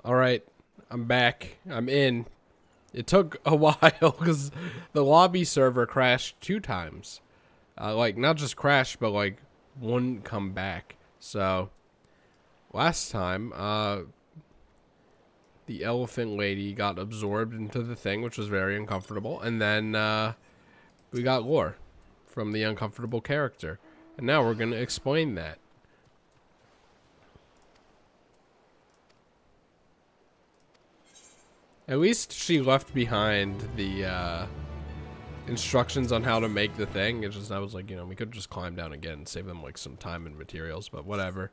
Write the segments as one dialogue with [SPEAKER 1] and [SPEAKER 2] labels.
[SPEAKER 1] All right, I'm back. I'm in. It took a while because the lobby server crashed 2 times. Like, not just crashed, but like wouldn't come back. So, last time, the elephant lady got absorbed into the thing, which was very uncomfortable. And then we got lore from the uncomfortable character. And now we're going to explain that. At least she left behind the instructions on how to make the thing. It's just, I was like, we could just climb down again and save them like some time and materials, but whatever.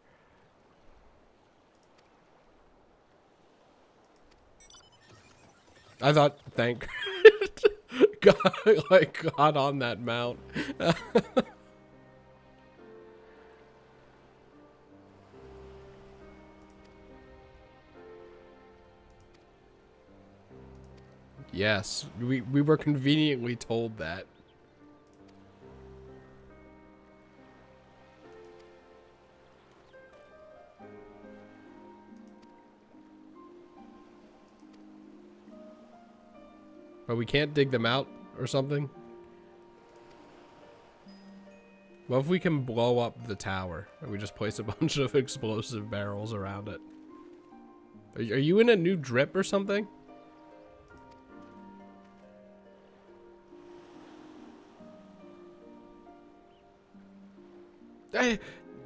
[SPEAKER 1] I thought, thank God, like, got on that mount. Yes, we were conveniently told that. But we can't dig them out or something? What if we can blow up the tower and we just place a bunch of explosive barrels around it? Are you in a new drip or something?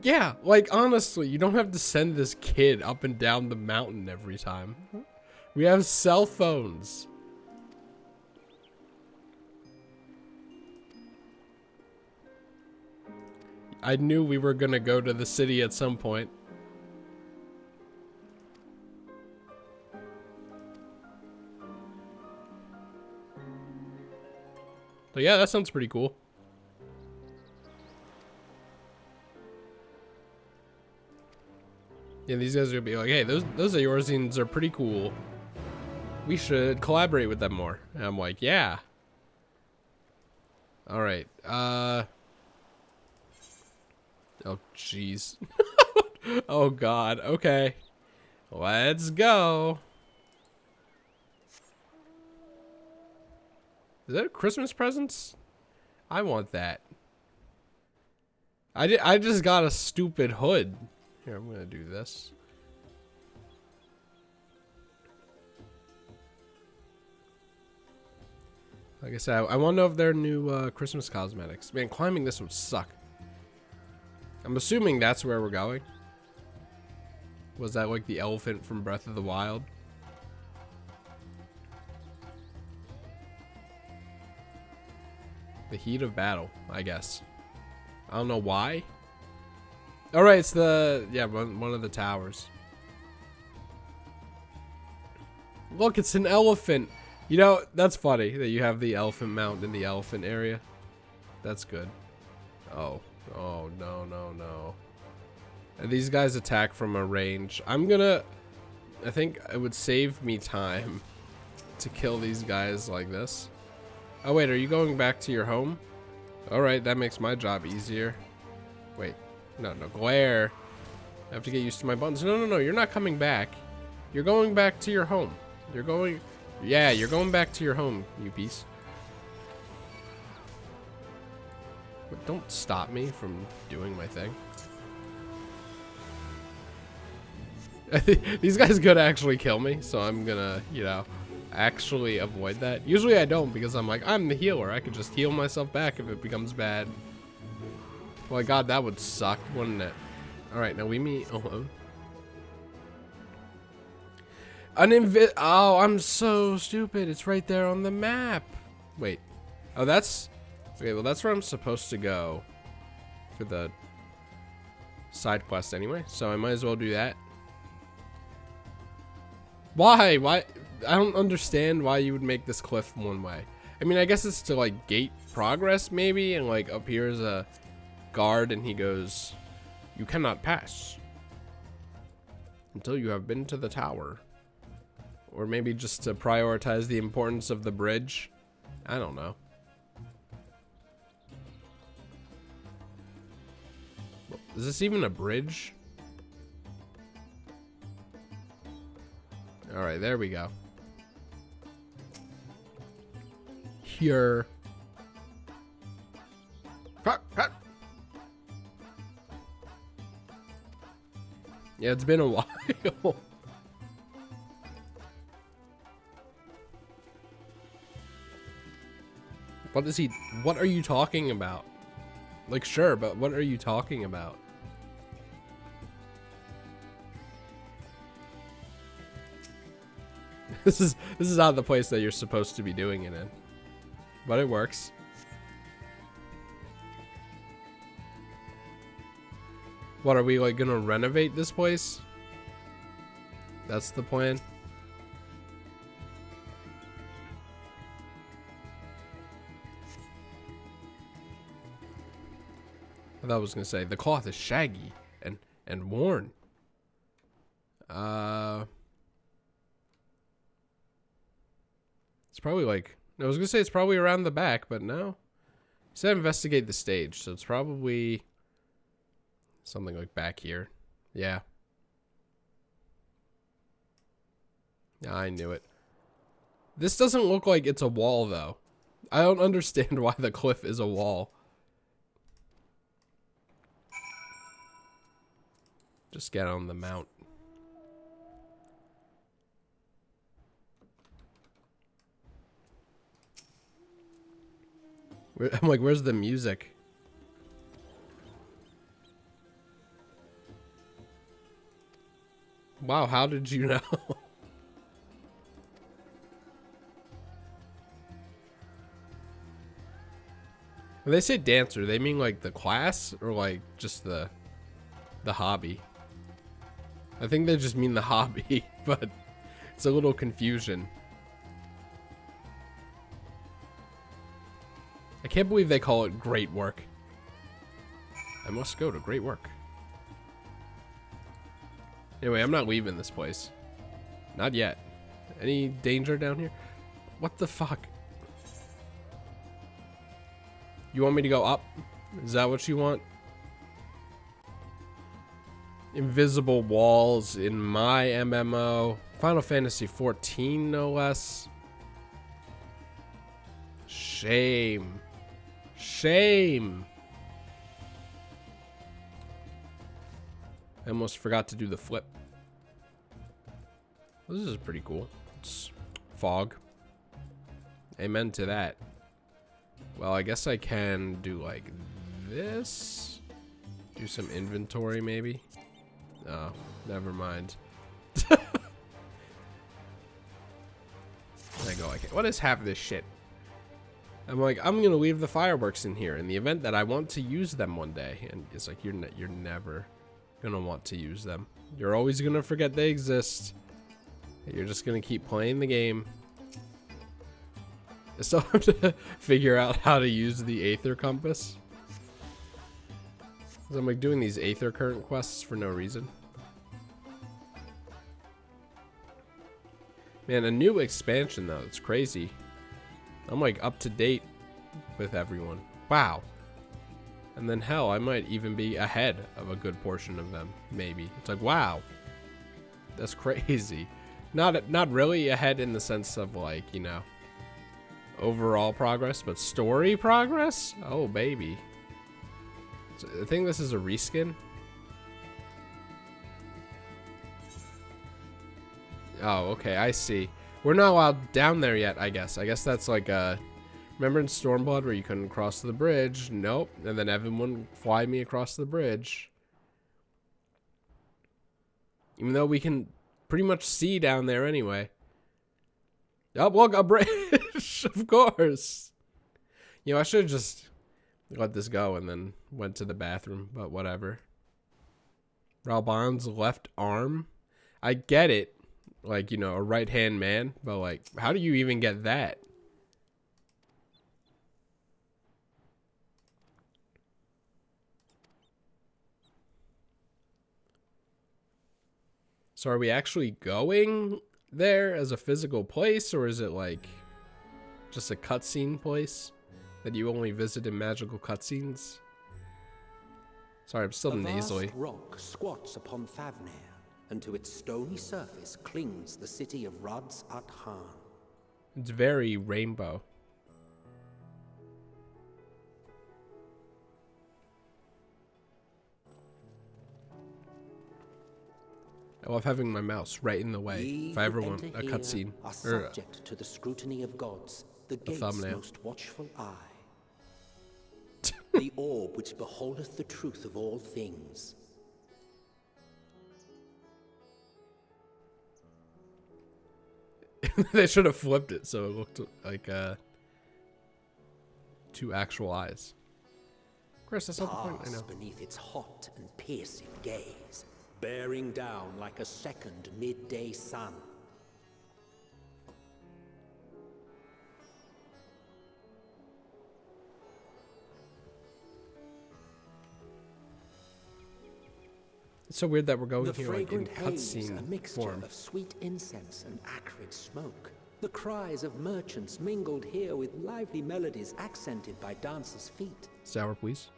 [SPEAKER 1] Yeah, like honestly, you don't have to send this kid up and down the mountain every time. We have cell phones. I knew we were gonna go to the city at some point. So yeah, that sounds pretty cool. Yeah, these guys are gonna be like, hey, those Eorzines are pretty cool. We should collaborate with them more. And I'm like, yeah. All right. Oh, jeez. Oh, God. Okay. Let's go. Is that a Christmas presents? I want that. I just got a stupid hood. Here, I'm gonna do this. Like I said, I want to know if they're new Christmas cosmetics. Man, climbing this would suck. I'm assuming that's where we're going. Was that like the elephant from Breath of the Wild? The heat of battle, I guess. I don't know why. All right, it's the, yeah, one of the towers. Look, it's an elephant. You know, that's funny that you have the elephant mount in the elephant area. That's good. Oh, oh, no, no, no. And these guys attack from a range. I think it would save me time to kill these guys like this. Oh, wait, are you going back to your home? All right, that makes my job easier. Wait, no, glare. I have to get used to my buttons. No, you're not coming back. You're going back to your home. You're going back to your home, you piece. But don't stop me from doing my thing. These guys could actually kill me, so I'm gonna, actually avoid that. Usually I don't because I'm like, I'm the healer. I could just heal myself back if it becomes bad. Well, God, that would suck, wouldn't it? All right, now we meet alone. Oh, I'm so stupid. It's right there on the map. Wait. Oh, okay, well, that's where I'm supposed to go for the side quest anyway, so I might as well do that. Why? I don't understand why you would make this cliff one way. I mean, I guess it's to, like, gate progress, maybe, and, like, up here is a guard, and he goes, you cannot pass until you have been to the tower. Or maybe just to prioritize the importance of the bridge. I don't know. Is this even a bridge? All right, there we go. Here. Yeah, it's been a while. What are you talking about? Like, sure, but what are you talking about? This is not the place that you're supposed to be doing it in. But it works. What, are we like gonna renovate this place? That's the plan. I thought I was gonna say the cloth is shaggy and worn. It's probably like, I was gonna say it's probably around the back, but no. It said investigate the stage, so it's probably something like back here. Yeah. Yeah, I knew it. This doesn't look like it's a wall, though. I don't understand why the cliff is a wall. Just get on the mount. I'm like, where's the music? Wow, how did you know? When they say dancer, they mean like the class or like just the hobby? I think they just mean the hobby, but it's a little confusion. I can't believe they call it great work. I must go to great work. Anyway, I'm not leaving this place. Not yet. Any danger down here? What the fuck? You want me to go up? Is that what you want? Invisible walls in my MMO. Final Fantasy 14, no less. Shame. Shame. I almost forgot to do the flip. This is pretty cool. It's fog. Amen to that. Well, I guess I can do like this. Do some inventory maybe. Oh, never mind. I go like, what is half of this shit? I'm like, I'm gonna leave the fireworks in here in the event that I want to use them one day. And it's like, you're never gonna want to use them. You're always gonna forget they exist. You're just gonna keep playing the game. I still have to figure out how to use the Aether Compass. I'm like doing these Aether Current quests for no reason. Man, a new expansion though, it's crazy. I'm like up to date with everyone. Wow. And then hell, I might even be ahead of a good portion of them, maybe. It's like, wow. That's crazy. Not really ahead in the sense of like, you know, overall progress, but story progress? Oh, baby. So I think this is a reskin. Oh, okay, I see. We're not allowed down there yet, I guess. I guess that's like a... Remember in Stormblood where you couldn't cross the bridge? Nope. And then Evan wouldn't fly me across the bridge. Even though we can pretty much see down there anyway. Oh, look, a bridge! Of course! You know, I should have just let this go and then went to the bathroom, but whatever. Ralban's left arm? I get it. Like, you know, a right-hand man, but like, how do you even get that? So are we actually going there as a physical place, or is it like just a cutscene place that you only visit in magical cutscenes? Sorry, I'm still nasally.
[SPEAKER 2] A vast rock squats upon Thavnir, and to its stony surface clings the city of Radz-at-Han.
[SPEAKER 1] It's very rainbow. I love having my mouse right in the way
[SPEAKER 2] Ye
[SPEAKER 1] if I ever
[SPEAKER 2] who
[SPEAKER 1] want
[SPEAKER 2] enter
[SPEAKER 1] a
[SPEAKER 2] here
[SPEAKER 1] cutscene
[SPEAKER 2] are
[SPEAKER 1] or
[SPEAKER 2] subject to the scrutiny of gods, the gate's
[SPEAKER 1] thumbnail.
[SPEAKER 2] most watchful eye. The orb which beholdeth the truth of all things.
[SPEAKER 1] They should have flipped it so it looked like two actual eyes. Chris, that's not the point. I know.
[SPEAKER 2] Beneath its hot and piercing gaze, bearing down like a second midday sun.
[SPEAKER 1] It's so weird that we're going
[SPEAKER 2] The
[SPEAKER 1] here like in
[SPEAKER 2] fragrant haze, a
[SPEAKER 1] cutscene
[SPEAKER 2] mixture
[SPEAKER 1] form.
[SPEAKER 2] of sweet incense and acrid smoke. The cries of merchants mingled here with lively melodies accented by dancers' feet.
[SPEAKER 1] Sour, please.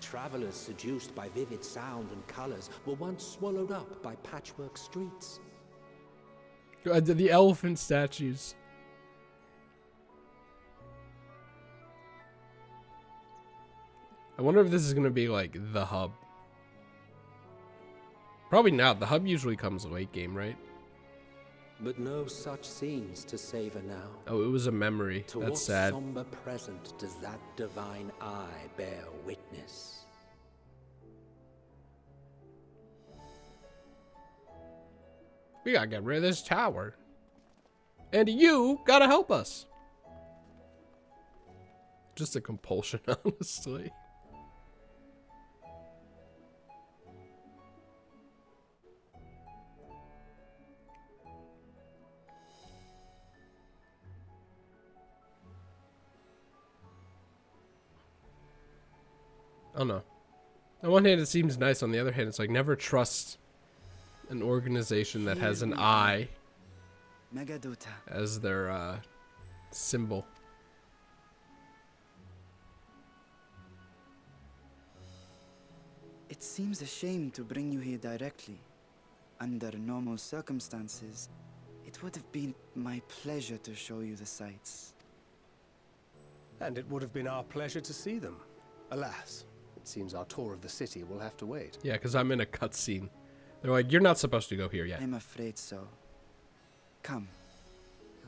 [SPEAKER 2] Travelers seduced by vivid sound and colors were once swallowed up by patchwork streets.
[SPEAKER 1] The elephant statues. I wonder if this is going to be like the hub. Probably not. The hub usually comes late game, right?
[SPEAKER 2] But no such scenes to savor now.
[SPEAKER 1] Oh, it was a memory.
[SPEAKER 2] To
[SPEAKER 1] That's
[SPEAKER 2] what
[SPEAKER 1] sad.
[SPEAKER 2] somber present does that divine eye bear witness?
[SPEAKER 1] We gotta get rid of this tower. And you gotta help us. Just a compulsion, honestly. I don't know. On one hand, it seems nice. On the other hand, it's like never trust an organization that has an eye
[SPEAKER 3] Megaduta.
[SPEAKER 1] as their symbol.
[SPEAKER 3] It seems a shame to bring you here directly. Under normal circumstances, it would have been my pleasure to show you the sights.
[SPEAKER 4] And it would have been our pleasure to see them. Alas, it seems our tour of the city will have to wait.
[SPEAKER 1] Yeah, because I'm in a cutscene. They're like, you're not supposed to go here yet.
[SPEAKER 3] I'm afraid so. Come,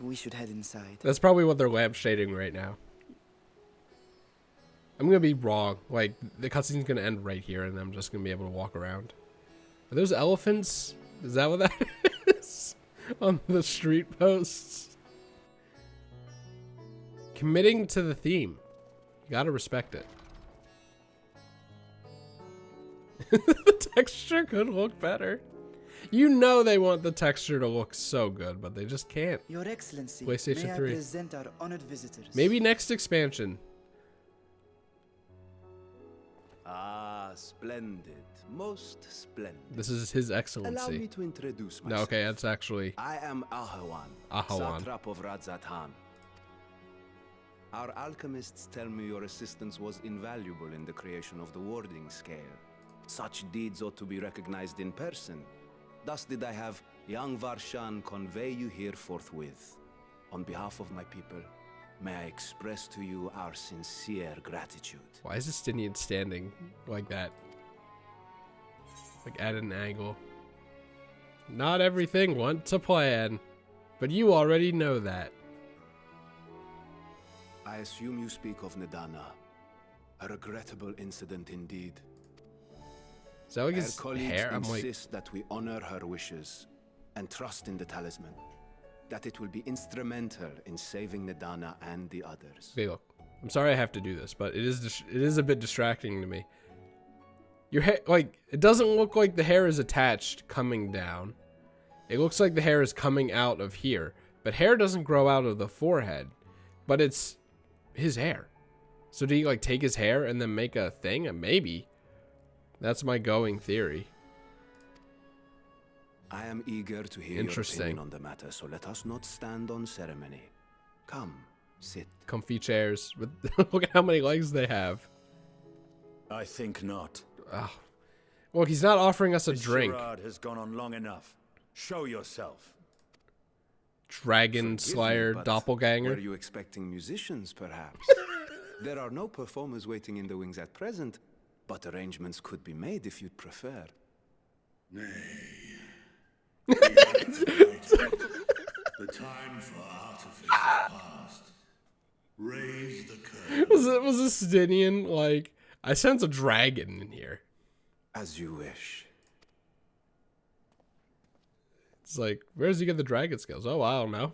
[SPEAKER 3] we should head inside.
[SPEAKER 1] That's probably what they're lampshading right now. I'm gonna be wrong. Like, the cutscene's gonna end right here, and I'm just gonna be able to walk around. Are those elephants? Is that what that is? On the street posts? Committing to the theme. You gotta respect it. The texture could look better. You know they want the texture to look so good, but they just can't.
[SPEAKER 3] Your Excellency,
[SPEAKER 1] PlayStation
[SPEAKER 3] may
[SPEAKER 1] 3.
[SPEAKER 3] I present our honored visitors?
[SPEAKER 1] Maybe next expansion.
[SPEAKER 5] Ah, splendid. Most splendid.
[SPEAKER 1] This is His
[SPEAKER 5] Allow me
[SPEAKER 1] Excellency.
[SPEAKER 5] to introduce
[SPEAKER 1] No,
[SPEAKER 5] myself.
[SPEAKER 1] okay, that's actually...
[SPEAKER 5] I am Ahawan,
[SPEAKER 1] Ahawan.
[SPEAKER 5] satrap of Radz-at-Han. Our alchemists tell me your assistance was invaluable in the creation of the warding scale. Such deeds ought to be recognized in person. Thus did I have young Varshan convey you here forthwith. On behalf of my people, may I express to you our sincere gratitude.
[SPEAKER 1] Why is Justinian standing like that? Like at an angle. Not everything went to plan, but you already know that.
[SPEAKER 5] I assume you speak of Nadana. A regrettable incident indeed.
[SPEAKER 1] Is that like
[SPEAKER 5] Her
[SPEAKER 1] his
[SPEAKER 5] colleagues
[SPEAKER 1] hair? I'm like,
[SPEAKER 5] insist that we honor her wishes and trust in the talisman. That it will be instrumental in saving Nadana and the others.
[SPEAKER 1] okay, look. I'm sorry I have to do this, but it is a bit distracting to me. Your hair, like, it doesn't look like the hair is attached coming down. It looks like the hair is coming out of here. But hair doesn't grow out of the forehead. But it's his hair. So do you, like, take his hair and then make a thing? Maybe. That's my going theory.
[SPEAKER 5] I am eager to hear your
[SPEAKER 1] Interesting.
[SPEAKER 5] opinion on the matter, so let us not stand on ceremony. Come, sit.
[SPEAKER 1] Comfy chairs. With look at how many legs they have.
[SPEAKER 6] I think not.
[SPEAKER 1] Ah, Well, he's not offering us a
[SPEAKER 6] This
[SPEAKER 1] drink.
[SPEAKER 6] charade has gone on long enough. Show yourself.
[SPEAKER 1] Dragon
[SPEAKER 5] Forgive me,
[SPEAKER 1] Slayer
[SPEAKER 5] but
[SPEAKER 1] doppelganger.
[SPEAKER 5] Were you expecting musicians, perhaps? There are no performers waiting in the wings at present, but arrangements could be made if you'd prefer.
[SPEAKER 7] Nay. We have delighted. The time for artifice is past. Raise the curtain.
[SPEAKER 1] Was Estinian like? I sense a dragon in here.
[SPEAKER 5] As you wish.
[SPEAKER 1] It's like, where does he get the dragon skills? Oh, I don't know.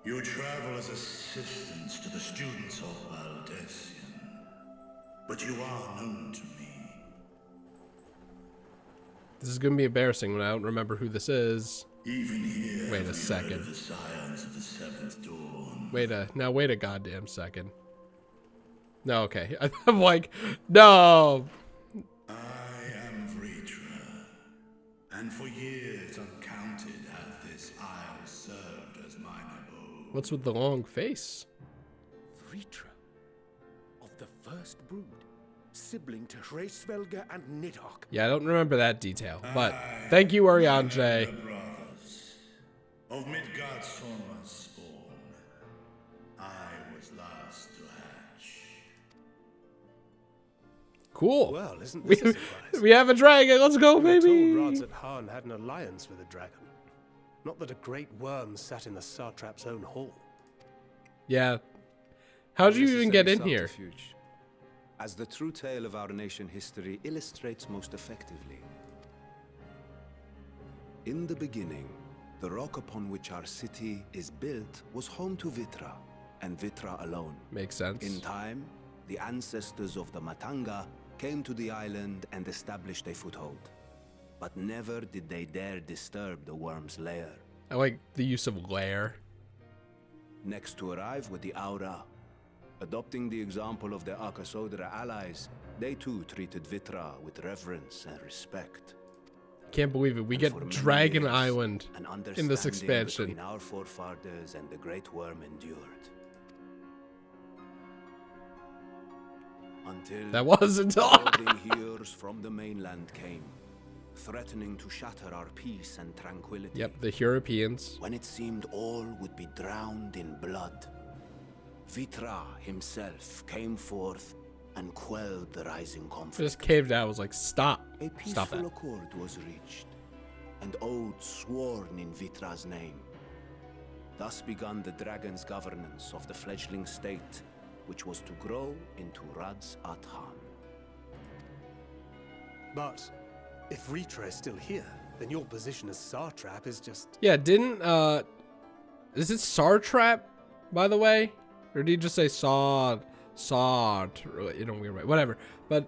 [SPEAKER 7] You travel as assistants to the students of Valdesian, but you are known to me.
[SPEAKER 1] This is gonna be embarrassing when I don't remember who this is.
[SPEAKER 7] Even here,
[SPEAKER 1] Wait a
[SPEAKER 7] have you
[SPEAKER 1] second.
[SPEAKER 7] heard of the scions of the Seventh Dawn.
[SPEAKER 1] Wait a goddamn second. No, okay. I'm like, no.
[SPEAKER 7] I am Vritra, and for years uncounted has this isle served as mine abode.
[SPEAKER 1] What's with the long face?
[SPEAKER 4] Vritra, of the first brood, sibling to Hraesvelga and Nidhogg.
[SPEAKER 1] Yeah, I don't remember that detail, but thank you, Ariane.
[SPEAKER 7] The brothers of Midgard Sorma's spawn. I was last to hatch.
[SPEAKER 1] Cool.
[SPEAKER 4] Well, isn't
[SPEAKER 1] We,
[SPEAKER 4] this a surprise?
[SPEAKER 1] we have a dragon. Let's go,
[SPEAKER 4] We were
[SPEAKER 1] baby.
[SPEAKER 4] told Rads at Han had an alliance with a dragon. Not that a great worm sat in the Satrap's own hall.
[SPEAKER 1] Yeah. How'd you even get in
[SPEAKER 5] Unnecessary
[SPEAKER 1] here?
[SPEAKER 5] subterfuge, as the true tale of our nation history illustrates most effectively. In the beginning, the rock upon which our city is built was home to Vitra, and Vitra alone.
[SPEAKER 1] Makes sense.
[SPEAKER 5] In time, the ancestors of the Matanga came to the island and established a foothold. But never did they dare disturb the worm's lair.
[SPEAKER 1] I like the use of lair.
[SPEAKER 5] Next to arrive were the Aura. Adopting the example of their Akasodra allies, they too treated Vitra with reverence and respect.
[SPEAKER 1] Can't believe it. We
[SPEAKER 5] And
[SPEAKER 1] get
[SPEAKER 5] for many
[SPEAKER 1] Dragon
[SPEAKER 5] years,
[SPEAKER 1] Island
[SPEAKER 5] an
[SPEAKER 1] in this
[SPEAKER 5] understanding
[SPEAKER 1] expansion.
[SPEAKER 5] between our forefathers and the Great Worm endured. Until
[SPEAKER 1] That was until
[SPEAKER 5] howling hears from the mainland came, threatening to shatter our peace and tranquility.
[SPEAKER 1] Yep, the Europeans.
[SPEAKER 5] When it seemed all would be drowned in blood, Vitra himself came forth and quelled the rising conflict.
[SPEAKER 1] Just caved out. Was like, stop.
[SPEAKER 5] A
[SPEAKER 1] Stop
[SPEAKER 5] peaceful
[SPEAKER 1] that.
[SPEAKER 5] accord was reached, and oaths sworn in Vitra's name. Thus began the dragon's governance of the fledgling state, which was to grow into Rads at Han.
[SPEAKER 4] But if Vritra is still here, then your position as Satrap is just...
[SPEAKER 1] Yeah, didn't is it Sartrap, by the way? Or did he just say Sod in a weird way? Whatever. But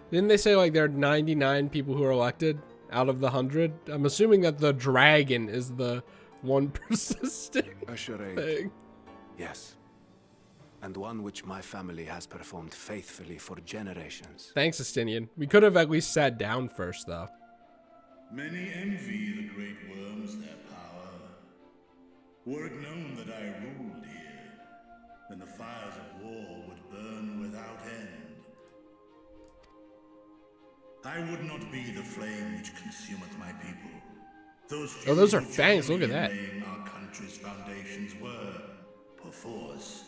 [SPEAKER 1] didn't they say like there are 99 people who are elected out of the 100? I'm assuming that the dragon is the one persisting
[SPEAKER 5] A charade,
[SPEAKER 1] thing.
[SPEAKER 5] yes. And one which my family has performed faithfully for generations.
[SPEAKER 1] Thanks, Estinian. We could have at least sat down first, though.
[SPEAKER 7] Many envy the great worms their power. Were it known that I ruled here, then the fires of war would burn without end. I would not be the flame which consumeth my people.
[SPEAKER 1] Oh, those are
[SPEAKER 7] who
[SPEAKER 1] fangs,
[SPEAKER 7] joined
[SPEAKER 1] look
[SPEAKER 7] me
[SPEAKER 1] at
[SPEAKER 7] in
[SPEAKER 1] that.
[SPEAKER 7] laying our country's foundations were, perforce,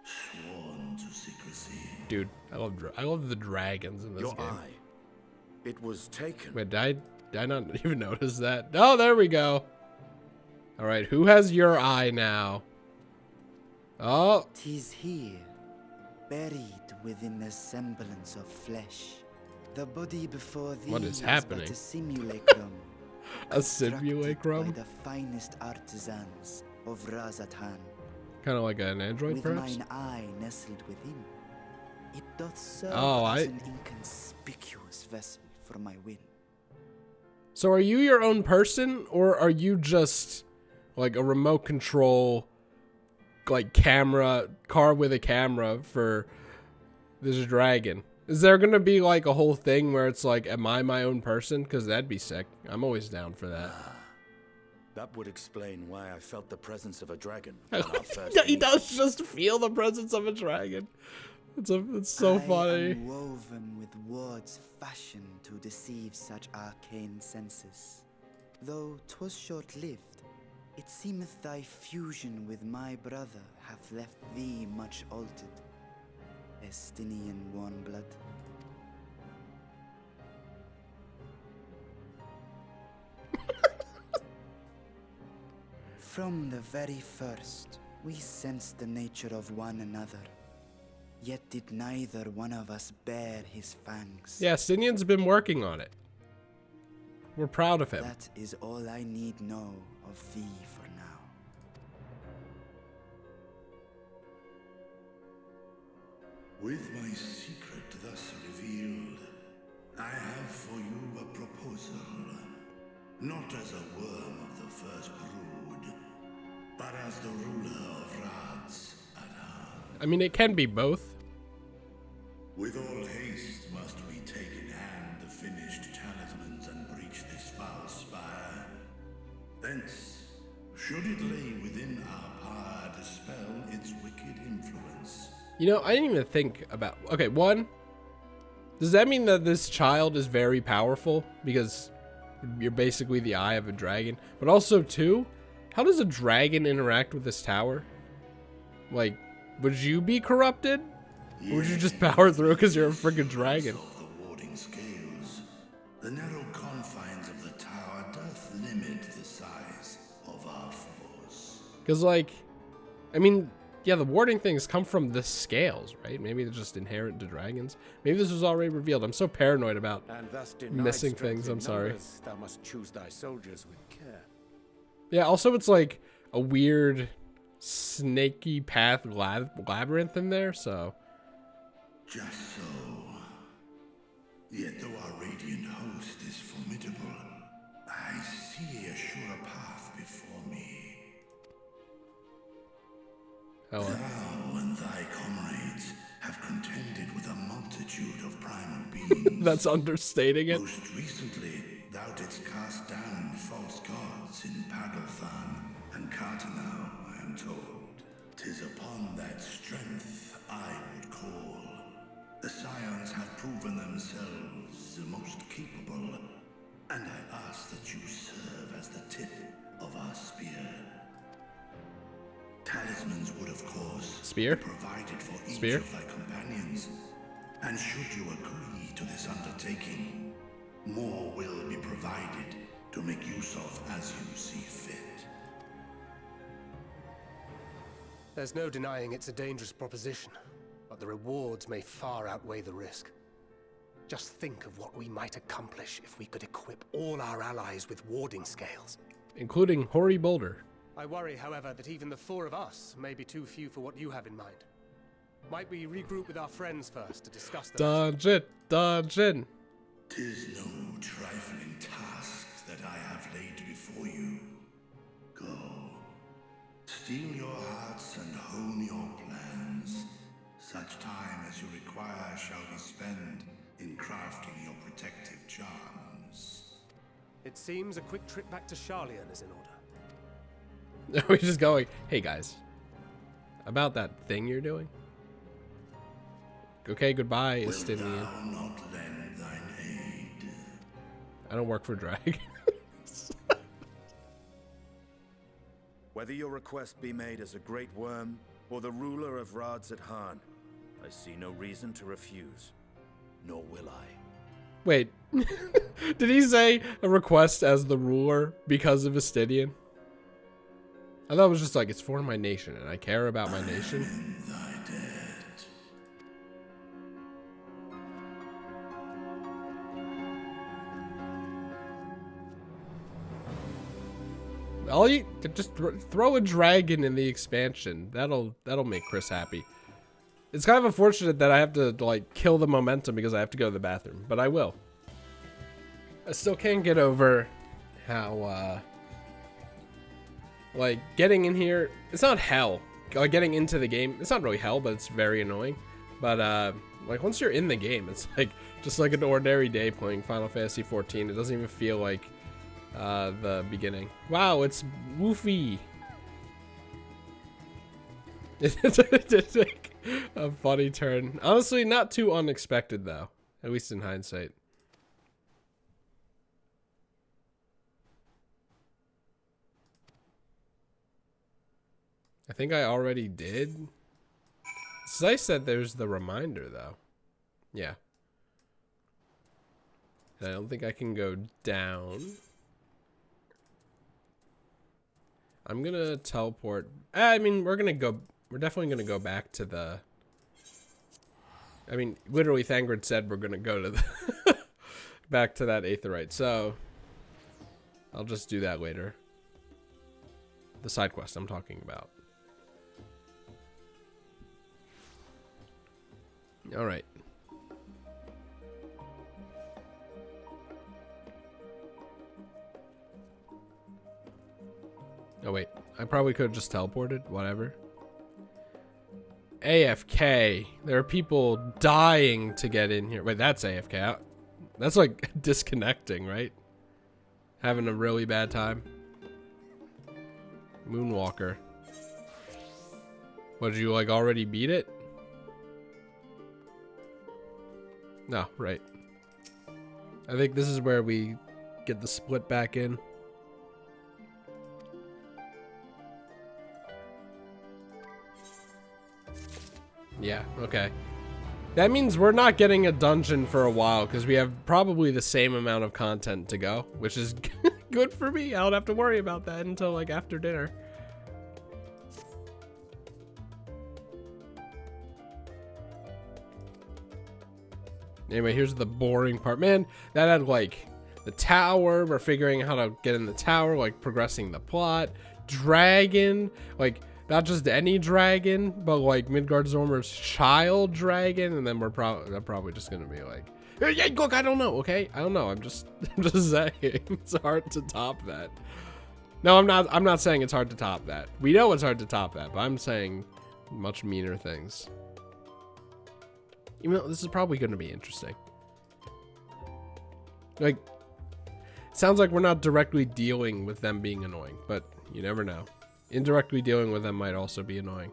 [SPEAKER 7] sworn to secrecy.
[SPEAKER 1] Dude, I love the dragons in this
[SPEAKER 6] Your
[SPEAKER 1] game.
[SPEAKER 6] eye. It was taken.
[SPEAKER 1] Wait, did I not even notice that? Oh, there we go. All right, who has your eye now? Oh,
[SPEAKER 3] Tis here, buried within the semblance of flesh. The body before thee
[SPEAKER 1] What is happening?
[SPEAKER 3] but a simulacrum.
[SPEAKER 1] a
[SPEAKER 3] constructed
[SPEAKER 1] simulacrum?
[SPEAKER 3] By the finest artisans of Razatan.
[SPEAKER 1] Kind of like an android,
[SPEAKER 3] With
[SPEAKER 1] perhaps?
[SPEAKER 3] mine eye nestled within, it doth serve
[SPEAKER 1] Oh,
[SPEAKER 3] as
[SPEAKER 1] I-
[SPEAKER 3] an inconspicuous vessel for my will.
[SPEAKER 1] So are you your own person, or are you just like a remote control, like car with a camera for this dragon? Is there gonna be like a whole thing where it's like, am I my own person? Because that'd be sick. I'm always down for that.
[SPEAKER 6] That would explain why I felt the presence of a dragon on our first
[SPEAKER 1] Yeah, he
[SPEAKER 6] meeting.
[SPEAKER 1] does just feel the presence of a dragon. It's so funny.
[SPEAKER 3] I am woven with words fashioned to deceive such arcane senses. Though 'twas short-lived, it seemeth thy fusion with my brother hath left thee much altered, Estinian warmblood. From the very first, we sensed the nature of one another. Yet did neither one of us bear his fangs.
[SPEAKER 1] Yeah, Stinian's been working on it. We're proud of him.
[SPEAKER 3] That is all I need know of thee for now.
[SPEAKER 7] With my secret thus revealed, I have for you a proposal. Not as a worm of the first brood, but as the ruler of Rads at heart.
[SPEAKER 1] I mean, it can be both.
[SPEAKER 7] With all haste must we take in hand the finished talismans and breach this foul spire. Thence, should it lay within our power, dispel its wicked influence.
[SPEAKER 1] You know, I didn't even think about... Okay, one, does that mean that this child is very powerful? Because you're basically the eye of a dragon. But also, two, how does a dragon interact with this tower? Like, would you be corrupted? Or would you just power through because you're a freaking dragon?
[SPEAKER 7] The warding scales. The narrow confines of the tower doth limit the size of our force.
[SPEAKER 1] Because, like, I mean, yeah, the warding things come from the scales, right? Maybe they're just inherent to dragons. Maybe this was already revealed. I'm so paranoid about
[SPEAKER 4] And thus
[SPEAKER 1] missing things. I'm sorry.
[SPEAKER 4] Thou must choose thy soldiers with care.
[SPEAKER 1] Yeah, also it's like a weird snaky path labyrinth in there, so...
[SPEAKER 7] Just so. Yet though our radiant host is formidable, I see a surer path before me.
[SPEAKER 1] Oh,
[SPEAKER 7] Thou and thy comrades have contended with a multitude of primal beings.
[SPEAKER 1] that's understating it.
[SPEAKER 7] Most recently, thou didst cast down false gods in Paddlethan and Cartanau, I am told. 'Tis upon that strength I would call. The Scions have proven themselves the most capable, and I ask that you serve as the tip of our spear. Talismans would, of course,
[SPEAKER 1] Spear?
[SPEAKER 7] be provided for each
[SPEAKER 1] Spear?
[SPEAKER 7] of thy companions. And should you agree to this undertaking, more will be provided to make use of as you see fit.
[SPEAKER 4] There's no denying it's a dangerous proposition, but the rewards may far outweigh the risk. Just think of what we might accomplish if we could equip all our allies with warding scales.
[SPEAKER 1] Including Hoary Boulder.
[SPEAKER 4] I worry, however, that even the four of us may be too few for what you have in mind. Might we regroup with our friends first to discuss the matter?
[SPEAKER 1] Dungeon.
[SPEAKER 7] 'Tis no trifling task that I have laid before you. Go. Steel your hearts and hone your plans. Such time as you require shall be spent in crafting your protective charms.
[SPEAKER 4] It seems a quick trip back to Sharlayan is in order.
[SPEAKER 1] We're just going, hey guys, about that thing you're doing. Okay, goodbye,
[SPEAKER 7] Wilt
[SPEAKER 1] Estinian.
[SPEAKER 7] thou not lend thine aid?
[SPEAKER 1] I don't work for dragons.
[SPEAKER 6] Whether your request be made as a great worm or the ruler of Rads at Han, I see no reason to refuse, nor will I.
[SPEAKER 1] Wait, did he say a request as the ruler because of Estinian? I thought it was just like, it's for my nation, and I care about my nation.
[SPEAKER 7] In thy debt.
[SPEAKER 1] All you just throw a dragon in the expansion. That'll make Chris happy. It's kind of unfortunate that I have to like kill the momentum because I have to go to the bathroom, but I will. I still can't get over how like getting in here, it's not hell. Like getting into the game, it's not really hell, but it's very annoying. But like once you're in the game, it's like just like an ordinary day playing Final Fantasy 14. It doesn't even feel like the beginning. Wow, it's Woofy. A funny turn. Honestly, not too unexpected though. At least in hindsight. I think I already did. It's nice that there's the reminder though. Yeah. And I don't think I can go down. I'm gonna teleport. I mean, we're definitely gonna go back to the. I mean, literally, Thangred said we're gonna go to the back to that Aetheryte. So I'll just do that later. The side quest I'm talking about. All right. Oh wait, I probably could have just teleported, whatever. AFK. There are people dying to get in here. Wait, that's AFK. That's like disconnecting, right? Having a really bad time. Moonwalker. What, did you like already beat it? No, right. I think this is where we get the split back in. Yeah, okay. That means we're not getting a dungeon for a while because we have probably the same amount of content to go, which is good for me. I don't have to worry about that until like after dinner. Anyway, here's the boring part. Man, that had like the tower. We're figuring out how to get in the tower, like progressing the plot. Dragon, like not just any dragon, but like Midgardsormr's child dragon. And then we're probably just gonna be like, hey, look, I don't know, okay? I don't know. I'm just saying it's hard to top that. No, I'm not saying it's hard to top that. We know it's hard to top that, but I'm saying much meaner things. Even though this is probably going to be interesting. Like, sounds like we're not directly dealing with them being annoying, but you never know. Indirectly dealing with them might also be annoying.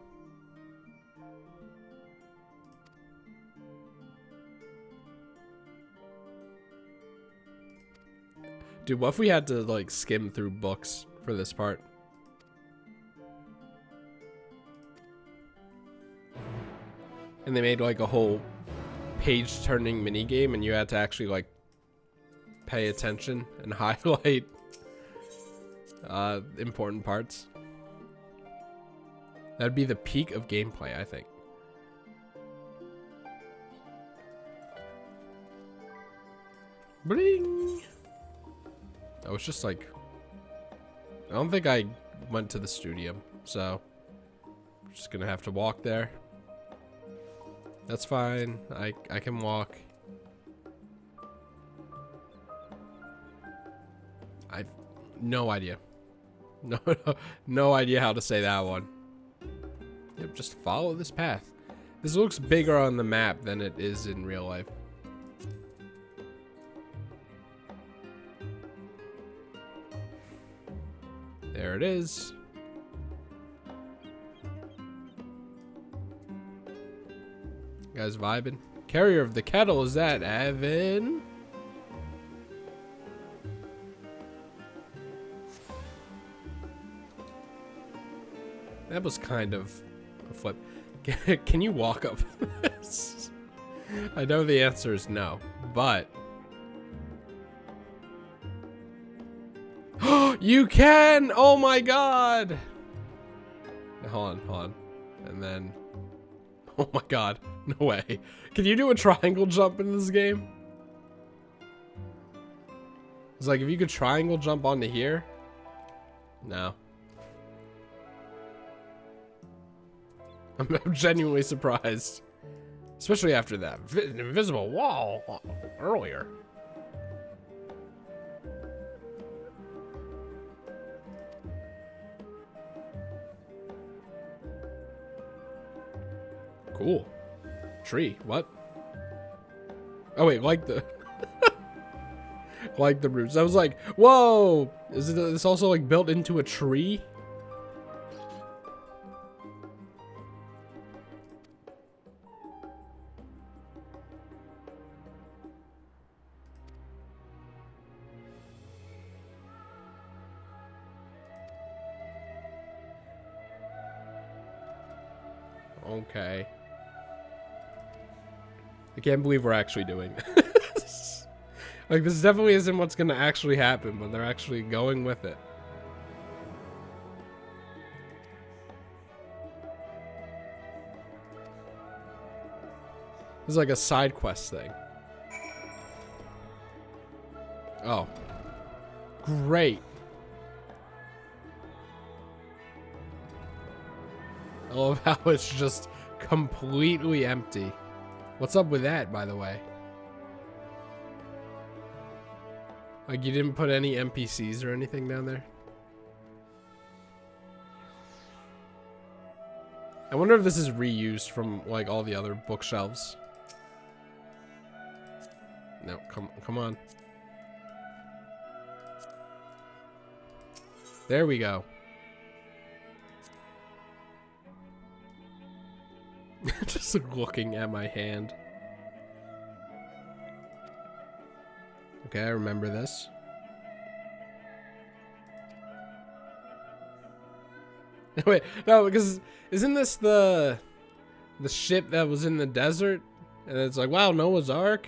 [SPEAKER 1] Dude, what if we had to, like, skim through books for this part? And they made, like, a whole page-turning minigame, and you had to actually, like, pay attention and highlight important parts. That'd be the peak of gameplay, I think. Bling! I was just like, I don't think I went to the studio, so I'm just gonna have to walk there. That's fine. I can walk. I've no idea. No idea how to say that one. Yep, just follow this path. This looks bigger on the map than it is in real life. There it is. Guys vibing. Carrier of the kettle, is that Evan? That was kind of a flip. Can you walk up this? I know the answer is no, but you can! Oh my god! Hold on. And then, oh my god, no way. Can you do a triangle jump in this game? It's like if you could triangle jump onto here. No. I'm genuinely surprised. Especially after that invisible wall earlier. Cool. Tree. What? Oh wait, like the like the roots. I was like, whoa! Is this also like built into a tree? Okay. I can't believe we're actually doing this. Like, this definitely isn't what's gonna actually happen, but they're actually going with it. This is like a side quest thing. Oh. Great. I love how it's just completely empty. What's up with that, by the way? Like, you didn't put any NPCs or anything down there? I wonder if this is reused from, like, all the other bookshelves. No, come on. There we go. Just looking at my hand. Okay, I remember this. Wait, no, because isn't this the ship that was in the desert? And it's like, wow, Noah's Ark.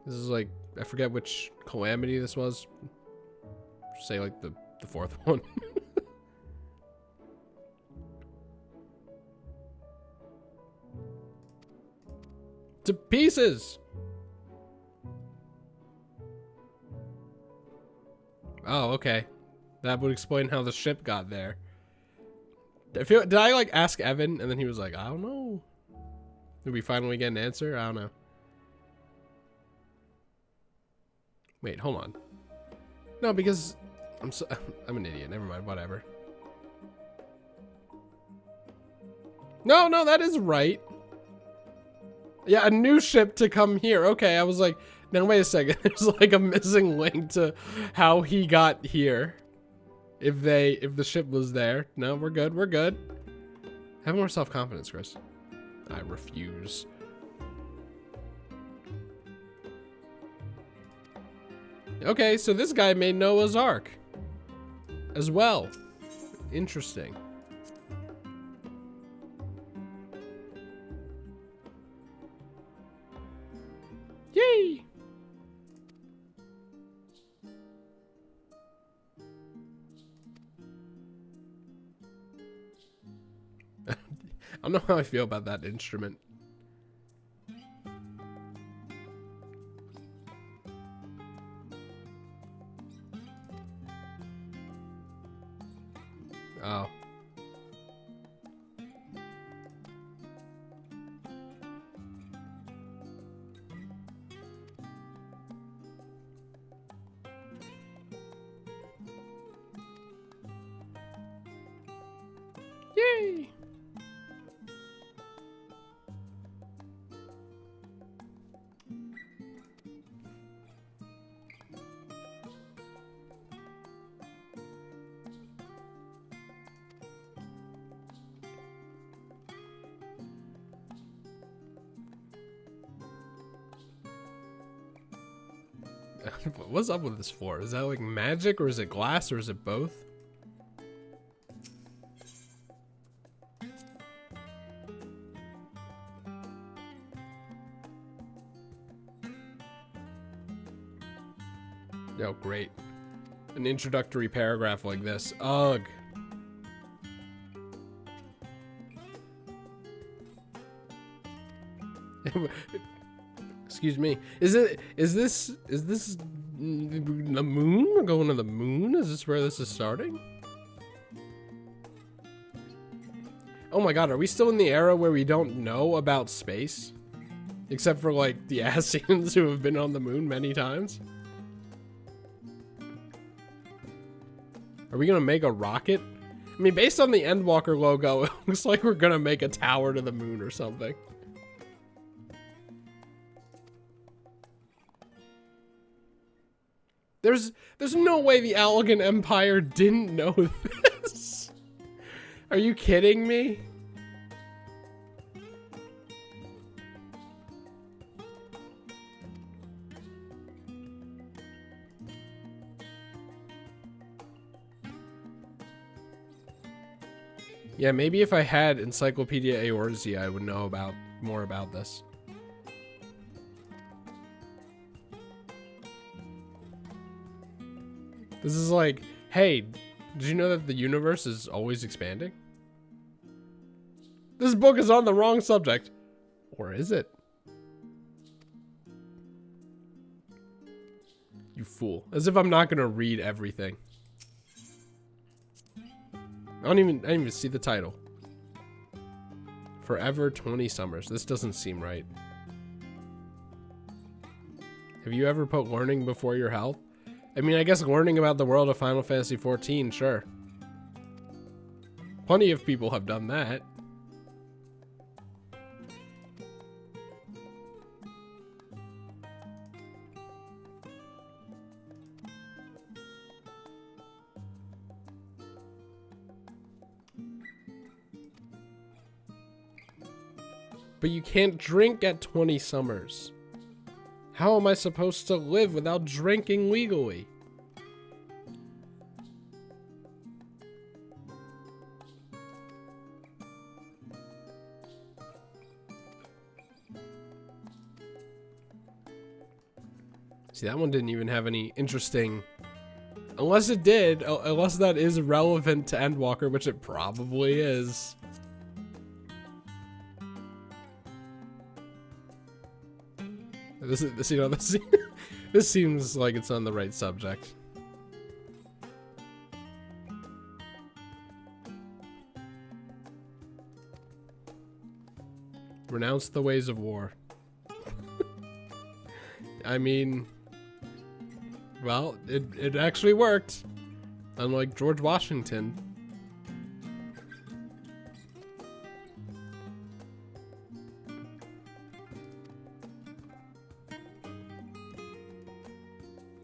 [SPEAKER 1] This is like, I forget which calamity this was. Say like the fourth one. To pieces. Oh, okay. That would explain how the ship got there. Did I like ask Evan and then he was like, I don't know. Did we finally get an answer? I don't know. Wait, hold on. No, because I'm an idiot. Never mind. Whatever. No, that is right. Yeah, a new ship to come here. Okay, I was like, now wait a second. There's like a missing link to how he got here. If the ship was there. No, we're good. We're good. Have more self-confidence, Chris. I refuse. Okay, so this guy made Noah's Ark as well. Interesting. Yay! I don't know how I feel about that instrument. Oh. Yay! What's up with this floor? Is that like magic or is it glass or is it both? Oh, great. An introductory paragraph like this. Ugh. Excuse me. Is this the moon? We're going to the moon? Is this where this is starting? Oh my god, are we still in the era where we don't know about space? Except for like the Ascians who have been on the moon many times? Are we gonna make a rocket? I mean, based on the Endwalker logo, it looks like we're gonna make a tower to the moon or something. There's no way the Allagan Empire didn't know this. Are you kidding me? Yeah, maybe if I had Encyclopedia Eorzea, I would know about more about this. This is like, hey, did you know that the universe is always expanding? This book is on the wrong subject. Or is it? You fool. As if I'm not gonna read everything. I didn't even see the title. Forever 20 Summers. This doesn't seem right. Have you ever put learning before your health? I mean, I guess learning about the world of Final Fantasy XIV, sure. Plenty of people have done that. But you can't drink at 20 summers. How am I supposed to live without drinking legally? See, that one didn't even have any interesting... Unless it did, unless that is relevant to Endwalker, which it probably is. This, you know, this seems like it's on the right subject. Renounce the ways of war. I mean, well, it actually worked. Unlike George Washington.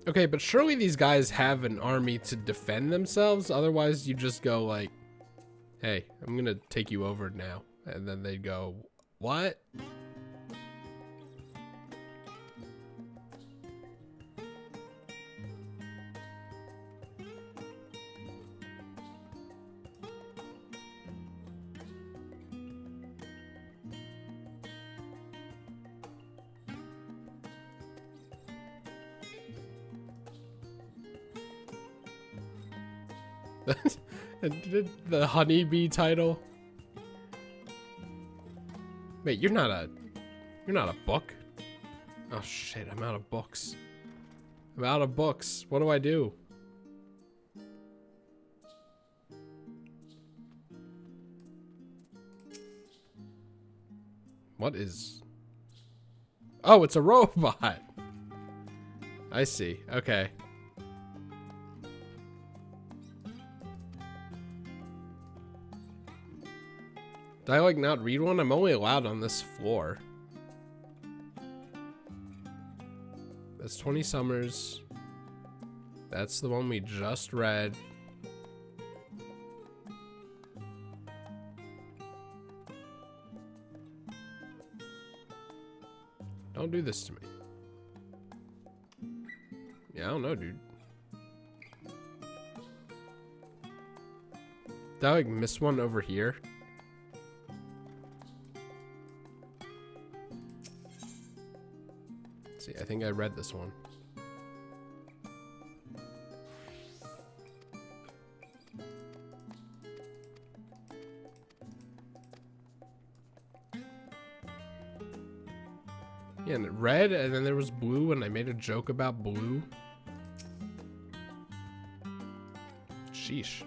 [SPEAKER 1] Okay, but surely these guys have an army to defend themselves. Otherwise, you just go like, hey, I'm gonna take you over now. And then they go, what? The honeybee title. Wait, you're not a book. Oh shit, I'm out of books. I'm out of books. What do I do? What is... Oh, it's a robot. I see. Okay. Did I like not read one? I'm only allowed on this floor. That's 20 Summers. That's the one we just read. Don't do this to me. Yeah, I don't know, dude. Did I like miss one over here? See, I think I read this one. Yeah, and it red, and then there was blue, and I made a joke about blue. Sheesh.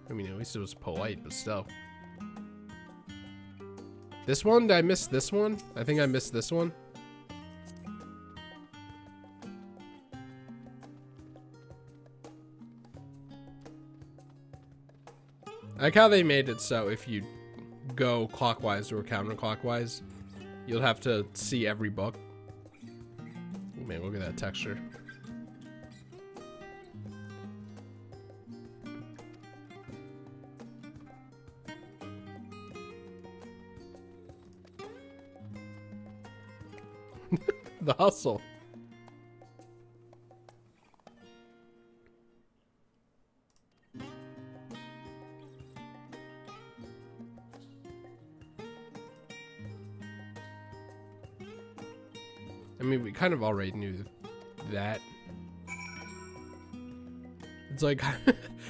[SPEAKER 1] I mean, at least it was polite, but still. This one? Did I miss this one? I think I missed this one. I like how they made it so if you go clockwise or counterclockwise, you'll have to see every book. Oh man, look at that texture. The hustle. I mean, we kind of already knew that. It's like,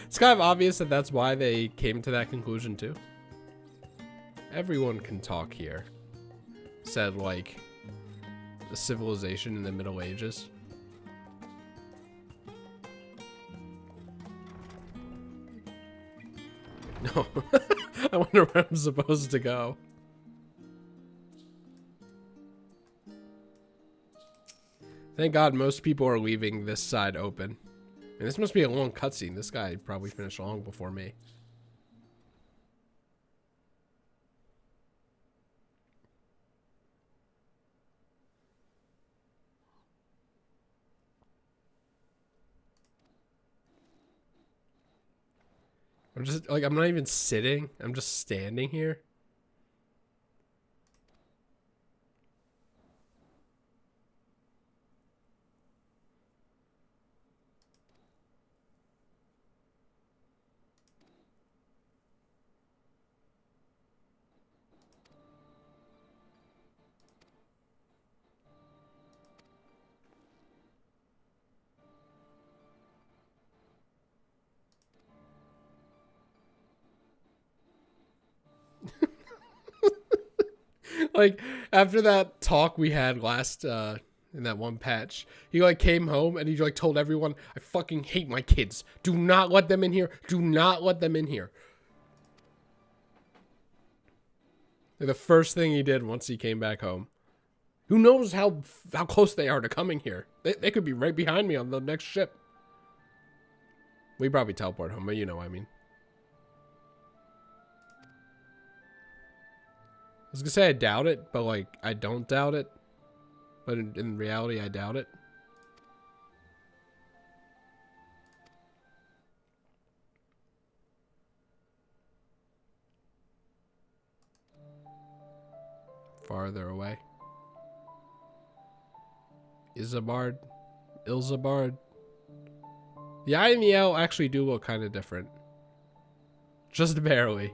[SPEAKER 1] it's kind of obvious that that's why they came to that conclusion too. Everyone can talk here, said like a civilization in the Middle Ages. No, I wonder where I'm supposed to go. Thank God most people are leaving this side open. And this must be a long cutscene. This guy probably finished long before me. I'm just, like, I'm not even sitting. I'm just standing here. Like, after that talk we had last, in that one patch, he, like, came home and he, like, told everyone, I fucking hate my kids. Do not let them in here. Do not let them in here. Like, the first thing he did once he came back home. Who knows how close they are to coming here? They could be right behind me on the next ship. We probably teleport home, but you know what I mean. I was gonna say I doubt it, but like, I don't doubt it. But in reality, I doubt it. Farther away. Isambard. Ilsabard. The I and the L actually do look kind of different. Just barely.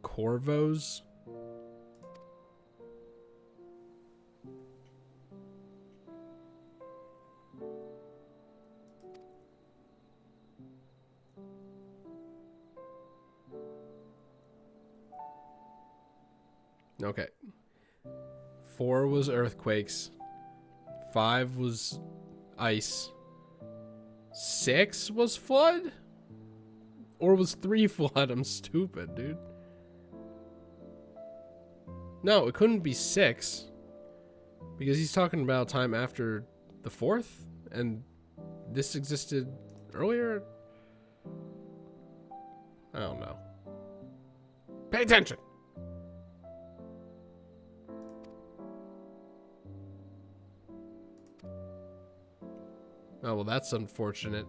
[SPEAKER 1] Corvos. Okay. 4 was earthquakes. 5 was ice. 6 was flood? Or was 3 flood? I'm stupid, dude. No, it couldn't be 6. Because he's talking about time after the 4th? And this existed earlier? I don't know. Pay attention! Oh, well, that's unfortunate.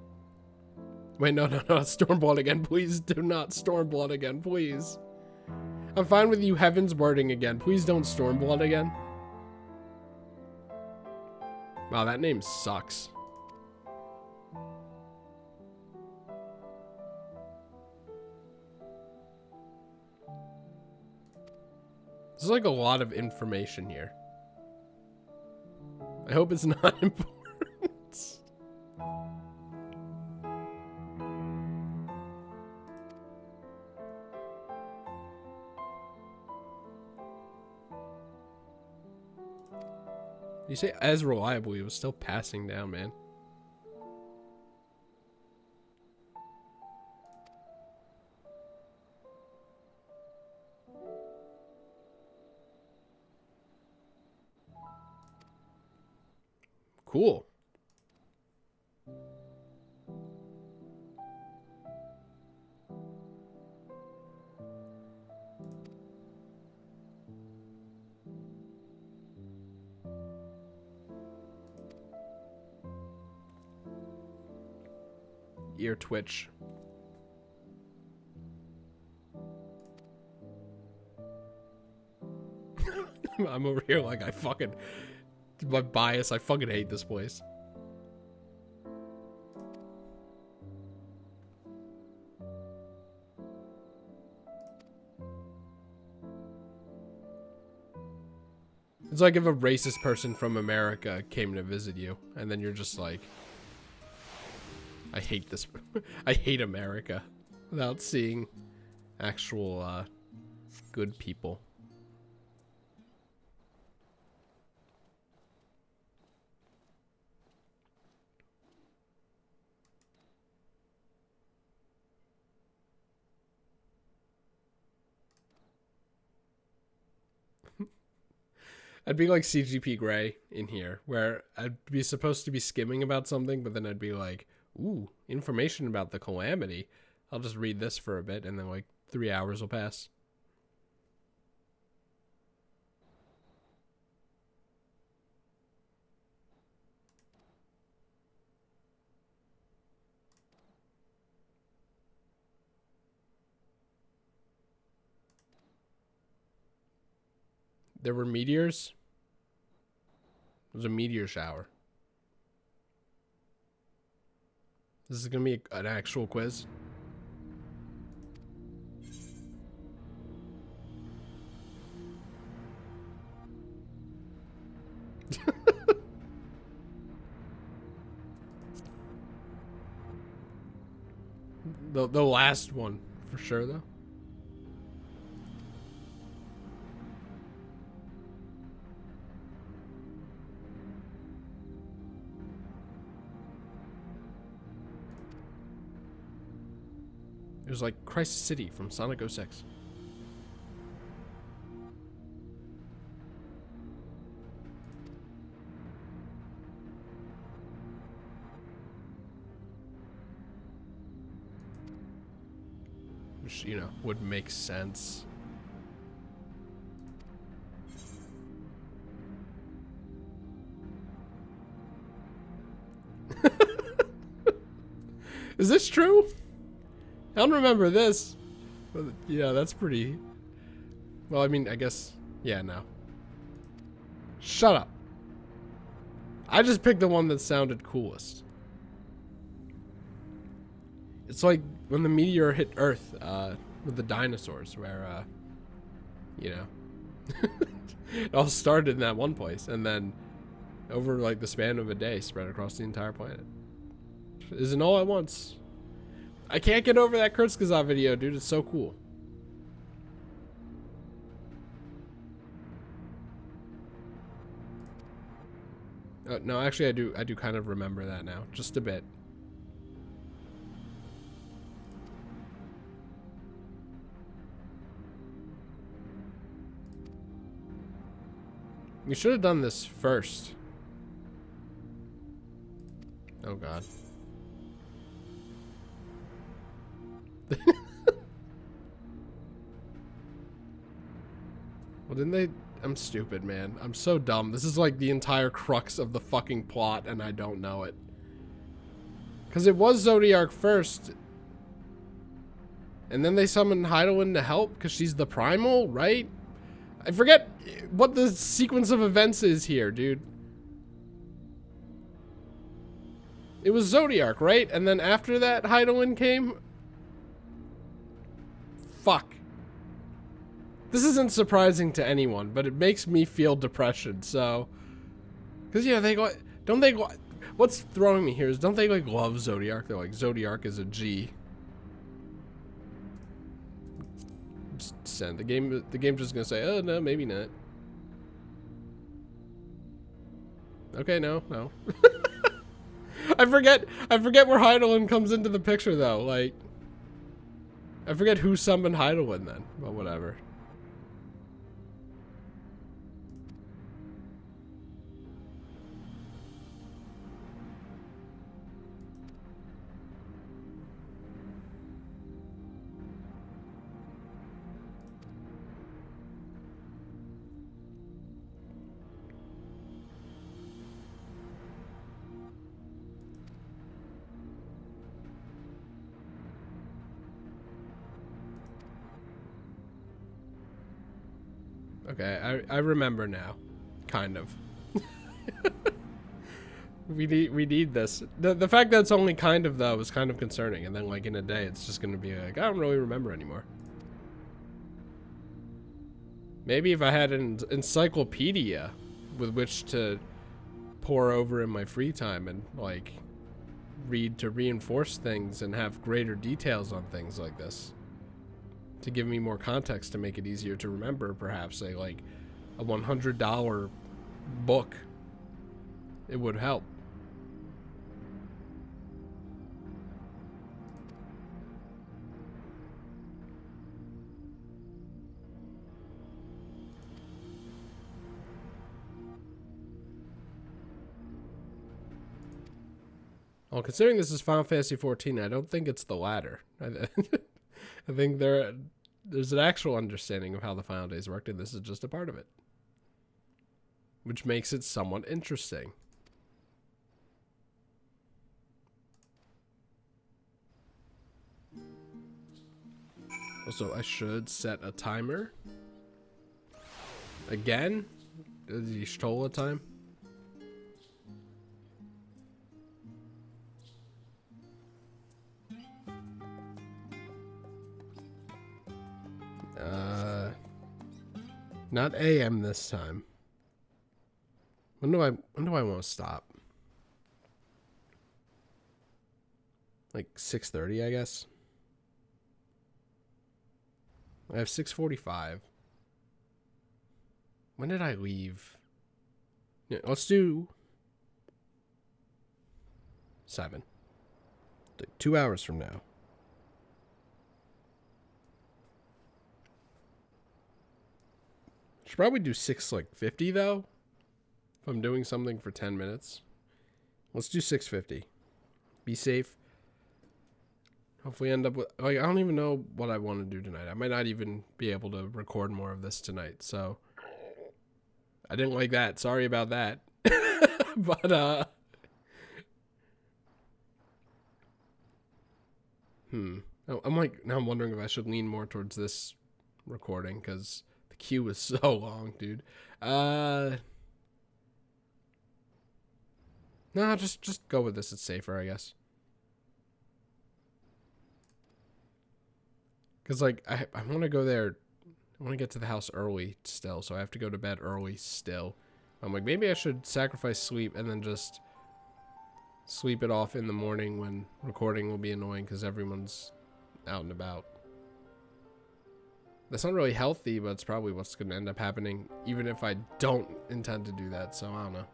[SPEAKER 1] Wait, no, Stormblood again. Please do not Stormblood again, please. I'm fine with you Heaven's wording again. Please don't Stormblood again. Wow, that name sucks. There's like a lot of information here. I hope it's not important. You say as reliably, it was still passing down, man. Cool. Ear twitch. I'm over here like I fucking, my bias, I fucking hate this place. It's like if a racist person from America came to visit you, and then you're just like, I hate this. I hate America, without seeing actual good people. I'd be like CGP Grey in here, where I'd be supposed to be skimming about something, but then I'd be like, ooh, information about the Calamity. I'll just read this for a bit, and then like 3 hours will pass. There were meteors. It was a meteor shower. This is gonna be an actual quiz. The last one for sure though. It was like Crisis City from Sonic 06. Which, you know, would make sense. Is this true? I don't remember this. But yeah, that's pretty... Well, I mean, I guess... Yeah, no. Shut up. I just picked the one that sounded coolest. It's like when the meteor hit Earth with the dinosaurs, where, you know... It all started in that one place, and then over, like, the span of a day, spread across the entire planet. Isn't all at once. I can't get over that Kurzgesagt video, dude. It's so cool. No, actually, I do kind of remember that now, just a bit. We should have done this first. Oh God. Well, didn't they... I'm stupid, man. I'm so dumb. This is like the entire crux of the fucking plot, and I don't know it. Because it was Zodiark first. And then they summoned Hydaelyn to help, because she's the primal, right? I forget what the sequence of events is here, dude. It was Zodiark, right? And then after that, Hydaelyn came? Fuck. This isn't surprising to anyone, but it makes me feel depression, so... Because, yeah, they go... Don't they go... What's throwing me here is, don't they, like, love Zodiark? They're like, Zodiark is a G. Just send. The game's just gonna say, oh, no, maybe not. Okay, no. I forget where Hydaelyn comes into the picture, though, like... I forget who summoned Hydaelyn then, but whatever. Okay, I remember now, kind of. we need this. The fact that it's only kind of though is kind of concerning, and then like in a day it's just gonna be like I don't really remember anymore. Maybe if I had an encyclopedia with which to pore over in my free time and like read to reinforce things and have greater details on things like this, to give me more context, to make it easier to remember. Perhaps like a $100 book, it would help. Well, considering this is Final Fantasy XIV, I don't think it's the latter. I think there's an actual understanding of how the Final Days worked, and this is just a part of it, which makes it somewhat interesting. Also, I should set a timer. Again? The Y'shtola time? Not AM this time. When do I want to stop? Like 6:30, I guess. I have 6:45. When did I leave? Yeah, let's do 7. 2 hours from now. Should probably do 6:50 though. If I'm doing something for 10 minutes. Let's do 6:50. Be safe. Hopefully end up with, like, I don't even know what I want to do tonight. I might not even be able to record more of this tonight. So I didn't like that. Sorry about that. But I'm like, now I'm wondering if I should lean more towards this recording, because the queue is so long, dude. No, just go with this. It's safer, I guess. Because, like, I want to go there. I want to get to the house early still, so I have to go to bed early still. I'm like, maybe I should sacrifice sleep and then just sleep it off in the morning when recording will be annoying because everyone's out and about. That's not really healthy, but it's probably what's going to end up happening, even if I don't intend to do that, so I don't know.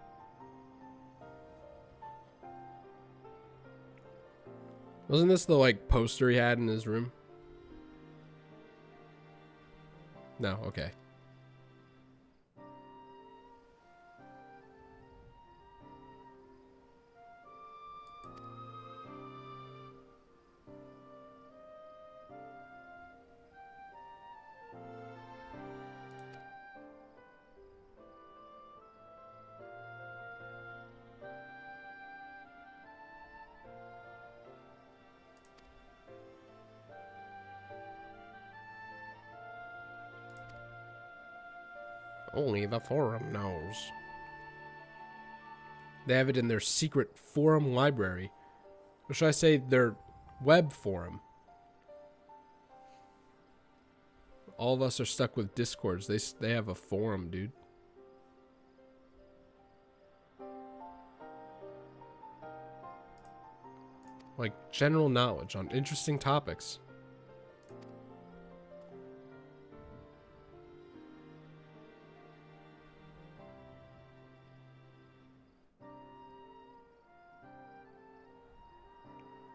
[SPEAKER 1] Wasn't this the, like, poster he had in his room? No, okay. Only the forum knows. They have it in their secret forum library. Or should I say their web forum? All of us are stuck with Discords. They have a forum, dude. Like, general knowledge on interesting topics.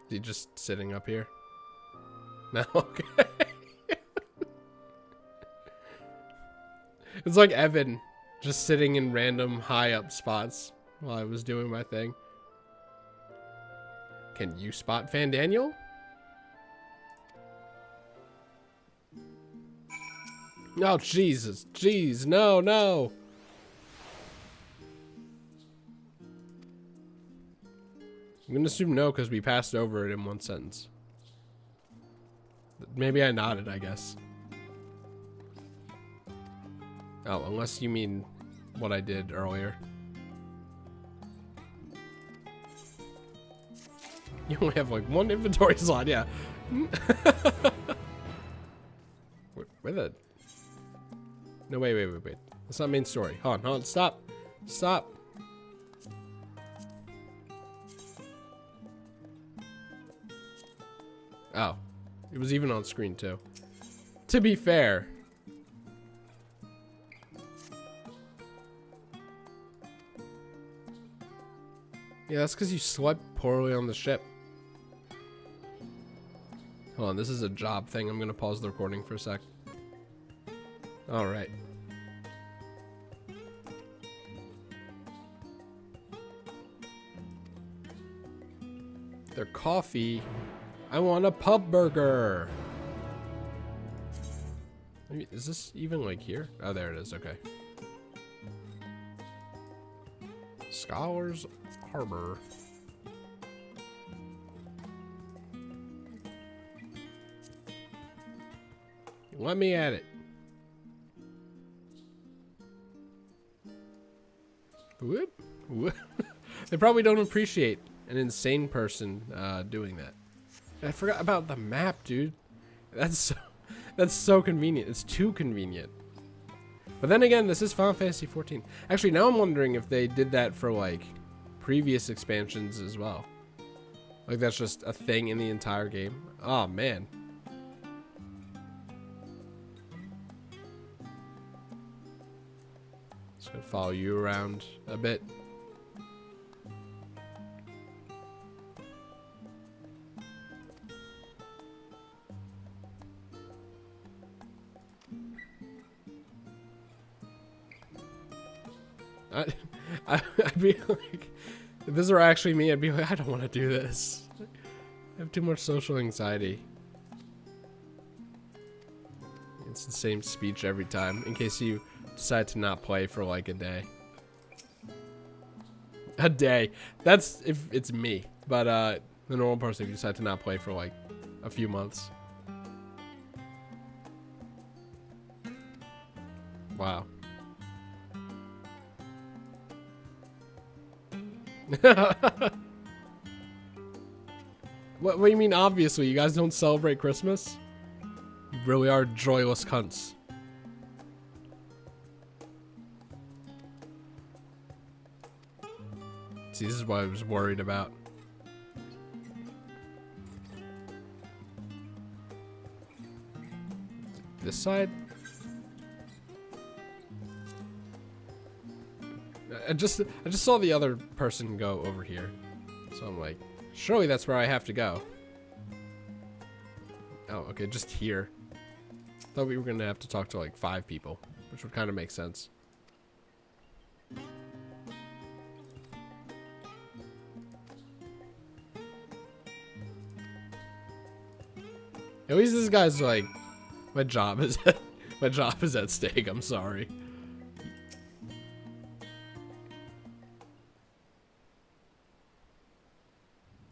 [SPEAKER 1] Is he just sitting up here? No, okay. It's like Evan just sitting in random high up spots while I was doing my thing. Can you spot Fandaniel? Oh, Jesus. Jeez, no, no. I'm going to assume no because we passed over it in one sentence. Maybe I nodded, I guess. Oh, unless you mean what I did earlier. You only have like one inventory slot, yeah. Where the... No, wait. That's not main story. Hold on, stop. Stop. Oh. It was even on screen, too. To be fair. Yeah, that's because you slept poorly on the ship. Hold on, this is a job thing. I'm going to pause the recording for a sec. Alright. Their coffee. I want a pub burger. Is this even like here? Oh, there it is. Okay. Scholars Harbor. Let me at it. Whoop. Whoop. They probably don't appreciate an insane person doing that. I forgot about the map, dude. That's so convenient. It's too convenient. But then again, this is Final Fantasy XIV. Actually, now I'm wondering if they did that for like previous expansions as well. Like that's just a thing in the entire game. Oh man. Just gonna follow you around a bit. I'd be like, if this were actually me, I'd be like, I don't want to do this. I have too much social anxiety. It's the same speech every time, in case you decide to not play for like a day. A day. That's if it's me. But the normal person, if you decide to not play for like a few months. Wow. What do you mean, obviously? You guys don't celebrate Christmas? You really are joyless cunts. See, this is what I was worried about. This side? I just saw the other person go over here. So I'm like, surely that's where I have to go. Oh, okay, just here. Thought we were gonna have to talk to like 5 people, which would kind of make sense. At least this guy's like, my job is at stake. I'm sorry.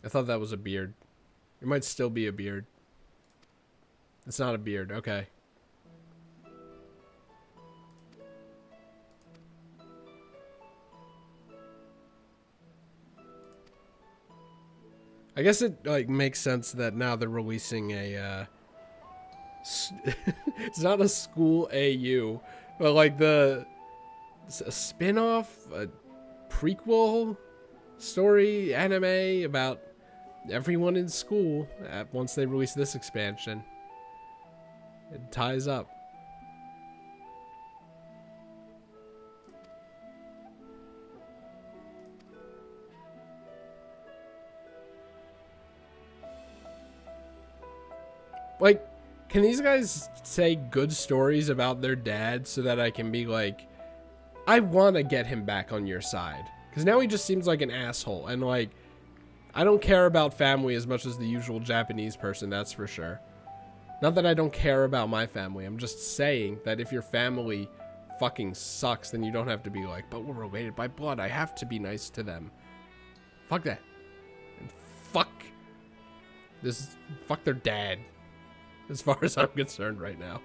[SPEAKER 1] I thought that was a beard. It might still be a beard. It's not a beard. Okay. I guess it like makes sense that now they're releasing a it's not a school AU, but like a spin-off, a prequel story anime about everyone in school once they release this expansion. It ties up. Like, can these guys say good stories about their dad so that I can be like, I want to get him back on your side? Because now he just seems like an asshole. And like, I don't care about family as much as the usual Japanese person, that's for sure. Not that I don't care about my family. I'm just saying that if your family fucking sucks, then you don't have to be like, but we're related by blood. I have to be nice to them. Fuck that. And fuck their dad. As far as I'm concerned right now.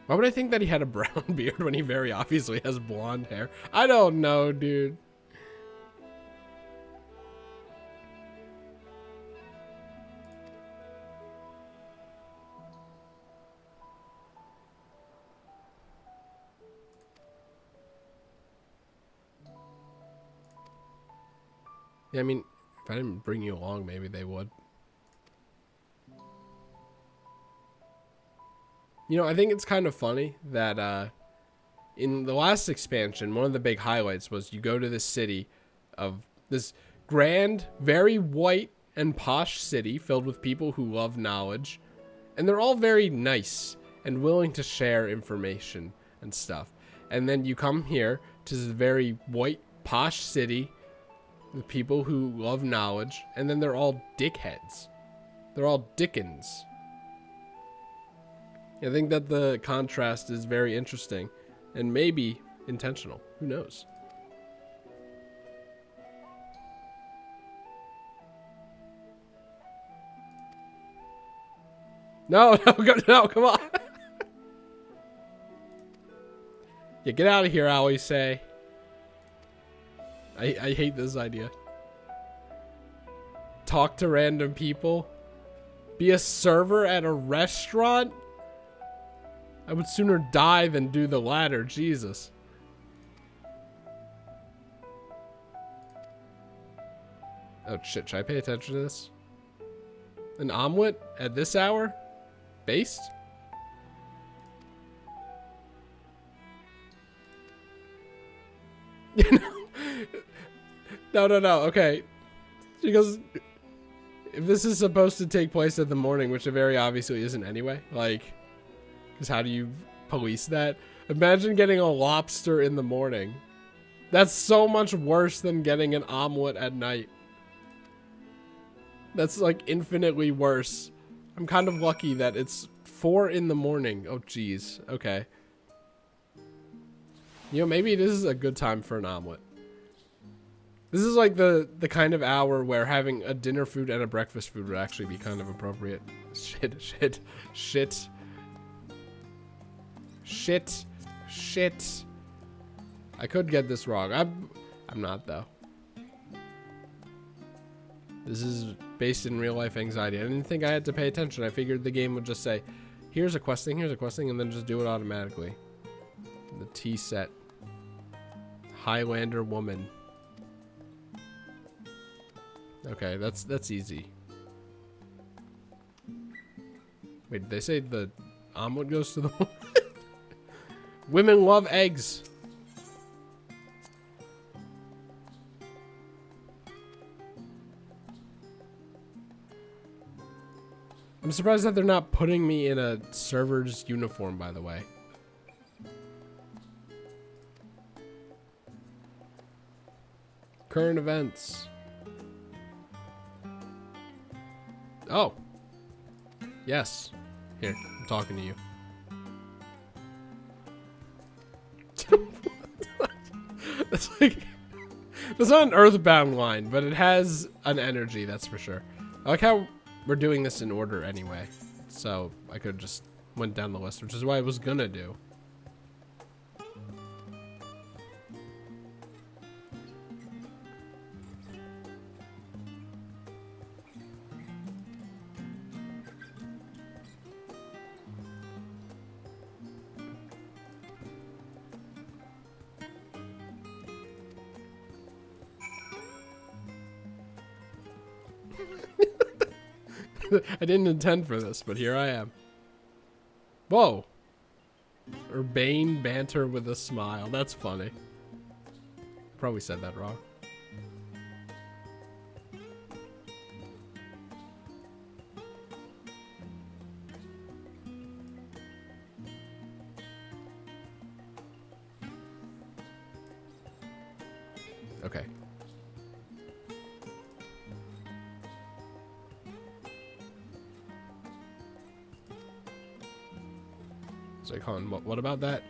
[SPEAKER 1] Why would I think that he had a brown beard when he very obviously has blonde hair? I don't know, dude. Yeah, I mean, if I didn't bring you along, maybe they would. You know, I think it's kind of funny that in the last expansion, one of the big highlights was you go to this city of this grand, very white and posh city filled with people who love knowledge. And they're all very nice and willing to share information and stuff. And then you come here to this very white, posh city with people who love knowledge. And then they're all dickheads. They're all Dickens. I think that the contrast is very interesting and maybe intentional. Who knows? No, no, come on. Yeah, get out of here, I always say. I hate this idea. Talk to random people. Be a server at a restaurant? I would sooner die than do the latter. Jesus. Oh, shit. Should I pay attention to this? An omelet at this hour? Based? No. Okay. Because if this is supposed to take place in the morning, which it very obviously isn't anyway, like, because how do you police that? Imagine getting a lobster in the morning. That's so much worse than getting an omelet at night. That's like infinitely worse. I'm kind of lucky that it's 4 in the morning. Oh, geez. Okay. You know, maybe this is a good time for an omelet. This is like the kind of hour where having a dinner food and a breakfast food would actually be kind of appropriate. Shit. I could get this wrong. I'm not, though. This is based in real life anxiety. I didn't think I had to pay attention. I figured the game would just say, here's a quest thing, and then just do it automatically. The T set. Highlander woman. Okay, that's easy. Wait, did they say the omelet goes to the woman? Women love eggs. I'm surprised that they're not putting me in a server's uniform, by the way. Current events. Oh. Yes. Here, I'm talking to you. It's like, it's not an Earthbound line, but it has an energy, that's for sure. I like how we're doing this in order anyway, so I could just went down the list, which is what I was gonna do. I didn't intend for this, but here I am. Whoa. Urbane banter with a smile. That's funny. Probably said that wrong. Okay. So, Colin, what about that?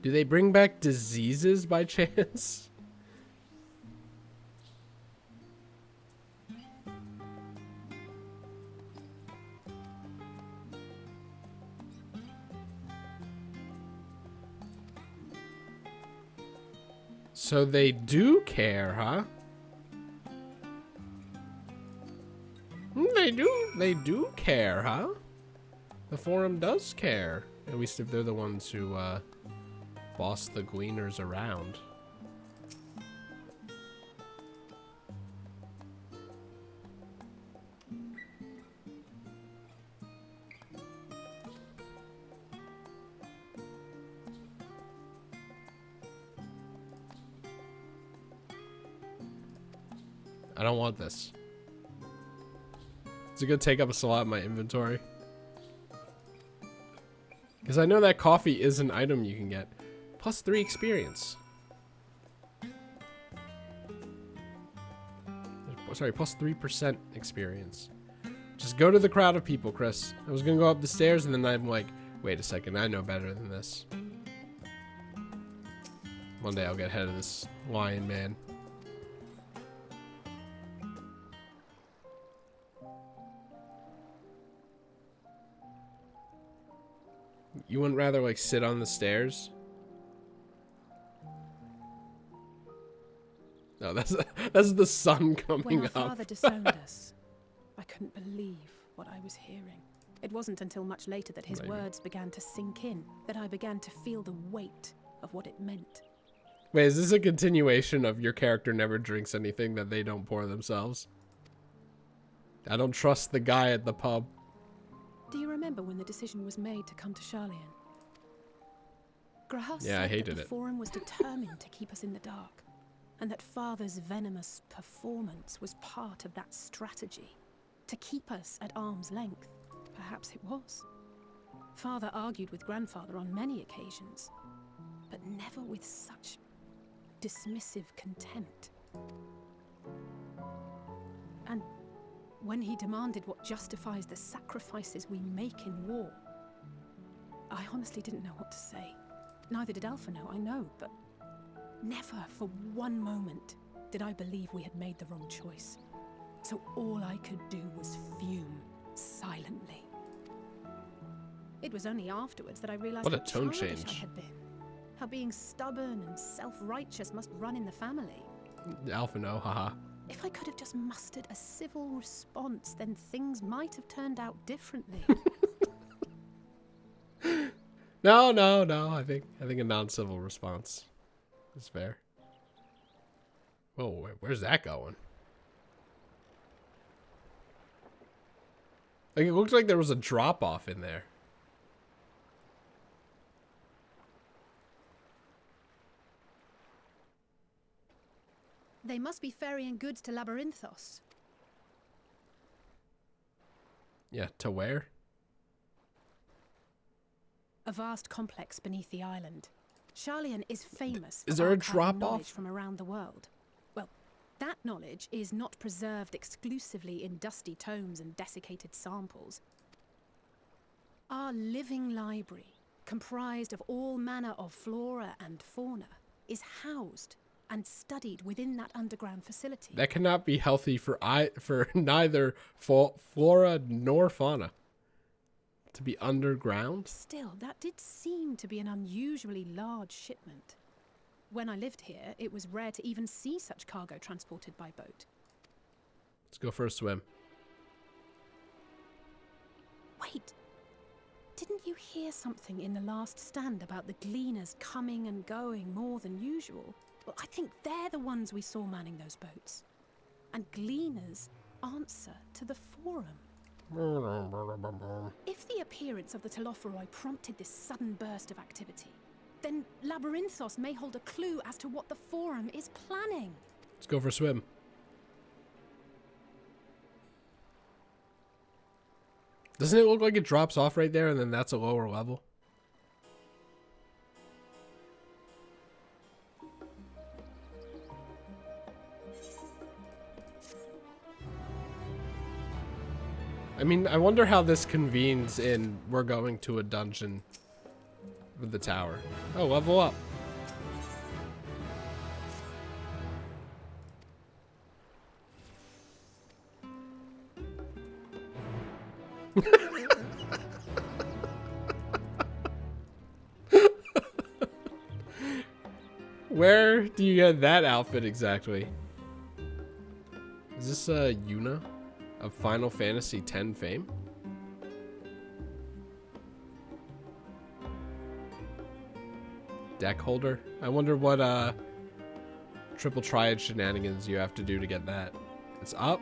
[SPEAKER 1] Do they bring back diseases by chance? So they do care, huh? They do care, huh? The Forum does care. At least if they're the ones who boss the Gleaners around. I don't want this. It's gonna take up a slot in my inventory. Because I know that coffee is an item you can get. Plus 3 experience. Sorry, plus 3% experience. Just go to the crowd of people, Chris. I was gonna go up the stairs and then I'm like, wait a second, I know better than this. One day I'll get ahead of this lion man. You wouldn't rather like sit on the stairs? No, that's the sun coming
[SPEAKER 8] When our
[SPEAKER 1] up.
[SPEAKER 8] father disowned us, I couldn't believe what I was hearing. It wasn't until much later that his words began to sink in, that I began to feel the weight of what it meant.
[SPEAKER 1] Wait, is this a continuation of your character never drinks anything that they don't pour themselves? I don't trust the guy at the pub.
[SPEAKER 8] Do you remember when the decision was made to come to Sharlayan? Grahas
[SPEAKER 1] Yeah, I
[SPEAKER 8] said
[SPEAKER 1] hated
[SPEAKER 8] that the
[SPEAKER 1] it.
[SPEAKER 8] Forum was determined to keep us in the dark, and that Father's venomous performance was part of that strategy, to keep us at arm's length. Perhaps it was. Father argued with Grandfather on many occasions, but never with such dismissive contempt. And when he demanded what justifies the sacrifices we make in war, I honestly didn't know what to say. Neither did Alpha know, I know, but never for one moment did I believe we had made the wrong choice. So all I could do was fume silently. It was only afterwards that I realized
[SPEAKER 1] What a
[SPEAKER 8] how
[SPEAKER 1] tone
[SPEAKER 8] childish
[SPEAKER 1] change.
[SPEAKER 8] I had been. How being stubborn and self-righteous must run in the family.
[SPEAKER 1] Alpha no, haha.
[SPEAKER 8] If I could have just mustered a civil response, then things might have turned out differently.
[SPEAKER 1] No. I think a non-civil response is fair. Whoa, where's that going? Like it looked like there was a drop off in there.
[SPEAKER 8] They must be ferrying goods to Labyrinthos.
[SPEAKER 1] Yeah, to where?
[SPEAKER 8] A vast complex beneath the island. Sharlayan is famous
[SPEAKER 1] Is
[SPEAKER 8] for
[SPEAKER 1] there a
[SPEAKER 8] archiving
[SPEAKER 1] drop-off?
[SPEAKER 8] knowledge from around the world. Well, that knowledge is not preserved exclusively in dusty tomes and desiccated samples. Our living library, comprised of all manner of flora and fauna, is housed and studied within that underground facility.
[SPEAKER 1] That cannot be healthy for neither flora nor fauna. To be underground?
[SPEAKER 8] Still, that did seem to be an unusually large shipment. When I lived here, it was rare to even see such cargo transported by boat.
[SPEAKER 1] Let's go for a swim.
[SPEAKER 8] Wait, didn't you hear something in the last stand about the Gleaners coming and going more than usual? Well, I think they're the ones we saw manning those boats. And Gleaners answer to the Forum. If the appearance of the Telophoroi prompted this sudden burst of activity, then Labyrinthos may hold a clue as to what the Forum is planning.
[SPEAKER 1] Let's go for a swim. Doesn't it look like it drops off right there and then that's a lower level? I mean, I wonder how this convenes in we're going to a dungeon with the tower. Oh, level up. Where do you get that outfit exactly? Is this Yuna of Final Fantasy X fame? Deck holder. I wonder what triple triad shenanigans you have to do to get that. It's up.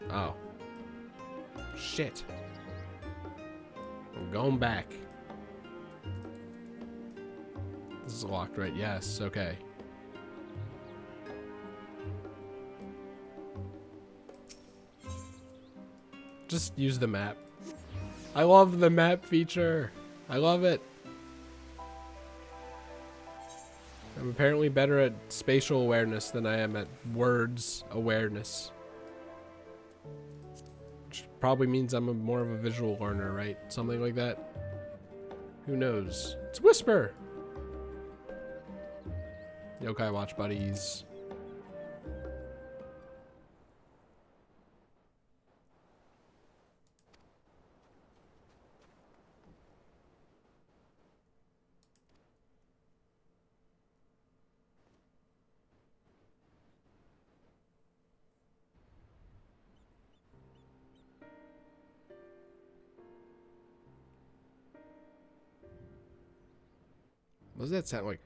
[SPEAKER 1] Oh. Shit. I'm going back. This is locked, right? Yes, okay. Just use the map. I love the map feature. I love it. I'm apparently better at spatial awareness than I am at words awareness. Which probably means I'm more of a visual learner, right? Something like that. Who knows? It's Whisper! Yokai Watch buddies. What does that sound like?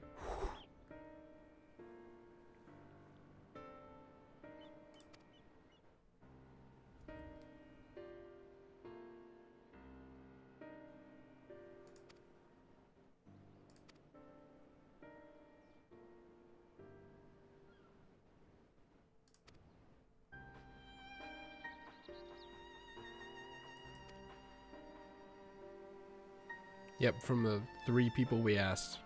[SPEAKER 1] Yep, from the 3 people we asked.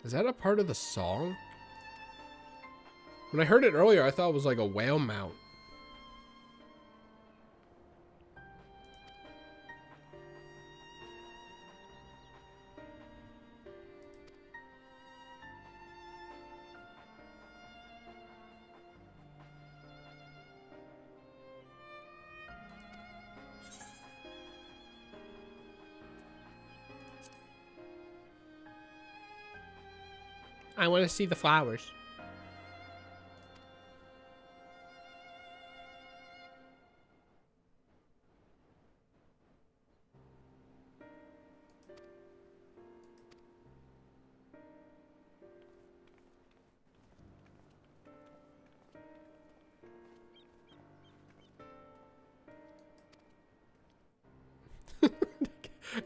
[SPEAKER 1] Is that a part of the song? When I heard it earlier, I thought it was like a whale mount. I want to see the flowers.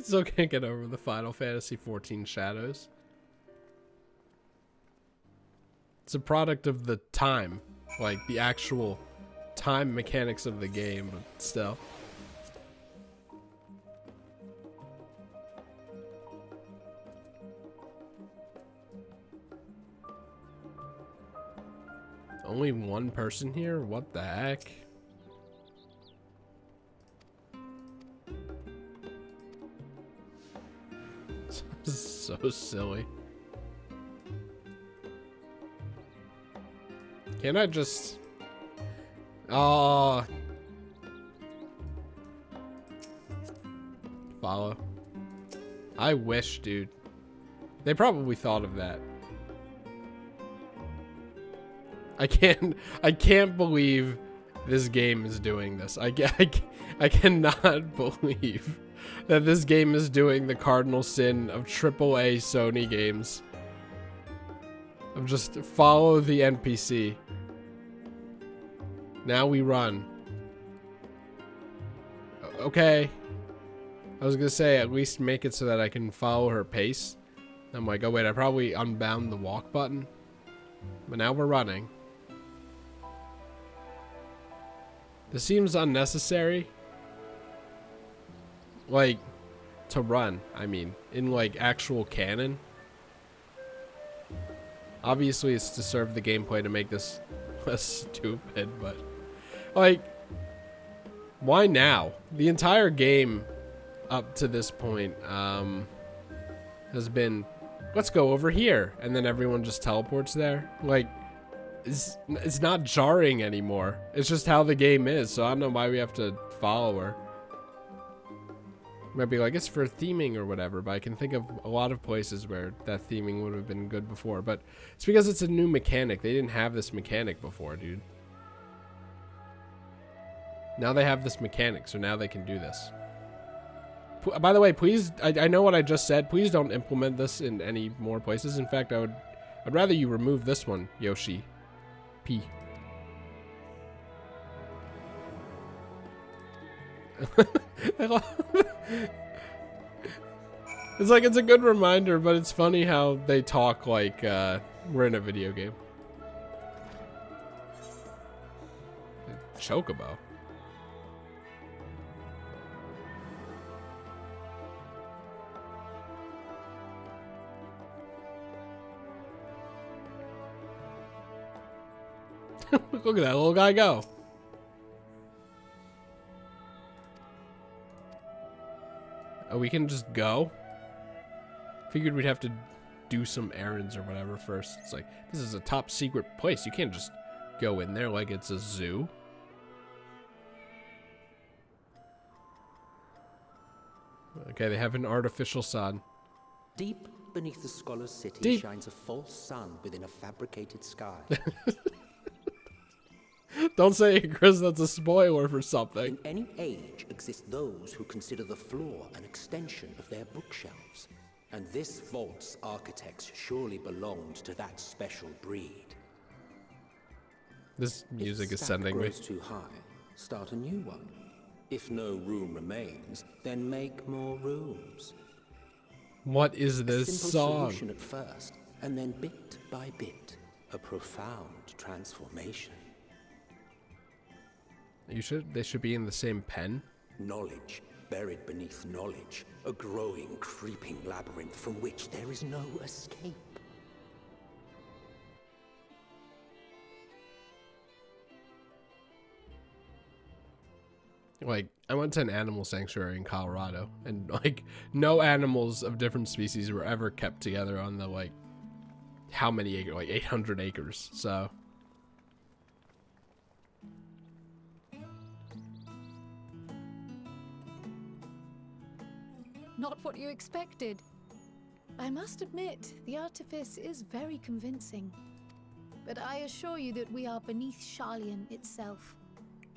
[SPEAKER 1] Still can't get over the Final Fantasy XIV shadows. It's a product of the time, like the actual time mechanics of the game, but still. Only one person here? What the heck? This is so silly. Can I just... Oh. Follow. I wish, dude. They probably thought of that. I can't believe this game is doing this. I cannot believe that this game is doing the cardinal sin of AAA Sony games. Of just follow the NPC. Now we run. Okay. I was gonna say, at least make it so that I can follow her pace. I'm like, oh wait, I probably unbound the walk button. But now we're running. This seems unnecessary. Like, to run, I mean, in like actual canon. Obviously it's to serve the gameplay to make this less stupid, but like, why now? The entire game up to this point has been, let's go over here, and then everyone just teleports there. Like, it's not jarring anymore. It's just how the game is, so I don't know why we have to follow her. Might be like, it's for theming or whatever, but I can think of a lot of places where that theming would have been good before. But it's because it's a new mechanic. They didn't have this mechanic before, dude. Now they have this mechanic, so now they can do this. By the way, please, I know what I just said. Please don't implement this in any more places. In fact, I'd rather you remove this one, Yoshi P. It's like, it's a good reminder, but it's funny how they talk like we're in a video game. Chocobo. Look at that little guy go. Oh, we can just go? Figured we'd have to do some errands or whatever first. It's like, this is a top secret place. You can't just go in there like it's a zoo. Okay, they have an artificial sun.
[SPEAKER 2] Deep beneath the scholar's city shines a false sun within a fabricated sky.
[SPEAKER 1] Don't say it, Chris, that's a spoiler for something.
[SPEAKER 2] In any age exist those who consider the floor an extension of their bookshelves. And this vault's architects surely belonged to that special breed.
[SPEAKER 1] This music is
[SPEAKER 2] If
[SPEAKER 1] sending me.
[SPEAKER 2] grows too high, start a new one. If no room remains, then make more rooms.
[SPEAKER 1] What is
[SPEAKER 2] A
[SPEAKER 1] this
[SPEAKER 2] simple
[SPEAKER 1] song?
[SPEAKER 2] solution at first, and then bit by bit, a profound transformation.
[SPEAKER 1] They should be in the same pen.
[SPEAKER 2] Knowledge buried beneath knowledge, a growing, creeping labyrinth from which there is no escape.
[SPEAKER 1] Like, I went to an animal sanctuary in Colorado, and like, no animals of different species were ever kept together on the, like, how many acres? Like 800 acres. So
[SPEAKER 9] Not what you expected. I must admit, the artifice is very convincing. But I assure you that we are beneath Sharlayan itself.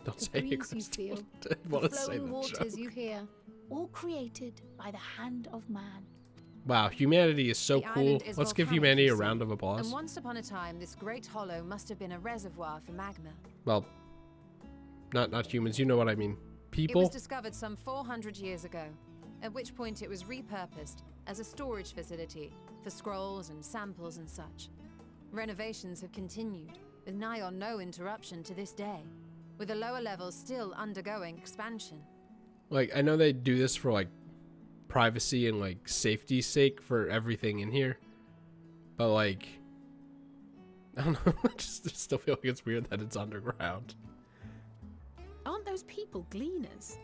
[SPEAKER 1] don't
[SPEAKER 9] The
[SPEAKER 1] say it,
[SPEAKER 9] breeze you
[SPEAKER 1] Chris.
[SPEAKER 9] feel,
[SPEAKER 1] Don't
[SPEAKER 9] the
[SPEAKER 1] want to say
[SPEAKER 9] flowing
[SPEAKER 1] the
[SPEAKER 9] waters
[SPEAKER 1] joke.
[SPEAKER 9] you hear, all created by the hand of man.
[SPEAKER 1] Wow, humanity is so
[SPEAKER 10] The
[SPEAKER 1] cool.
[SPEAKER 10] island is
[SPEAKER 1] Let's give
[SPEAKER 10] volcanic,
[SPEAKER 1] humanity
[SPEAKER 10] you
[SPEAKER 1] a
[SPEAKER 10] see.
[SPEAKER 1] round of applause.
[SPEAKER 10] And once upon a time, this great hollow must have been a reservoir for magma.
[SPEAKER 1] Well, not humans. You know what I mean.
[SPEAKER 10] It
[SPEAKER 1] People.
[SPEAKER 10] was discovered some 400 years ago, at which point it was repurposed as a storage facility for scrolls and samples and such. Renovations have continued, with nigh on no interruption to this day, with the lower levels still undergoing expansion.
[SPEAKER 1] Like, I know they do this for, like, privacy and, like, safety's sake for everything in here. But, like, I don't know. I just still feel like it's weird that it's underground.
[SPEAKER 8] Aren't those people gleaners?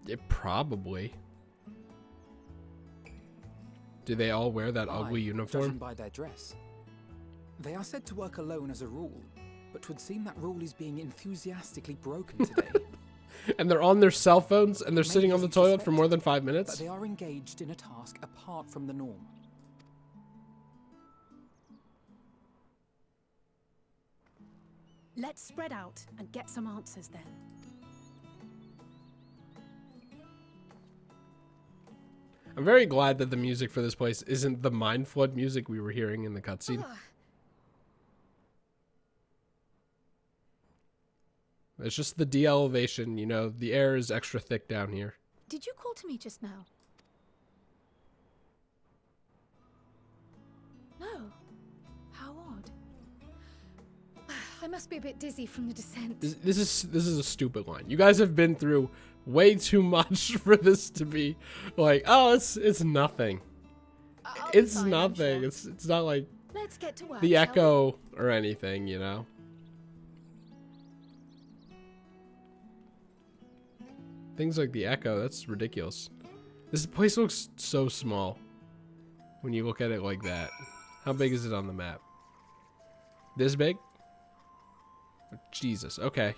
[SPEAKER 1] It probably. Do they all wear that ugly
[SPEAKER 11] Judging
[SPEAKER 1] uniform?
[SPEAKER 11] by their dress. They are said to work alone as a rule, but 'twould seem that rule is being enthusiastically broken today.
[SPEAKER 1] And they're on their cell phones and they're
[SPEAKER 11] Maybe
[SPEAKER 1] sitting on
[SPEAKER 11] as
[SPEAKER 1] the
[SPEAKER 11] you
[SPEAKER 1] toilet for
[SPEAKER 11] suspect,
[SPEAKER 1] more than 5
[SPEAKER 11] But
[SPEAKER 1] minutes?
[SPEAKER 11] they are engaged in a task apart from the norm.
[SPEAKER 8] Let's spread out and get some answers then.
[SPEAKER 1] I'm very glad that the music for this place isn't the Mind Flood music we were hearing in the cutscene. It's just the de-elevation, you know, the air is extra thick down here.
[SPEAKER 9] Did you call to me just now? No. How odd. I must be a bit dizzy from the descent.
[SPEAKER 1] This is a stupid line. You guys have been through way too much for this to be like, oh, it's nothing.
[SPEAKER 9] I'll be
[SPEAKER 1] It's
[SPEAKER 9] fine, I'm
[SPEAKER 1] nothing.
[SPEAKER 9] sure.
[SPEAKER 1] It's not like
[SPEAKER 9] Let's get to work.
[SPEAKER 1] the
[SPEAKER 9] shall we?
[SPEAKER 1] echo or anything, you know. Things like the echo, that's ridiculous. This place looks so small when you look at it like that. How big is it on the map? This big? Jesus, okay.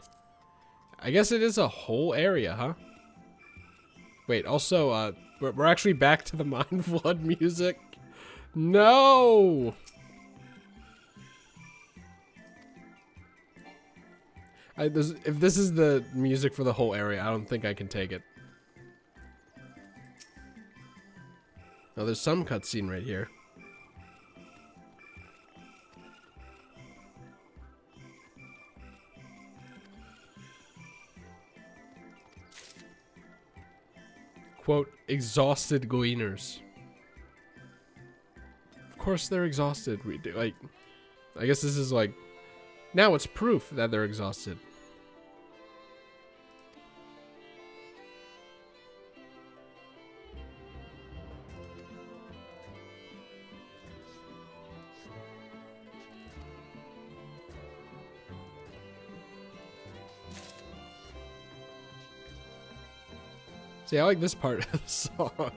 [SPEAKER 1] I guess it is a whole area, huh? Wait, also, we're actually back to the Mind Flood music. No! If this is the music for the whole area, I don't think I can take it. Oh, there's some cutscene right here. Quote, exhausted gleaners. Of course they're exhausted. Like, I guess this is like, now it's proof that they're exhausted. See, I like this part of the song.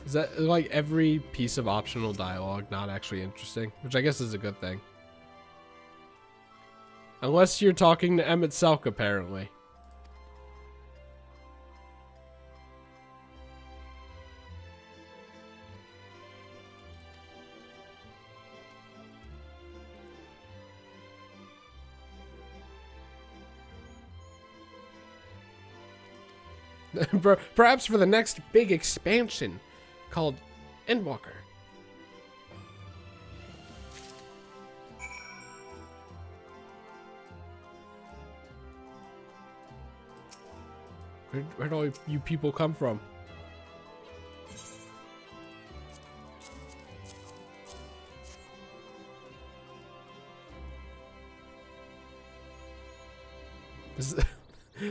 [SPEAKER 1] Is that like every piece of optional dialogue not actually interesting? Which I guess is a good thing. Unless you're talking to Emmett Selk, apparently. Perhaps for the next big expansion called Endwalker. Where'd all you people come from?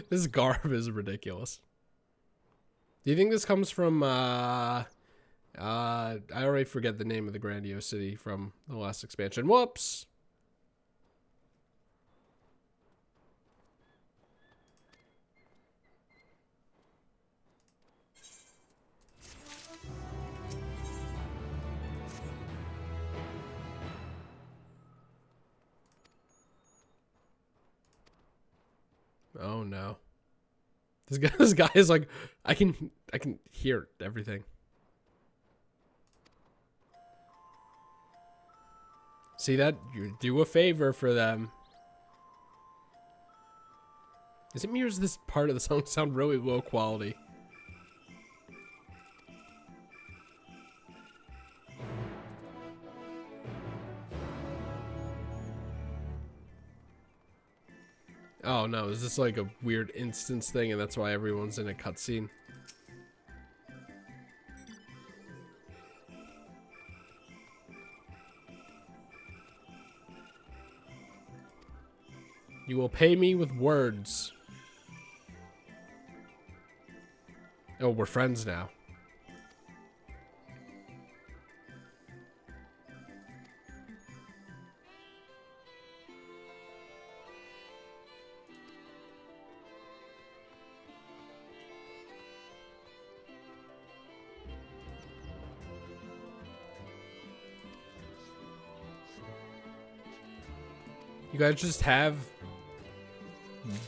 [SPEAKER 1] This garb is ridiculous. Do you think this comes from, I already forget the name of the grandiose city from the last expansion. Whoops! Oh no. This guy is like, I can hear everything. See that? You do a favor for them. Is it me or does this part of the song sound really low quality? Oh no, is this like a weird instance thing and that's why everyone's in a cutscene? You will pay me with words. Oh, we're friends now. You guys just have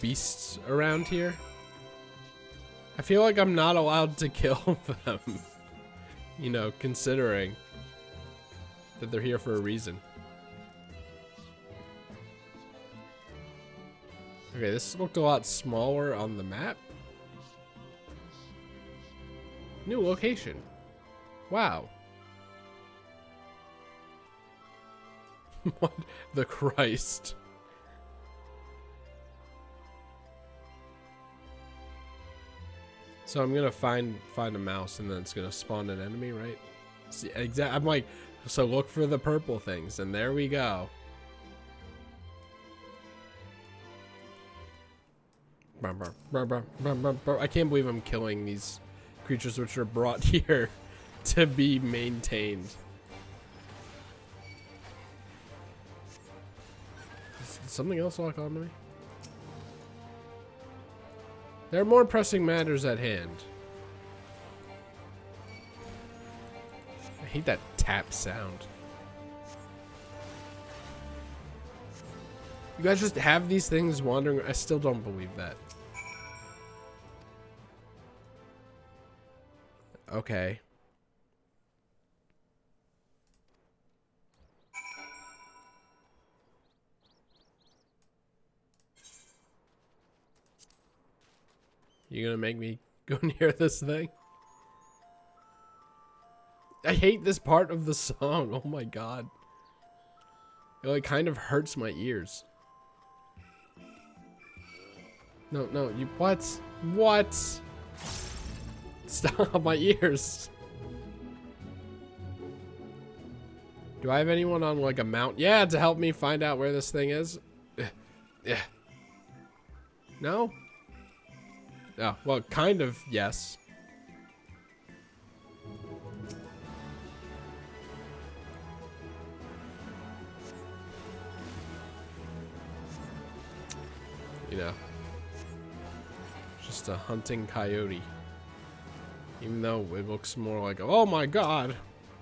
[SPEAKER 1] beasts around here? I feel like I'm not allowed to kill them. You know, considering that they're here for a reason. Okay, this looked a lot smaller on the map. New location. Wow. What the Christ? So I'm gonna find a mouse and then it's gonna spawn an enemy, right? See, I'm like, so look for the purple things, and there we go. I can't believe I'm killing these creatures which are brought here to be maintained. Did something else lock onto me? There are more pressing matters at hand. I hate that tap sound. You guys just have these things wandering. I still don't believe that. Okay. You gonna make me go near this thing? I hate this part of the song. Oh my god. It like kind of hurts my ears. No, no, you what? What? Stop my ears. Do I have anyone on like a mount? Yeah, to help me find out where this thing is. Yeah. No? Oh, well, kind of, yes. You know, just a hunting coyote. Even though it looks more like, oh my god,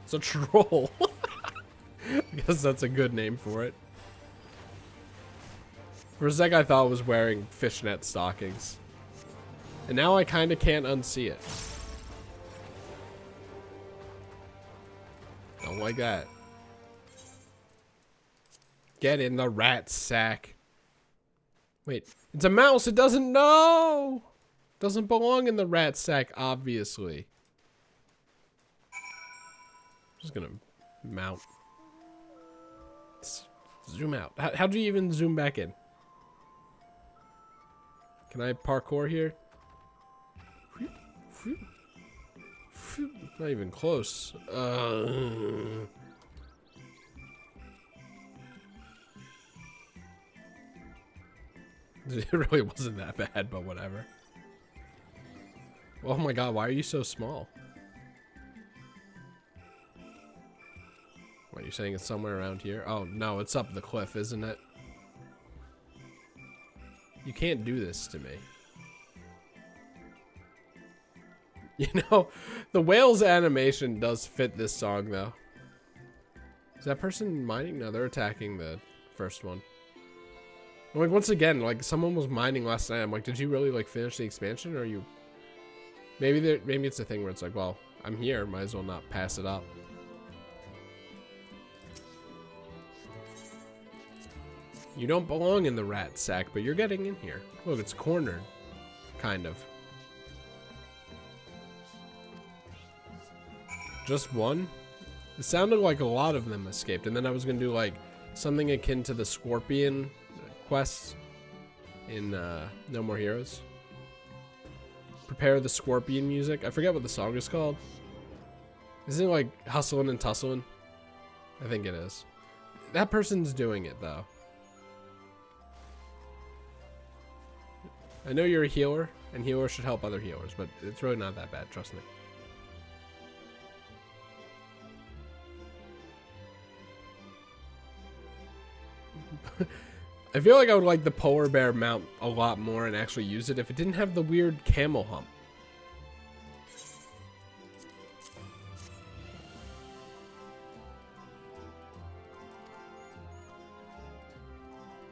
[SPEAKER 1] it's a troll. I guess that's a good name for it. For a sec I thought it was wearing fishnet stockings. And now I kind of can't unsee it. Don't like that. Get in the rat sack. Wait, it's a mouse. It doesn't know. Doesn't belong in the rat sack, obviously. I'm just gonna mount. Zoom out. How do you even zoom back in? Can I parkour here? Not even close. It really wasn't that bad, but whatever. Oh my god, why are you so small? What, are you saying it's somewhere around here? Oh, no, it's up the cliff, isn't it? You can't do this to me. You know, the whale's animation does fit this song, though. Is that person mining? No, they're attacking the first one. I'm like, once again, like, someone was mining last night. I'm like, did you really, like, finish the expansion, or are you... Maybe it's a thing where it's like, well, I'm here, might as well not pass it up. You don't belong in the rat sack, but you're getting in here. Look, it's cornered. Kind of. Just one? It sounded like a lot of them escaped, and then I was gonna do like something akin to the Scorpion quest in No More Heroes. Prepare the Scorpion music. I forget what the song is called. Isn't it like Hustlin' and Tusslin'? I think it is. That person's doing it though. I know you're a healer, and healers should help other healers, but it's really not that bad, trust me. I feel like I would like the polar bear mount a lot more and actually use it if it didn't have the weird camel hump.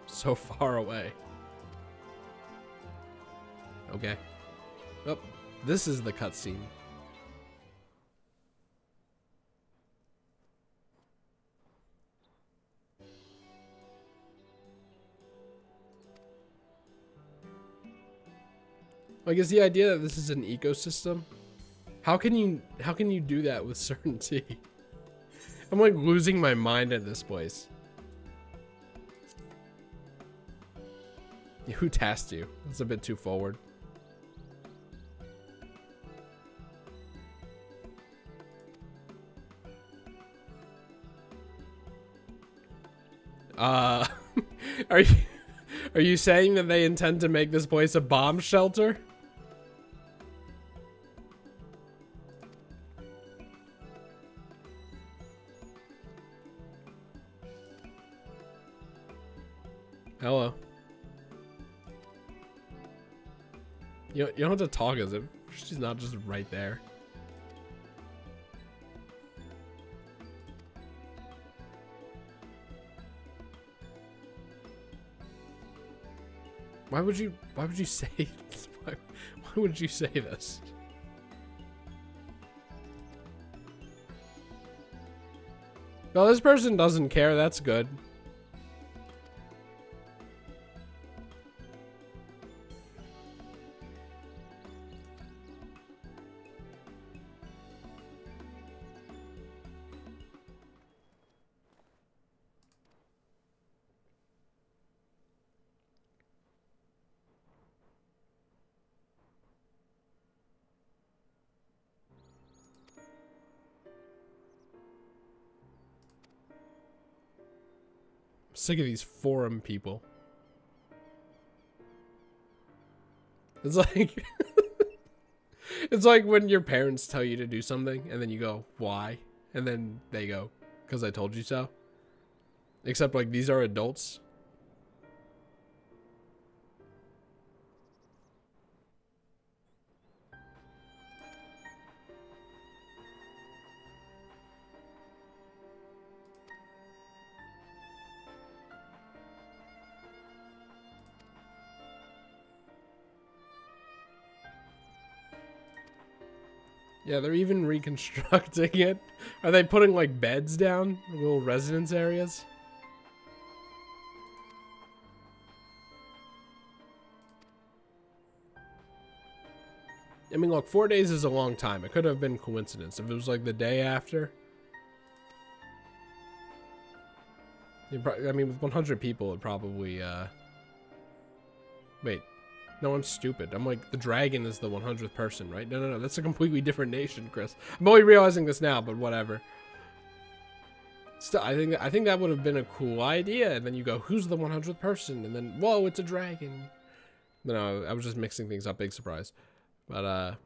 [SPEAKER 1] So far away. Okay. Oh, this is the cutscene. Like, is the idea that this is an ecosystem? How can you do that with certainty? I'm like losing my mind at this place. Who tasked you? That's a bit too forward. Are you saying that they intend to make this place a bomb shelter? Hello. You don't have to talk as if she's not just right there. Why would you say why would you say this? Well, this person doesn't care. That's good. Sick of these forum people. It's like it's like when your parents tell you to do something and then you go, why? And then they go, because I told you so. Except like these are adults. Yeah, they're even reconstructing it. Are they putting like beds down? Little residence areas? I mean, look, 4 days is a long time. It could have been coincidence. If it was like the day after. I mean, with 100 people, it probably, Wait. No, I'm stupid. I'm like, the dragon is the 100th person, right? No. That's a completely different nation, Chris. I'm only realizing this now, but whatever. Still, I think that would have been a cool idea. And then you go, who's the 100th person? And then, whoa, it's a dragon. No, I was just mixing things up. Big surprise. But,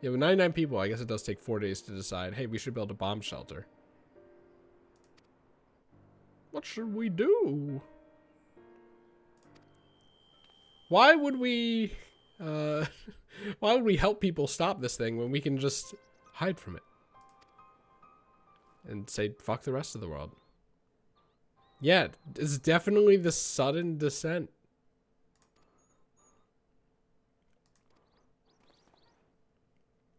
[SPEAKER 1] yeah, with 99 people, I guess it does take 4 days to decide, hey, we should build a bomb shelter. What should we do? Why would we help people stop this thing when we can just hide from it? And say, fuck the rest of the world. Yeah, it's definitely the sudden descent.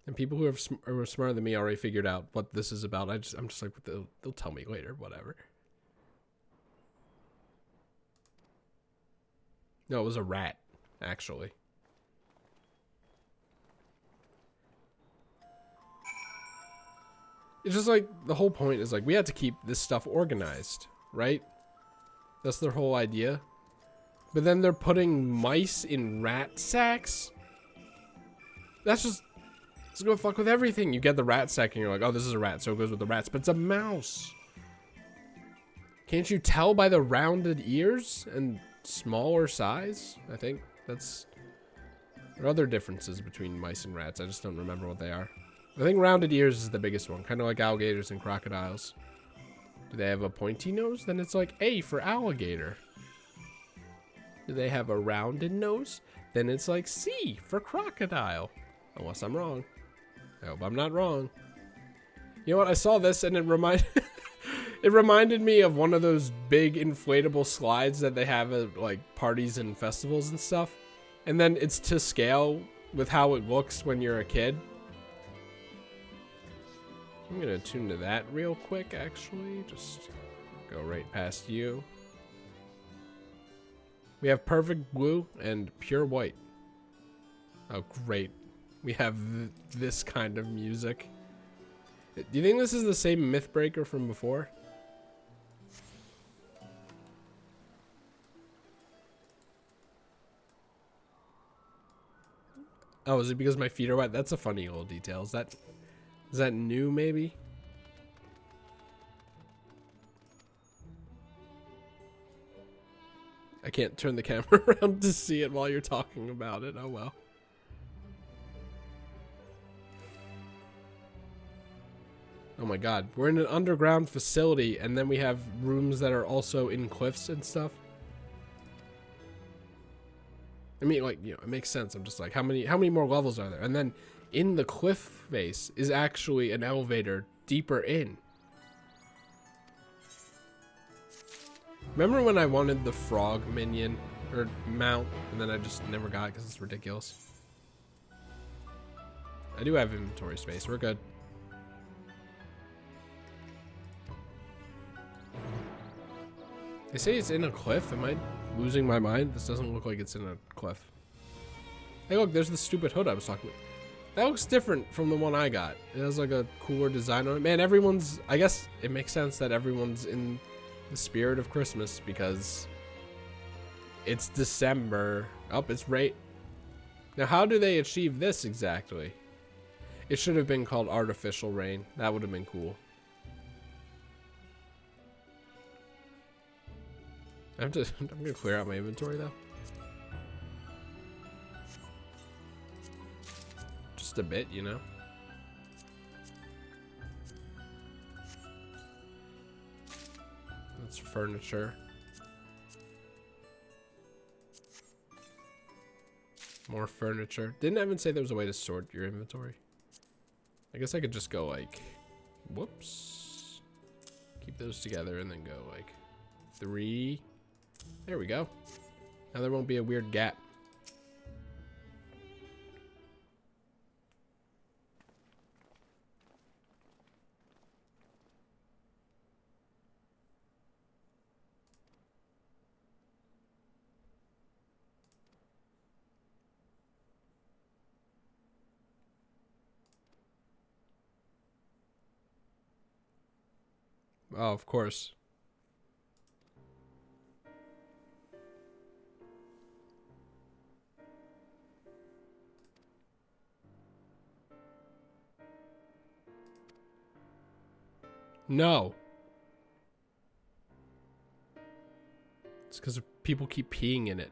[SPEAKER 1] And people who are smarter than me already figured out what this is about. I'm just like, they'll tell me later, whatever. No, it was a rat, actually. It's just like, the whole point is like, we have to keep this stuff organized, right? That's their whole idea. But then they're putting mice in rat sacks? That's just, it's gonna fuck with everything. You get the rat sack and you're like, oh, this is a rat, so it goes with the rats. But it's a mouse. Can't you tell by the rounded ears and smaller size? I think that's... There are other differences between mice and rats. I just don't remember what they are. I think rounded ears is the biggest one. Kind of like alligators and crocodiles. Do they have a pointy nose? Then it's like A for alligator. Do they have a rounded nose? Then it's like C for crocodile. Unless I'm wrong. I hope I'm not wrong. You know what? I saw this and it reminded me of one of those big inflatable slides that they have at like parties and festivals and stuff. And then it's to scale with how it looks when you're a kid. I'm gonna tune to that real quick, actually. Just go right past you. We have perfect blue and pure white. Oh, great. We have this kind of music. Do you think this is the same Mythbreaker from before? Oh, is it because my feet are wet? That's a funny little detail. Is that new, maybe? I can't turn the camera around to see it while you're talking about it. Oh, well. Oh my god. We're in an underground facility, and then we have rooms that are also in cliffs and stuff. I mean, like, you know, it makes sense. I'm just like, how many more levels are there? And then in the cliff face is actually an elevator deeper in. Remember when I wanted the frog minion or mount, and then I just never got it because it's ridiculous. I do have inventory space. We're good. They say it's in a cliff. Am I losing my mind? This doesn't look like it's in a cliff. Hey, look, there's the stupid hood I was talking about. That looks different from the one I got. It has like a cooler design on it. Man, everyone's... I guess it makes sense that everyone's in the spirit of Christmas because it's December. Oh, it's right. Now, how do they achieve this exactly? It should have been called Artificial Rain. That would have been cool. I'm gonna clear out my inventory though. Just a bit, you know. That's furniture. More furniture. Didn't Evan say there was a way to sort your inventory? I guess I could just go like, whoops. Keep those together and then go like 3. There we go. Now there won't be a weird gap. Oh, of course. No. It's because people keep peeing in it.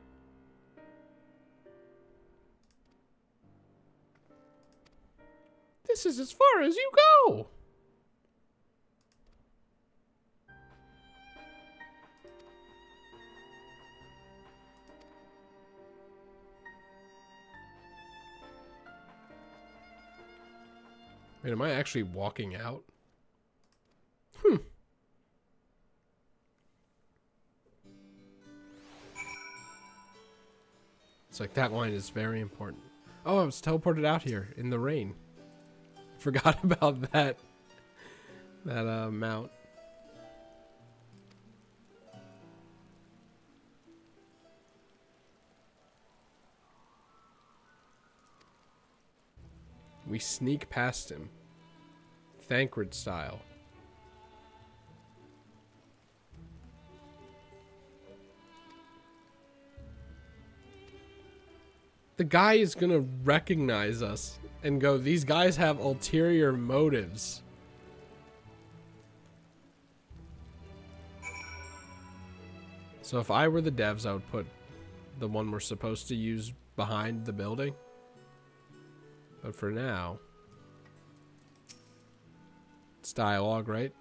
[SPEAKER 1] This is as far as you go. Wait, am I actually walking out? It's like that line is very important. Oh, I was teleported out here in the rain. Forgot about that mount. We sneak past him. Thancred style. The guy is gonna recognize us and go, these guys have ulterior motives. So if I were the devs, I would put the one we're supposed to use behind the building. But for now, it's dialogue, right?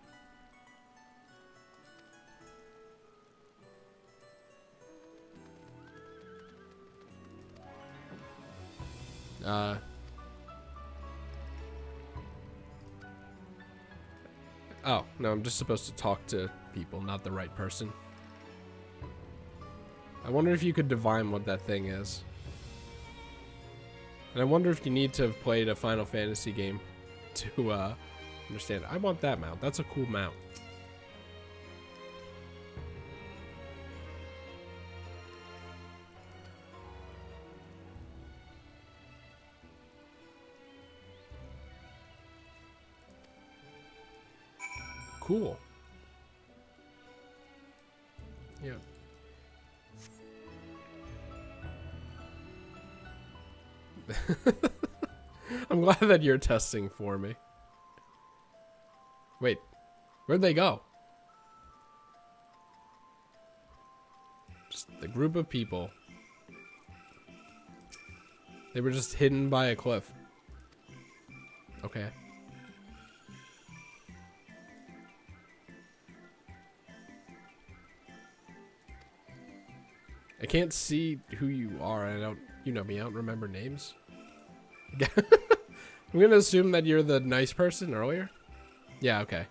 [SPEAKER 1] Oh, no, I'm just supposed to talk to people, not the right person. I wonder if you could divine what that thing is. And I wonder if you need to have played a Final Fantasy game to understand. I want that mount. That's a cool mount. Cool. Yeah. I'm glad that you're testing for me. Wait, where'd they go? Just the group of people. They were just hidden by a cliff. Okay. I can't see who you are. I don't, you know me, I don't remember names. I'm gonna assume that you're the nice person earlier. Yeah, okay.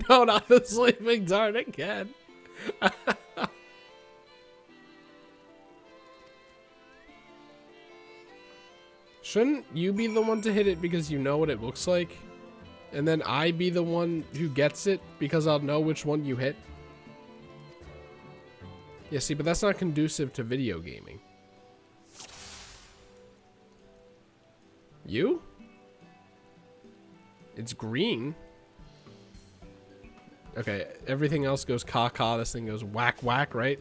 [SPEAKER 1] No, not the sleeping dart again. Shouldn't you be the one to hit it because you know what it looks like? And then I be the one who gets it because I'll know which one you hit? Yeah, see, but that's not conducive to video gaming. You? It's green. Okay, everything else goes caw-caw. This thing goes whack-whack, right?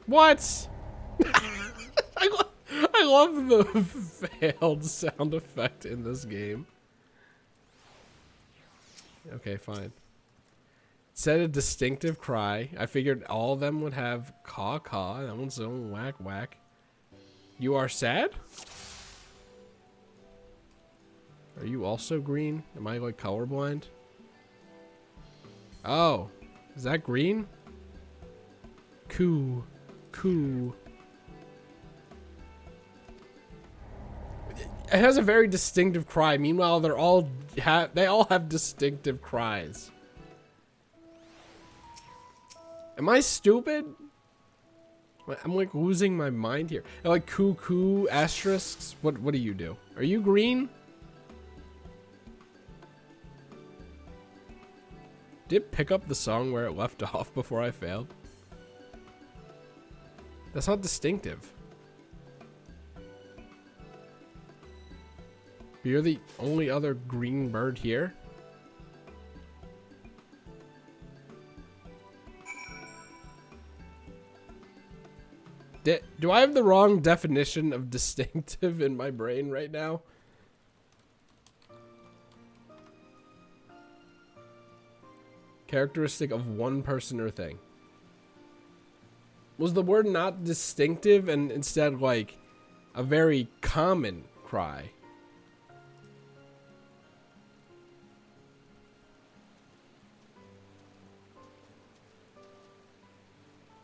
[SPEAKER 1] What? I love the failed sound effect in this game. Okay, fine. It said a distinctive cry. I figured all of them would have caw-caw. That one's own whack-whack. You are sad? Are you also green? Am I like colorblind? Oh, is that green? Coo. Coo. It has a very distinctive cry. Meanwhile, they all have distinctive cries. Am I stupid? I'm like losing my mind here. I like coo asterisks. What do you do? Are you green? Did it pick up the song where it left off before I failed? That's not distinctive. You're the only other green bird here? Do I have the wrong definition of distinctive in my brain right now? Characteristic of one person or thing. Was the word not distinctive and instead like a very common cry?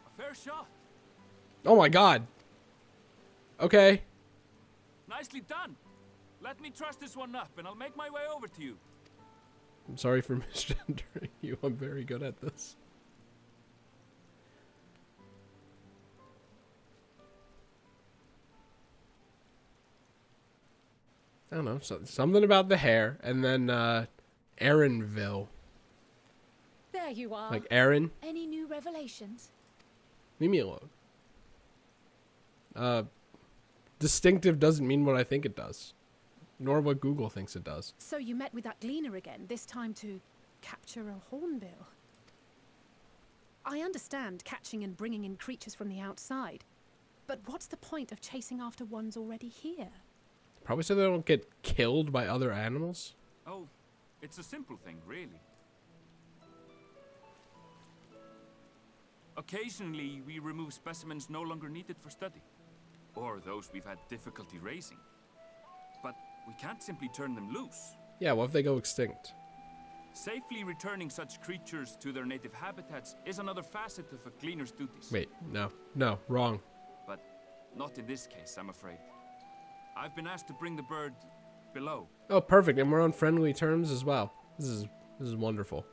[SPEAKER 12] A fair shot.
[SPEAKER 1] Oh my god. Okay.
[SPEAKER 12] Nicely done. Let me truss this one up and I'll make my way over to you.
[SPEAKER 1] I'm sorry for misgendering you. I'm very good at this. I don't know. Something about the hair. And then Aaronville.
[SPEAKER 9] There you are.
[SPEAKER 1] Like Aaron.
[SPEAKER 9] Any new revelations?
[SPEAKER 1] Leave me alone. Distinctive doesn't mean what I think it does. Nor what Google thinks it does.
[SPEAKER 8] So you met with that gleaner again, this time to capture a hornbill. I understand catching and bringing in creatures from the outside, but what's the point of chasing after ones already here?
[SPEAKER 1] Probably so they don't get killed by other animals.
[SPEAKER 12] Oh, it's a simple thing, really. Occasionally, we remove specimens no longer needed for study, or those we've had difficulty raising. But we can't simply turn them loose.
[SPEAKER 1] Yeah, what if they go extinct?
[SPEAKER 12] Safely returning such creatures to their native habitats is another facet of a gleaner's duties.
[SPEAKER 1] Wait, no, wrong.
[SPEAKER 12] But not in this case, I'm afraid. I've been asked to bring the bird below.
[SPEAKER 1] Oh, perfect, and we're on friendly terms as well. This is wonderful.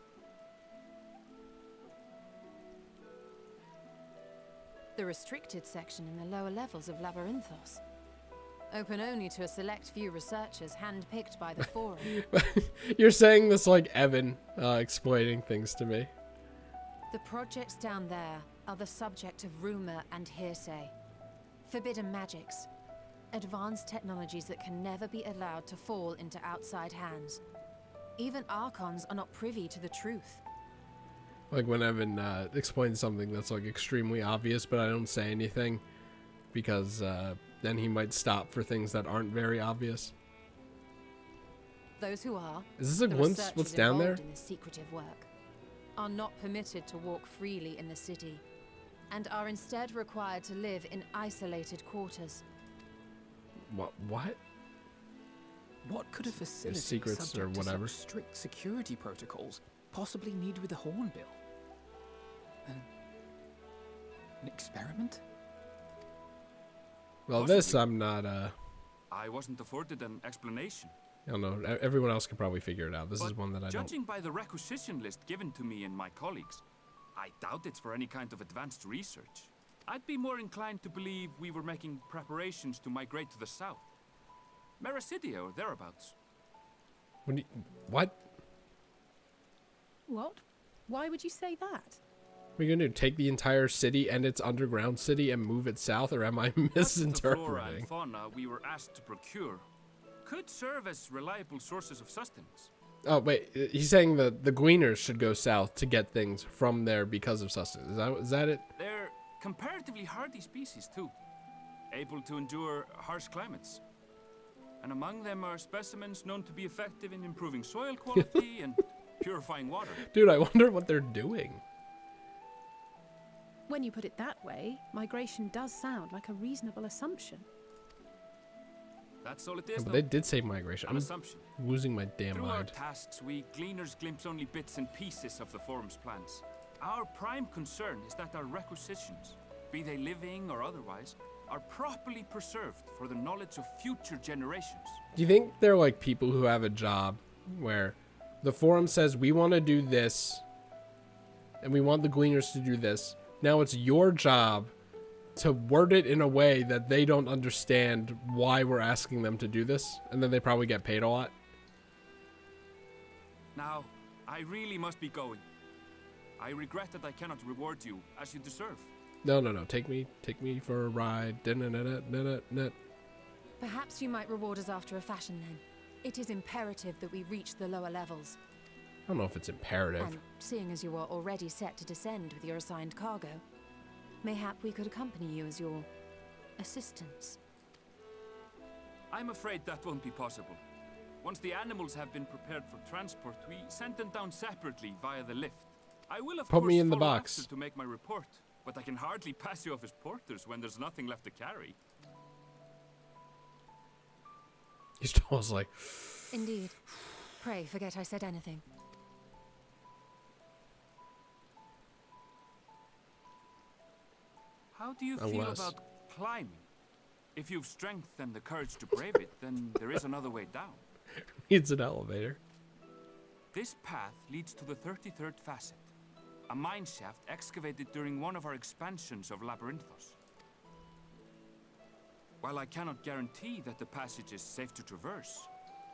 [SPEAKER 10] The restricted section in the lower levels of Labyrinthos. Open only to a select few researchers handpicked by the Forum.
[SPEAKER 1] You're saying this like Evan explaining things to me.
[SPEAKER 10] The projects down there are the subject of rumor and hearsay. Forbidden magics. Advanced technologies that can never be allowed to fall into outside hands. Even Archons are not privy to the truth.
[SPEAKER 1] Like when Evan explains something that's like extremely obvious, but I don't say anything because then he might stop for things that aren't very obvious.
[SPEAKER 10] Those who are,
[SPEAKER 1] is this a glimpse what's down there?
[SPEAKER 10] In this secretive work, are not permitted to walk freely in the city, and are instead required to live in isolated quarters.
[SPEAKER 1] What?
[SPEAKER 11] What could a facility
[SPEAKER 1] secrets
[SPEAKER 11] subject
[SPEAKER 1] or whatever
[SPEAKER 11] to such strict security protocols possibly need with a hornbill? An experiment?
[SPEAKER 1] Well,
[SPEAKER 12] Possibly.
[SPEAKER 1] this I'm not.
[SPEAKER 12] I wasn't afforded an explanation.
[SPEAKER 1] I don't know. Everyone else can probably figure it out. This is one that I don't.
[SPEAKER 12] Judging by the requisition list given to me and my colleagues, I doubt it's for any kind of advanced research. I'd be more inclined to believe we were making preparations to migrate to the south. Mericidia or thereabouts.
[SPEAKER 1] What?
[SPEAKER 8] What? Why would you say that?
[SPEAKER 1] Are we going to take the entire city and its underground city and move it south, or am I
[SPEAKER 12] The flora
[SPEAKER 1] misinterpreting?
[SPEAKER 12] and fauna we were asked to procure could serve as reliable sources of sustenance.
[SPEAKER 1] Oh, wait. He's saying the Gleaners should go south to get things from there because of sustenance. Is that it?
[SPEAKER 12] They're comparatively hardy species, too, able to endure harsh climates. And among them are specimens known to be effective in improving soil quality and purifying water.
[SPEAKER 1] Dude, I wonder what they're doing.
[SPEAKER 8] When you put it that way, migration does sound like a reasonable assumption.
[SPEAKER 12] That's all it
[SPEAKER 1] Yeah,
[SPEAKER 12] is,
[SPEAKER 1] but
[SPEAKER 12] though.
[SPEAKER 1] they did say migration.
[SPEAKER 12] An
[SPEAKER 1] I'm
[SPEAKER 12] assumption.
[SPEAKER 1] losing my damn
[SPEAKER 12] Through our
[SPEAKER 1] mind.
[SPEAKER 12] tasks, we Gleaners glimpse only bits and pieces of the Forum's plans. Our prime concern is that our requisitions, be they living or otherwise, are properly preserved for the knowledge of future generations.
[SPEAKER 1] Do you think they're like people who have a job where the forum says we want to do this and we want the Gleaners to do this? Now it's your job to word it in a way that they don't understand why we're asking them to do this, and then they probably get paid a lot.
[SPEAKER 12] Now, I really must be going. I regret that I cannot reward you as you deserve.
[SPEAKER 1] No. Take me for a ride. Da-na-na-na-na-na-na.
[SPEAKER 10] Perhaps you might reward us after a fashion then. It is imperative that we reach the lower levels.
[SPEAKER 1] I don't know if it's imperative.
[SPEAKER 10] And seeing as you are already set to descend with your assigned cargo, mayhap we could accompany you as your assistants.
[SPEAKER 12] I'm afraid that won't be possible. Once the animals have been prepared for transport, we send them down separately via the lift. I will of
[SPEAKER 1] Put
[SPEAKER 12] course
[SPEAKER 1] me in the
[SPEAKER 12] follow
[SPEAKER 1] box.
[SPEAKER 12] after to make my report, but I can hardly pass you off as porters when there's nothing left to carry.
[SPEAKER 1] He's almost like,
[SPEAKER 10] Indeed. Pray forget I said anything.
[SPEAKER 12] How do you feel
[SPEAKER 1] Unless-
[SPEAKER 12] about climbing? If you've strength and the courage to brave it, then there is another way down.
[SPEAKER 1] it's an elevator.
[SPEAKER 12] This path leads to the 33rd facet, a mine shaft excavated during one of our expansions of Labyrinthos. While I cannot guarantee that the passage is safe to traverse,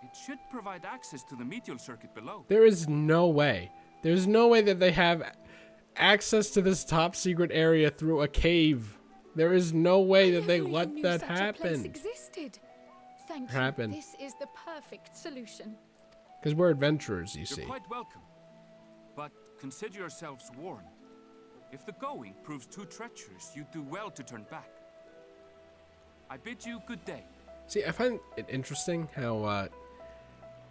[SPEAKER 12] it should provide access to the medial circuit below.
[SPEAKER 1] There is no way. There's no way that they have access to this top secret area through a cave. There is no way that they let that happen.
[SPEAKER 9] Existed. Thank
[SPEAKER 1] Happen.
[SPEAKER 9] you. This is the perfect solution.
[SPEAKER 1] Because we're adventurers, you
[SPEAKER 12] You're
[SPEAKER 1] see.
[SPEAKER 12] quite welcome, but consider yourselves warned. If the going proves too treacherous, you do well to turn back. I bid you good day.
[SPEAKER 1] See, I find it interesting how,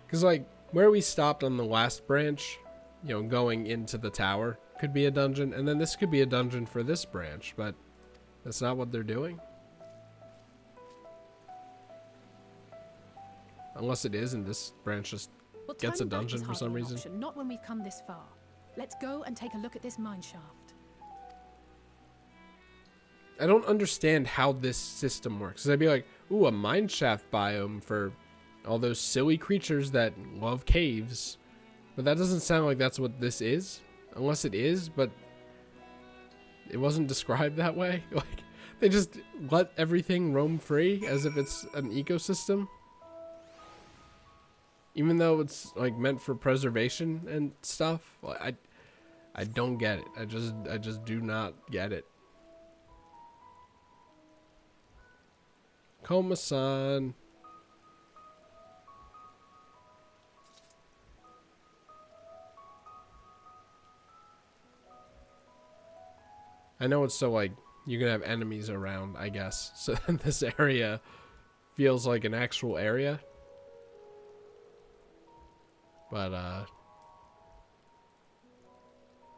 [SPEAKER 1] because like where we stopped on the last branch, you know, going into the tower could be a dungeon, and then this could be a dungeon for this branch, but that's not what they're doing. Unless it is, and this branch just
[SPEAKER 8] Well,
[SPEAKER 1] gets a
[SPEAKER 8] turning back
[SPEAKER 1] dungeon
[SPEAKER 8] is
[SPEAKER 1] for some
[SPEAKER 8] hardly an
[SPEAKER 1] reason.
[SPEAKER 8] option, not when we've come this far. Let's go and take a look at this mine shaft.
[SPEAKER 1] I don't understand how this system works. 'Cause I'd be like, ooh, a mineshaft biome for all those silly creatures that love caves. But that doesn't sound like that's what this is. Unless it is, but it wasn't described that way. Like, they just let everything roam free as if it's an ecosystem. Even though it's like meant for preservation and stuff. Like, I don't get it. I just do not get it. Koma-san. I know it's so like you're gonna have enemies around, I guess. So this area feels like an actual area. But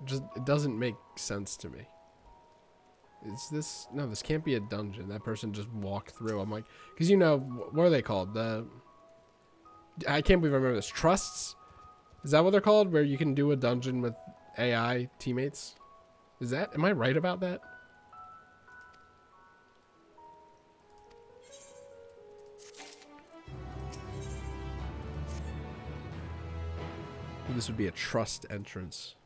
[SPEAKER 1] just it doesn't make sense to me. Is this no? This can't be a dungeon. That person just walked through. I'm like, because you know what are they called? I can't believe I remember this. Trusts? Is that what they're called? Where you can do a dungeon with AI teammates? Is that? Am I right about that? this would be a trust entrance.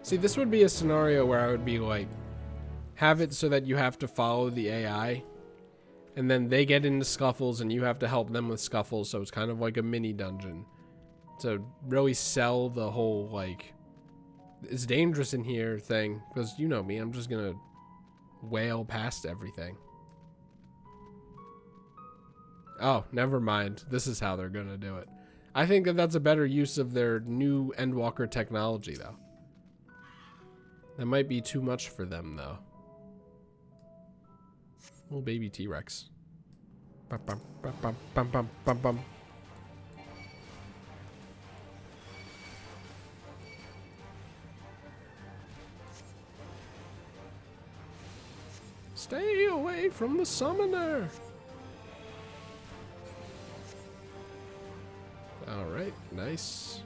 [SPEAKER 1] See, this would be a scenario where I would be like, have it so that you have to follow the AI, and then they get into scuffles and you have to help them with scuffles, so it's kind of like a mini dungeon. To really sell the whole, like, it's dangerous in here thing, because you know me, I'm just gonna wail past everything. Oh, never mind. This is how they're gonna do it. I think that that's a better use of their new Endwalker technology, though. That might be too much for them, though. Little baby T-Rex. Bum, bum, bum, bum, bum, bum, bum, bum. Stay away from the summoner. All right, nice.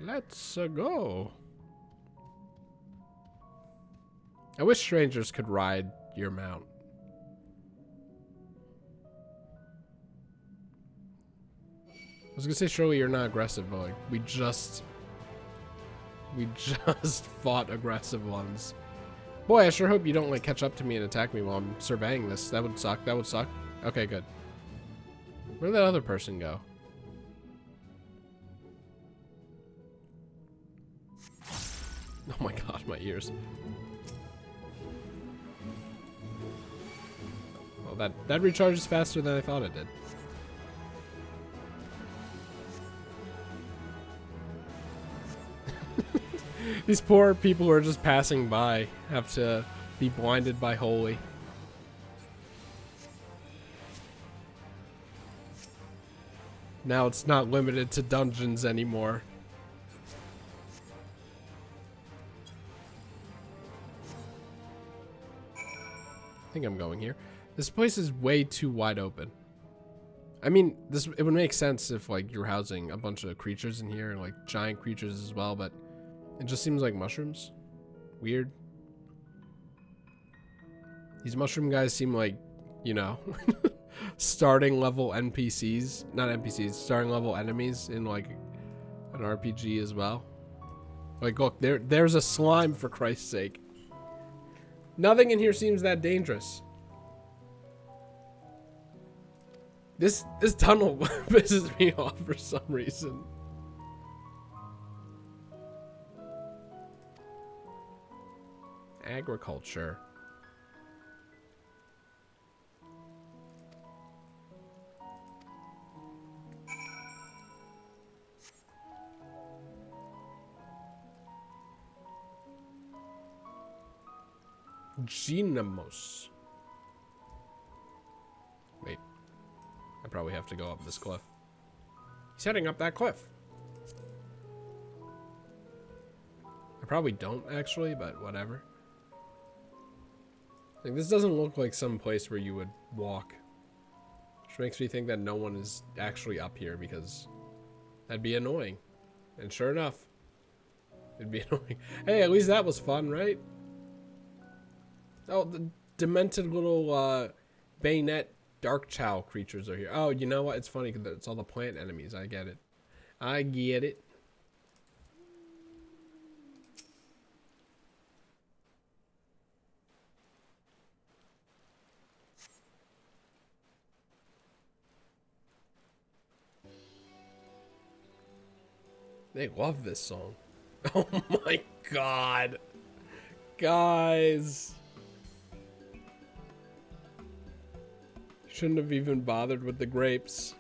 [SPEAKER 1] Let's go. I wish strangers could ride your mount. I was gonna say, surely you're not aggressive, but like, we just fought aggressive ones. Boy, I sure hope you don't like catch up to me and attack me while I'm surveying this. That would suck. That would suck. Okay, good. Where'd that other person go? Oh my god, my ears. Well, that recharges faster than I thought it did. These poor people who are just passing by have to be blinded by Holy. Now it's not limited to dungeons anymore. I think I'm going here. This place is way too wide open. I mean, it would make sense if like you're housing a bunch of creatures in here, like giant creatures as well, but it just seems like mushrooms. Weird. These mushroom guys seem like, you know, starting level NPCs. Not NPCs, starting level enemies in like an RPG as well. Like, look, there's a slime, for Christ's sake. Nothing in here seems that dangerous. This tunnel pisses me off for some reason. Agriculture. Genamos. Wait. I probably have to go up this cliff. He's heading up that cliff. I probably don't actually, but whatever. Like, this doesn't look like some place where you would walk. Which makes me think that no one is actually up here, because that'd be annoying. And sure enough, it'd be annoying. Hey, at least that was fun, right? Oh, the demented little bayonet dark chow creatures are here. Oh, you know what? It's funny because it's all the plant enemies. I get it. I get it. They love this song. Oh my god. Guys. Shouldn't have even bothered with the grapes.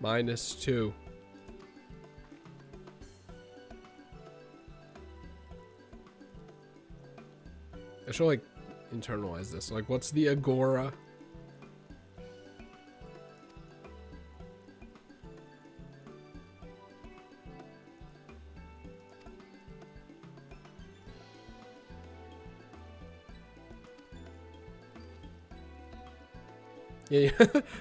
[SPEAKER 1] -2. I should like internalize this. Like, what's the agora? Yeah,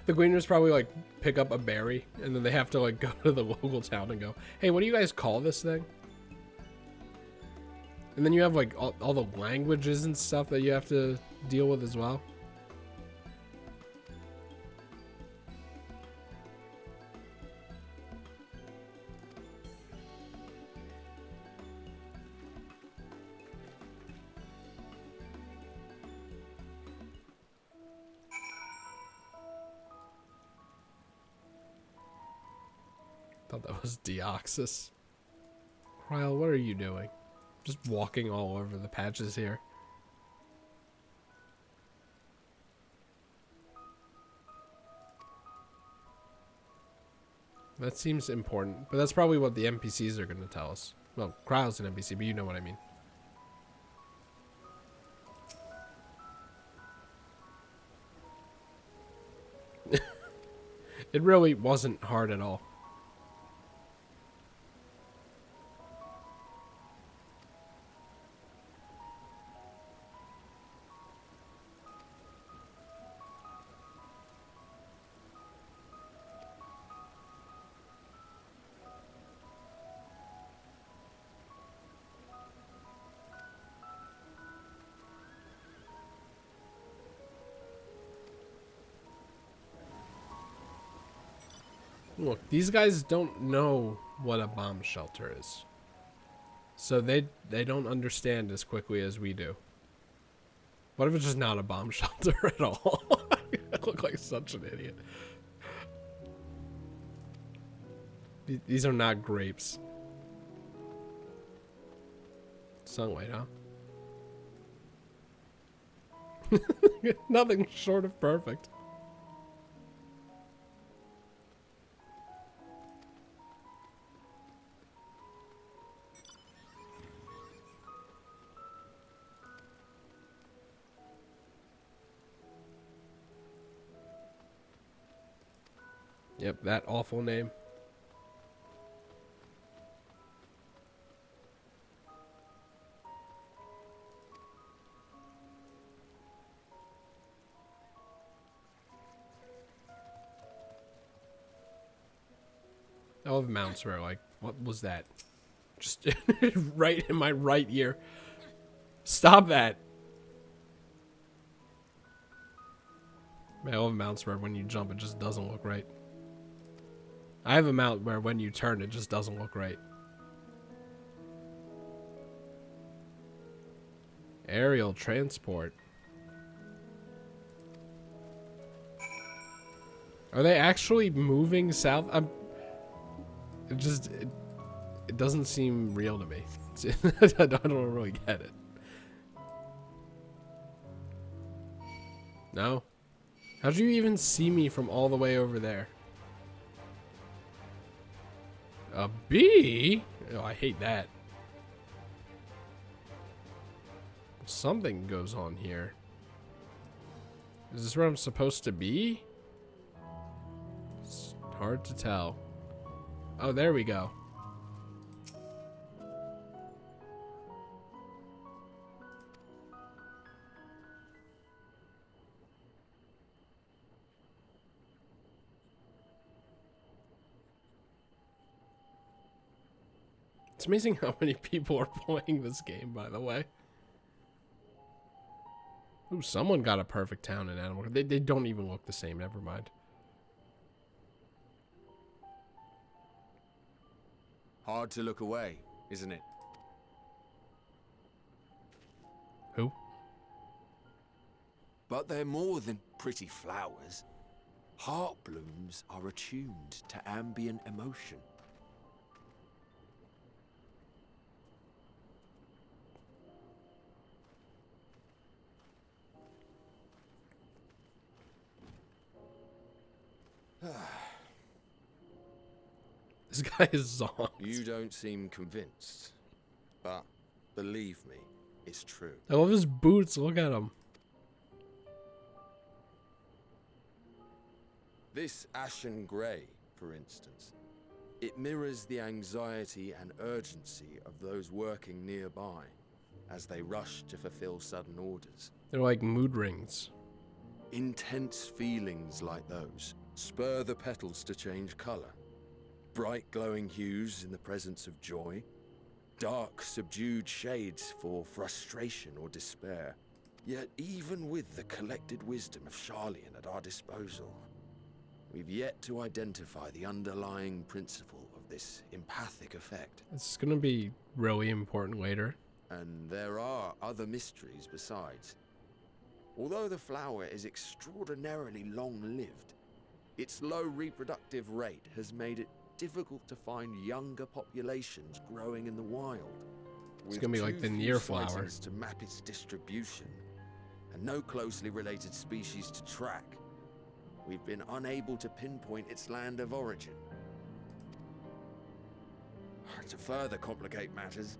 [SPEAKER 1] the Gleaners probably like pick up a berry and then they have to like go to the local town and go, hey, what do you guys call this thing? And then you have like all the languages and stuff that you have to deal with as well. Thought that was Deoxys. Ryle, what are you doing? Just walking all over the patches here. That seems important, but that's probably what the NPCs are going to tell us. Well, Kryle's an NPC, but you know what I mean. It really wasn't hard at all. Look, these guys don't know what a bomb shelter is. So they don't understand as quickly as we do. What if it's just not a bomb shelter at all? I look like such an idiot. These are not grapes. Sunlight, huh? Nothing short of perfect. Yep, that awful name. I love mounts where like, what was that? Just right in my right ear. Stop that. Man, I love mounts where when you jump it just doesn't look right. I have a mount where when you turn it just doesn't look right. Aerial transport. Are they actually moving south? It doesn't seem real to me. I don't really get it. No? How'd you even see me from all the way over there? A bee? Oh, I hate that. Something goes on here. Is this where I'm supposed to be? It's hard to tell. Oh, there we go. It's amazing how many people are playing this game, by the way. Ooh, someone got a perfect town in Animal. They don't even look the same. Never mind.
[SPEAKER 5] Hard to look away, isn't it?
[SPEAKER 1] Who?
[SPEAKER 5] But they're more than pretty flowers. Heart blooms are attuned to ambient emotion.
[SPEAKER 1] This guy is zonked.
[SPEAKER 5] You don't seem convinced, but believe me, it's true.
[SPEAKER 1] I love his boots. Look at him.
[SPEAKER 5] This ashen grey, for instance, it mirrors the anxiety and urgency of those working nearby as they rush to fulfill sudden orders.
[SPEAKER 1] They're like mood rings.
[SPEAKER 13] Intense feelings like those spur the petals to change color. Bright glowing hues in the presence of joy. Dark, subdued shades for frustration or despair. Yet even with the collected wisdom of Sharlayan at our disposal, we've yet to identify the underlying principle of this empathic effect.
[SPEAKER 1] It's gonna be really important later.
[SPEAKER 13] And there are other mysteries besides. Although the flower is extraordinarily long-lived, its low reproductive rate has made it difficult to find younger populations growing in the wild.
[SPEAKER 1] It's gonna be like the Nier flower.
[SPEAKER 13] To map its distribution, and no closely related species to track, we've been unable to pinpoint its land of origin. To further complicate matters,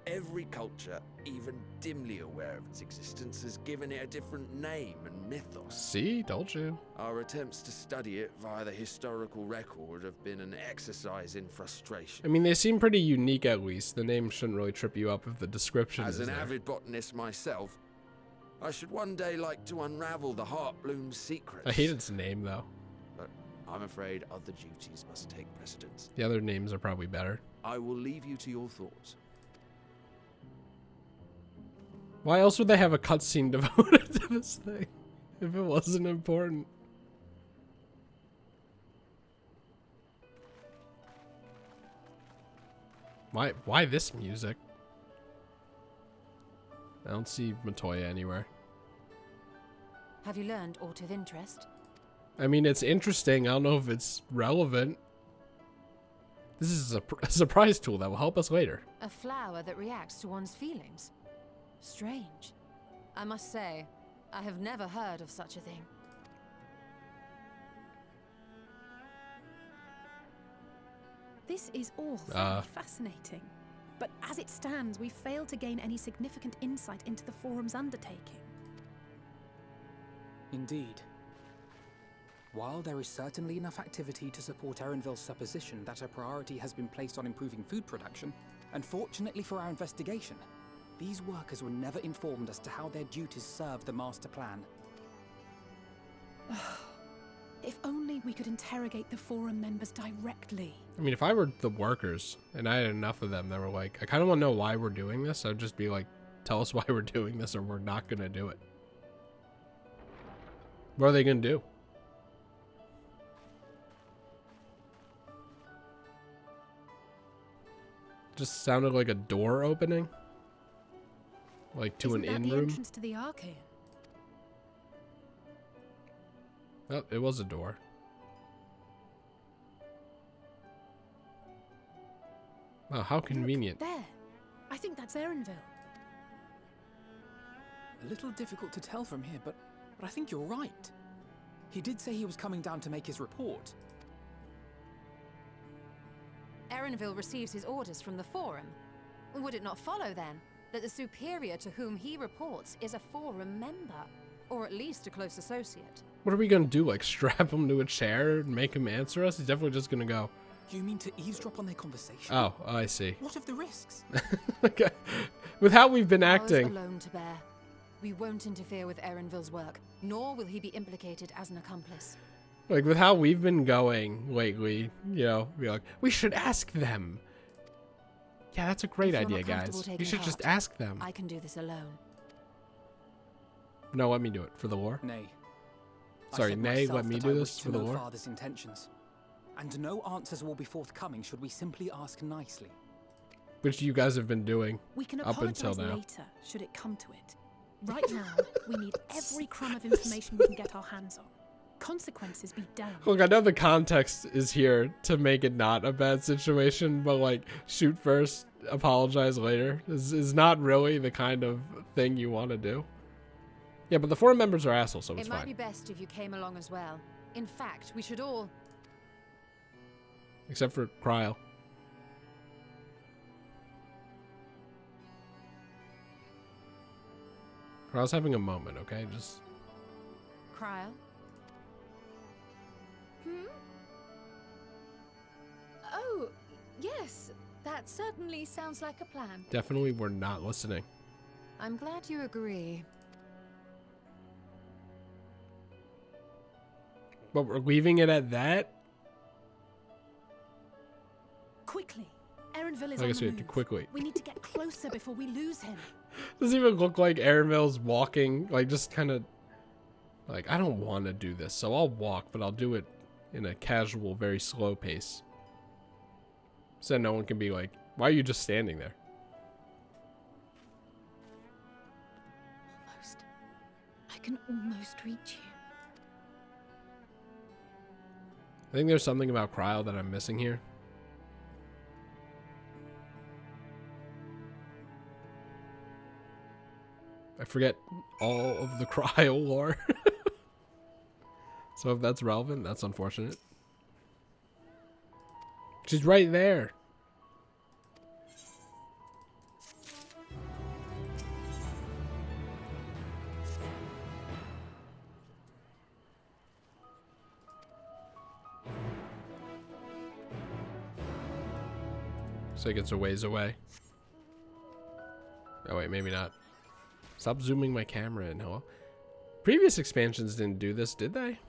[SPEAKER 13] every culture, even dimly aware of its existence, has given it a different name and mythos.
[SPEAKER 1] See, told you.
[SPEAKER 13] Our attempts to study it via the historical record have been an exercise in frustration.
[SPEAKER 1] I mean, they seem pretty unique at least. The name shouldn't really trip you up if the description
[SPEAKER 13] As
[SPEAKER 1] is
[SPEAKER 13] an
[SPEAKER 1] there.
[SPEAKER 13] avid botanist myself, I should one day like to unravel the Heartbloom's secrets.
[SPEAKER 1] I hate its name, though.
[SPEAKER 13] But I'm afraid other duties must take precedence.
[SPEAKER 1] The other names are probably better.
[SPEAKER 13] I will leave you to your thoughts.
[SPEAKER 1] Why else would they have a cutscene devoted to this thing if it wasn't important? Why this music? I don't see Matoya anywhere.
[SPEAKER 10] Have you learned aught of interest?
[SPEAKER 1] I mean, it's interesting. I don't know if it's relevant. This is a surprise tool that will help us later.
[SPEAKER 10] A flower that reacts to one's feelings. Strange. I must say, I have never heard of such a thing.
[SPEAKER 8] This is all very fascinating. But as it stands, we fail to gain any significant insight into the Forum's undertaking.
[SPEAKER 11] Indeed. While there is certainly enough activity to support Erenville's supposition that a priority has been placed on improving food production, unfortunately for our investigation, these workers were never informed as to how their duties serve the master plan.
[SPEAKER 8] If only we could interrogate the Forum members directly.
[SPEAKER 1] I mean, if I were the workers and I had enough of them that were like, I kind of want to know why we're doing this, I'd just be like, tell us why we're doing this or we're not going to do it. What are they going to do? Just sounded like a door opening. Like to
[SPEAKER 8] Isn't
[SPEAKER 1] an
[SPEAKER 8] that
[SPEAKER 1] inn
[SPEAKER 8] the
[SPEAKER 1] room.
[SPEAKER 8] entrance to the Archaean?
[SPEAKER 1] Oh, it was a door. Oh, how convenient.
[SPEAKER 8] There. I think that's Erenville.
[SPEAKER 11] A little difficult to tell from here, but I think you're right. He did say he was coming down to make his report.
[SPEAKER 10] Erenville receives his orders from the Forum. Would it not follow, then, that the superior to whom he reports is a Forum member, or at least a close associate?
[SPEAKER 1] What are we going to do? Like strap him to a chair and make him answer us? He's definitely just going to go.
[SPEAKER 11] You mean to eavesdrop on their conversation?
[SPEAKER 1] Oh, I see.
[SPEAKER 11] What of the risks?
[SPEAKER 1] Okay. With how we've been acting.
[SPEAKER 10] Ours alone to bear. We won't interfere with Erenville's work, nor will he be implicated as an accomplice.
[SPEAKER 1] Like, with how we've been going lately, you know, be like, we should ask them. Yeah, that's a great idea, guys. We should just ask them.
[SPEAKER 10] I can do this alone.
[SPEAKER 1] No, let me do it. For the lore?
[SPEAKER 11] Nay.
[SPEAKER 1] Sorry, nay, let me do this for the lore?
[SPEAKER 11] Father's intentions. And no answers will be forthcoming should we simply ask nicely.
[SPEAKER 1] Which you guys have been doing
[SPEAKER 8] We can
[SPEAKER 1] up until
[SPEAKER 8] apologize
[SPEAKER 1] now.
[SPEAKER 8] later, should it come to it. Right now, we need every crumb of information we can get our hands on. Consequences be damned.
[SPEAKER 1] Look, I know the context is here to make it not a bad situation, but like, shoot first, apologize later is not really the kind of thing you want to do. Yeah, but the Forum members are assholes, so it's
[SPEAKER 10] It might
[SPEAKER 1] fine.
[SPEAKER 10] be best if you came along as well. In fact, we should all...
[SPEAKER 1] Except for Cryle. Cryle's having a moment, okay? Just...
[SPEAKER 10] Cryle?
[SPEAKER 9] Oh, yes. That certainly sounds like a plan.
[SPEAKER 1] Definitely we're not listening.
[SPEAKER 10] I'm glad you agree.
[SPEAKER 1] But we're leaving it at that?
[SPEAKER 8] Quickly. Erenville is
[SPEAKER 1] I
[SPEAKER 8] on
[SPEAKER 1] guess
[SPEAKER 8] the
[SPEAKER 1] we have to
[SPEAKER 8] move.
[SPEAKER 1] quickly.
[SPEAKER 8] We need to get closer before we lose him.
[SPEAKER 1] Doesn't even look like Erenville's walking. Like, just kind of... Like, I don't want to do this, so I'll walk, but I'll do it in a casual, very slow pace. So no one can be like, why are you just standing there?
[SPEAKER 9] Almost. I can almost reach you.
[SPEAKER 1] I think there's something about Cryo that I'm missing here. I forget all of the Cryo lore. So if that's relevant, that's unfortunate. She's right there. So it gets a ways away. Oh wait, maybe not. Stop zooming my camera in, hello? Previous expansions didn't do this, did they?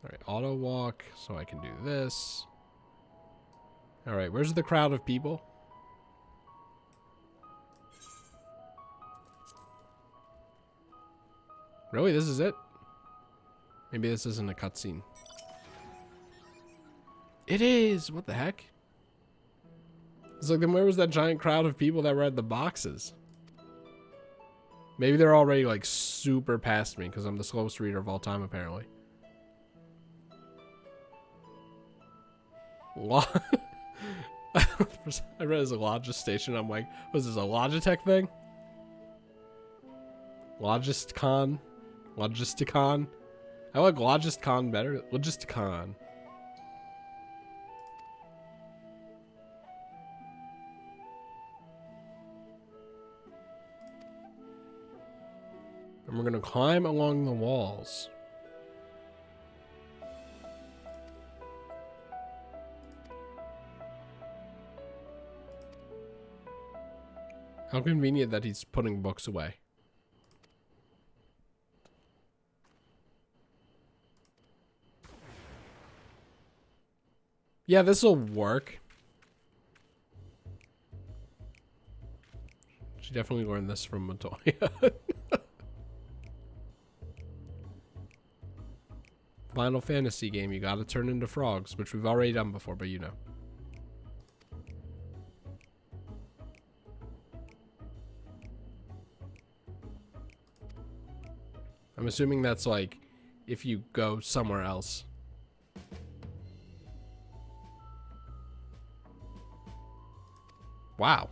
[SPEAKER 1] Alright, auto walk, so I can do this. Alright, where's the crowd of people? Really, this is it? Maybe this isn't a cutscene. It is! What the heck? It's like, then where was that giant crowd of people that were at the boxes? Maybe they're already like super past me because I'm the slowest reader of all time apparently. I read it as a Logistation. I'm like, was this a Logitech thing? Logisticon? Logisticon? I like Logisticon better. Logisticon. And we're gonna climb along the walls. How convenient that he's putting books away. Yeah, this'll work. She definitely learned this from Montoya. Final Fantasy game, you gotta turn into frogs, which we've already done before, but you know. I'm assuming that's like if you go somewhere else. Wow.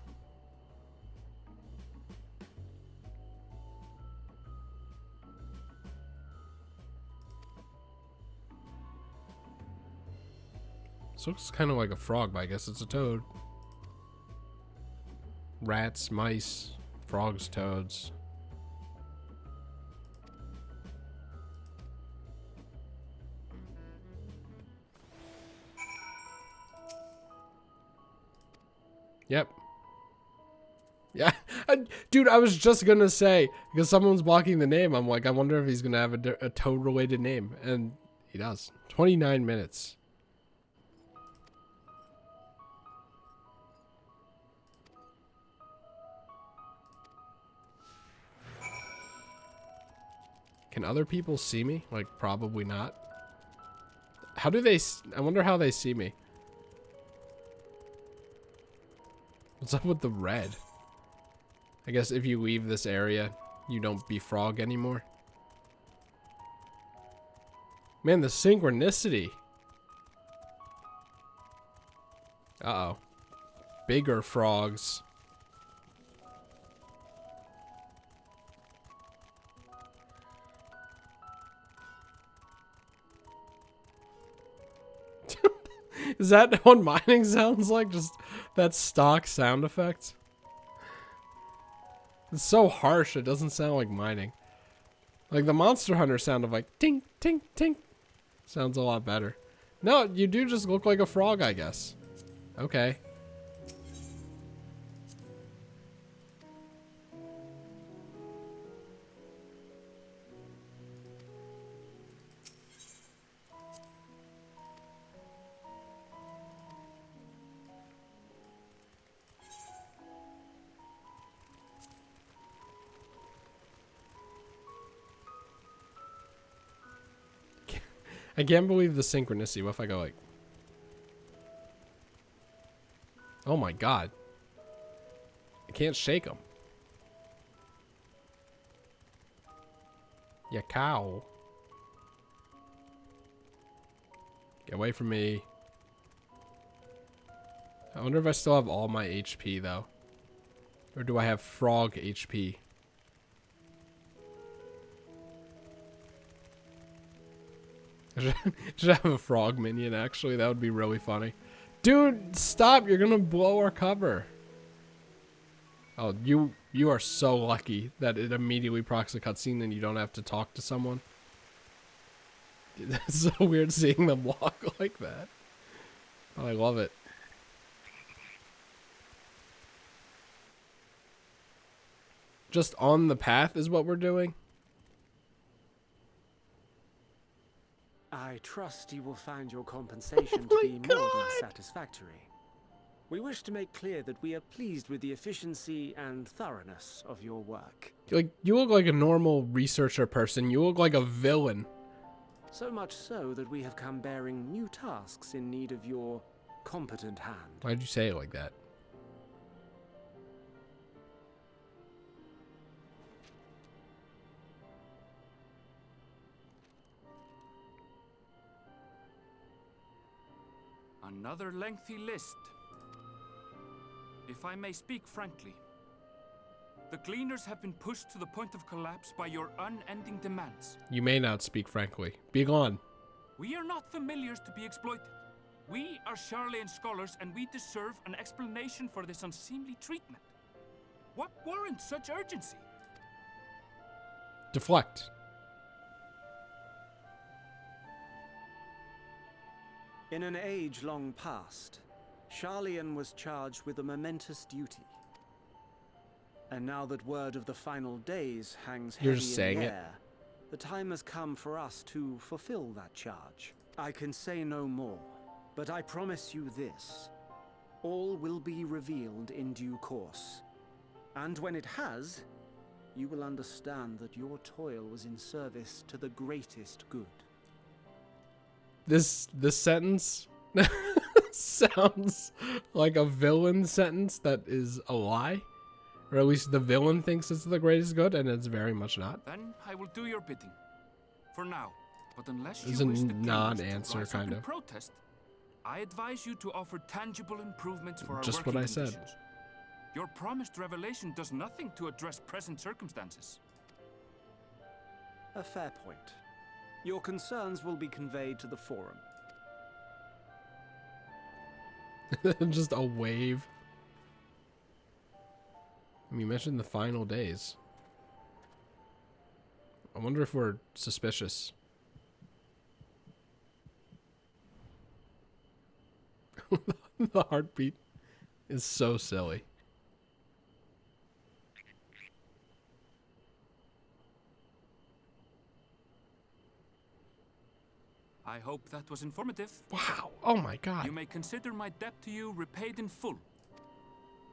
[SPEAKER 1] This looks kind of like a frog, but I guess it's a toad. Rats, mice, frogs, toads. Yep. Yeah. Dude, I was just gonna say, because someone's blocking the name, I'm like, I wonder if he's gonna have a toad-related name. And he does. 29 minutes. Can other people see me? Like, probably not. How do they... I wonder how they see me. What's up with the red? I guess if you leave this area, you don't be frog anymore. Man, the synchronicity. Uh-oh. Bigger frogs. Is that what mining sounds like? Just that stock sound effect? It's so harsh, it doesn't sound like mining. Like the Monster Hunter sound of like tink, tink, tink. Sounds a lot better. No, you do just look like a frog, I guess. Okay. I can't believe the synchronicity. What if I go like... Oh my god. I can't shake them. Yeah, cow. Get away from me. I wonder if I still have all my HP though. Or do I have frog HP? I should have a frog minion actually. That would be really funny. Dude, stop! You're gonna blow our cover. Oh, you are so lucky that it immediately procs a cutscene and you don't have to talk to someone. It's so weird seeing them walk like that. Oh, I love it. Just on the path is what we're doing.
[SPEAKER 14] I trust you will find your compensation to be more than satisfactory. We wish to make clear that we are pleased with the efficiency and thoroughness of your work.
[SPEAKER 1] Like, you look like a normal researcher person. You look like a villain.
[SPEAKER 14] So much so that we have come bearing new tasks in need of your competent hand.
[SPEAKER 1] Why'd you say it like that?
[SPEAKER 12] Another lengthy list. If I may speak frankly, the Gleaners have been pushed to the point of collapse by your unending demands.
[SPEAKER 1] You may not speak frankly. Be gone.
[SPEAKER 12] We are not familiars to be exploited. We are Sharlayan scholars, and we deserve an explanation for this unseemly treatment. What warrants such urgency?
[SPEAKER 1] Deflect.
[SPEAKER 14] In an age long past, Sharlayan was charged with a momentous duty. And now that word of the final days hangs heavy in the air, the time has come for us to fulfill that charge. I can say no more, but I promise you this. All will be revealed in due course. And when it has, you will understand that your toil was in service to the greatest good.
[SPEAKER 1] This sentence sounds like a villain sentence that is a lie. Or at least the villain thinks it's the greatest good, and it's very much not.
[SPEAKER 12] Then I will do your bidding. For now. But unless
[SPEAKER 1] It's
[SPEAKER 12] you
[SPEAKER 1] a
[SPEAKER 12] wish the
[SPEAKER 1] non-answer,
[SPEAKER 12] rise up
[SPEAKER 1] kind
[SPEAKER 12] in
[SPEAKER 1] of.
[SPEAKER 12] protest, I advise you to offer tangible improvements for our
[SPEAKER 1] Just
[SPEAKER 12] working
[SPEAKER 1] what I said.
[SPEAKER 12] conditions. Your promised revelation does nothing to address present circumstances.
[SPEAKER 14] A fair point. Your concerns will be conveyed to the forum.
[SPEAKER 1] Just a wave. I mean, you mentioned the final days. I wonder if we're suspicious. The heartbeat is so silly.
[SPEAKER 12] I hope that was informative.
[SPEAKER 1] Wow. Oh my god.
[SPEAKER 12] You may consider my debt to you repaid in full.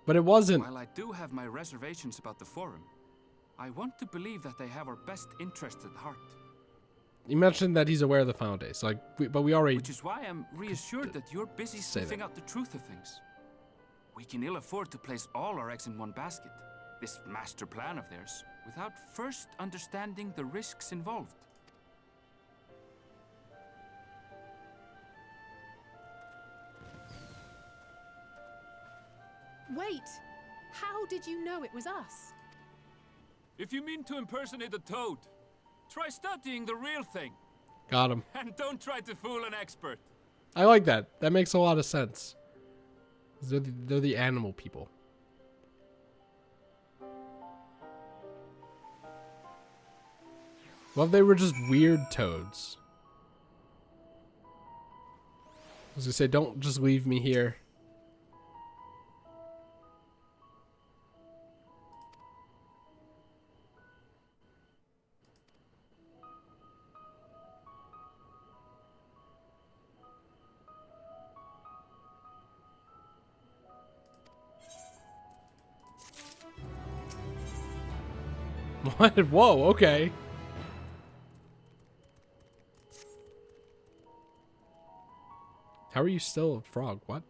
[SPEAKER 1] But it wasn't.
[SPEAKER 12] While I do have my reservations about the Forum, I want to believe that they have our best interests at heart.
[SPEAKER 1] You mentioned that he's aware of the final days, like, but we already.
[SPEAKER 12] Which is why I'm reassured that you're busy sniffing out the truth of things. We can ill afford to place all our eggs in one basket, this master plan of theirs, without first understanding the risks involved.
[SPEAKER 8] Wait! How did you know it was us?
[SPEAKER 12] If you mean to impersonate a toad, try studying the real thing.
[SPEAKER 1] Got him.
[SPEAKER 12] And don't try to fool an expert.
[SPEAKER 1] I like that. That makes a lot of sense. They're the animal people. Well, they were just weird toads. I was gonna say, don't just leave me here. What? Whoa, okay. How are you still a frog? What?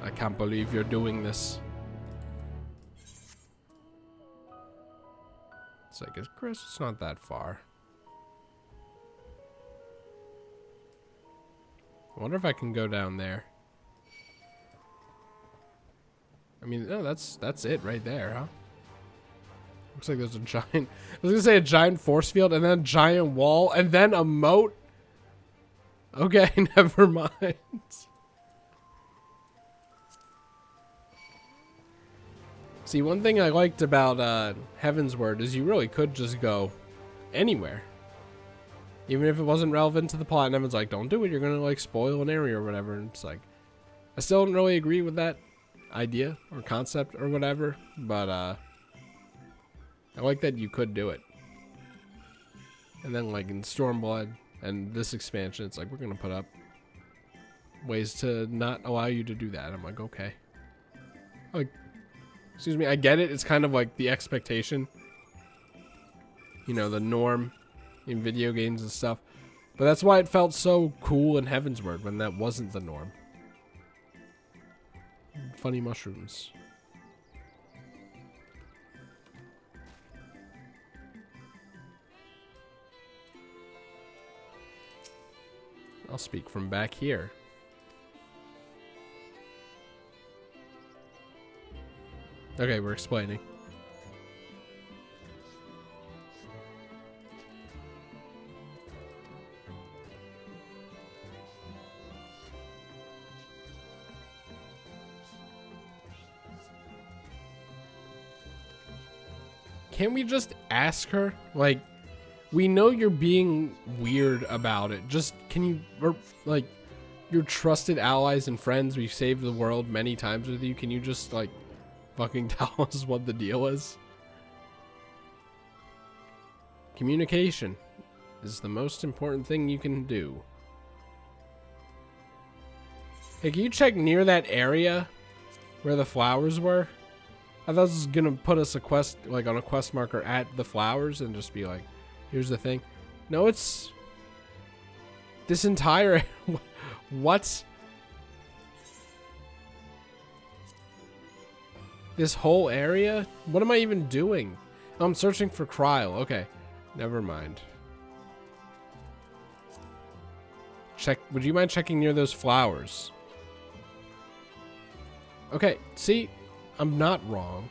[SPEAKER 1] I can't believe you're doing this. It's like, Chris, it's not that far. I wonder if I can go down there. I mean, no, that's it right there, huh? Looks like there's a giant... I was gonna say a giant force field, and then a giant wall, and then a moat. Okay, never mind. See, one thing I liked about Heavensward is you really could just go anywhere. Even if it wasn't relevant to the plot, and everyone's like, don't do it, you're gonna like spoil an area or whatever. And it's like, I still don't really agree with that idea or concept or whatever, but I like that you could do it. And then like in Stormblood and this expansion, it's like, we're gonna put up ways to not allow you to do that. I'm like, okay. Like, excuse me, I get it. It's kind of like the expectation. You know, the norm in video games and stuff. But that's why it felt so cool in Heavensward when that wasn't the norm. Funny mushrooms. I'll speak from back here. Okay, we're explaining. Can't we just ask her? Like, we know you're being weird about it. Just, can you, or, like, your trusted allies and friends, we've saved the world many times with you. Can you just, like, fucking tell us what the deal is? Communication is the most important thing you can do. Hey, can you check near that area where the flowers were? I thought this was gonna put us a quest, like on a quest marker at the flowers and just be like, here's the thing. No, it's this entire what? This whole area? What am I even doing? Oh, I'm searching for Kryl. Okay, never mind. Check. Would you mind checking near those flowers? Okay, see? I'm not wrong.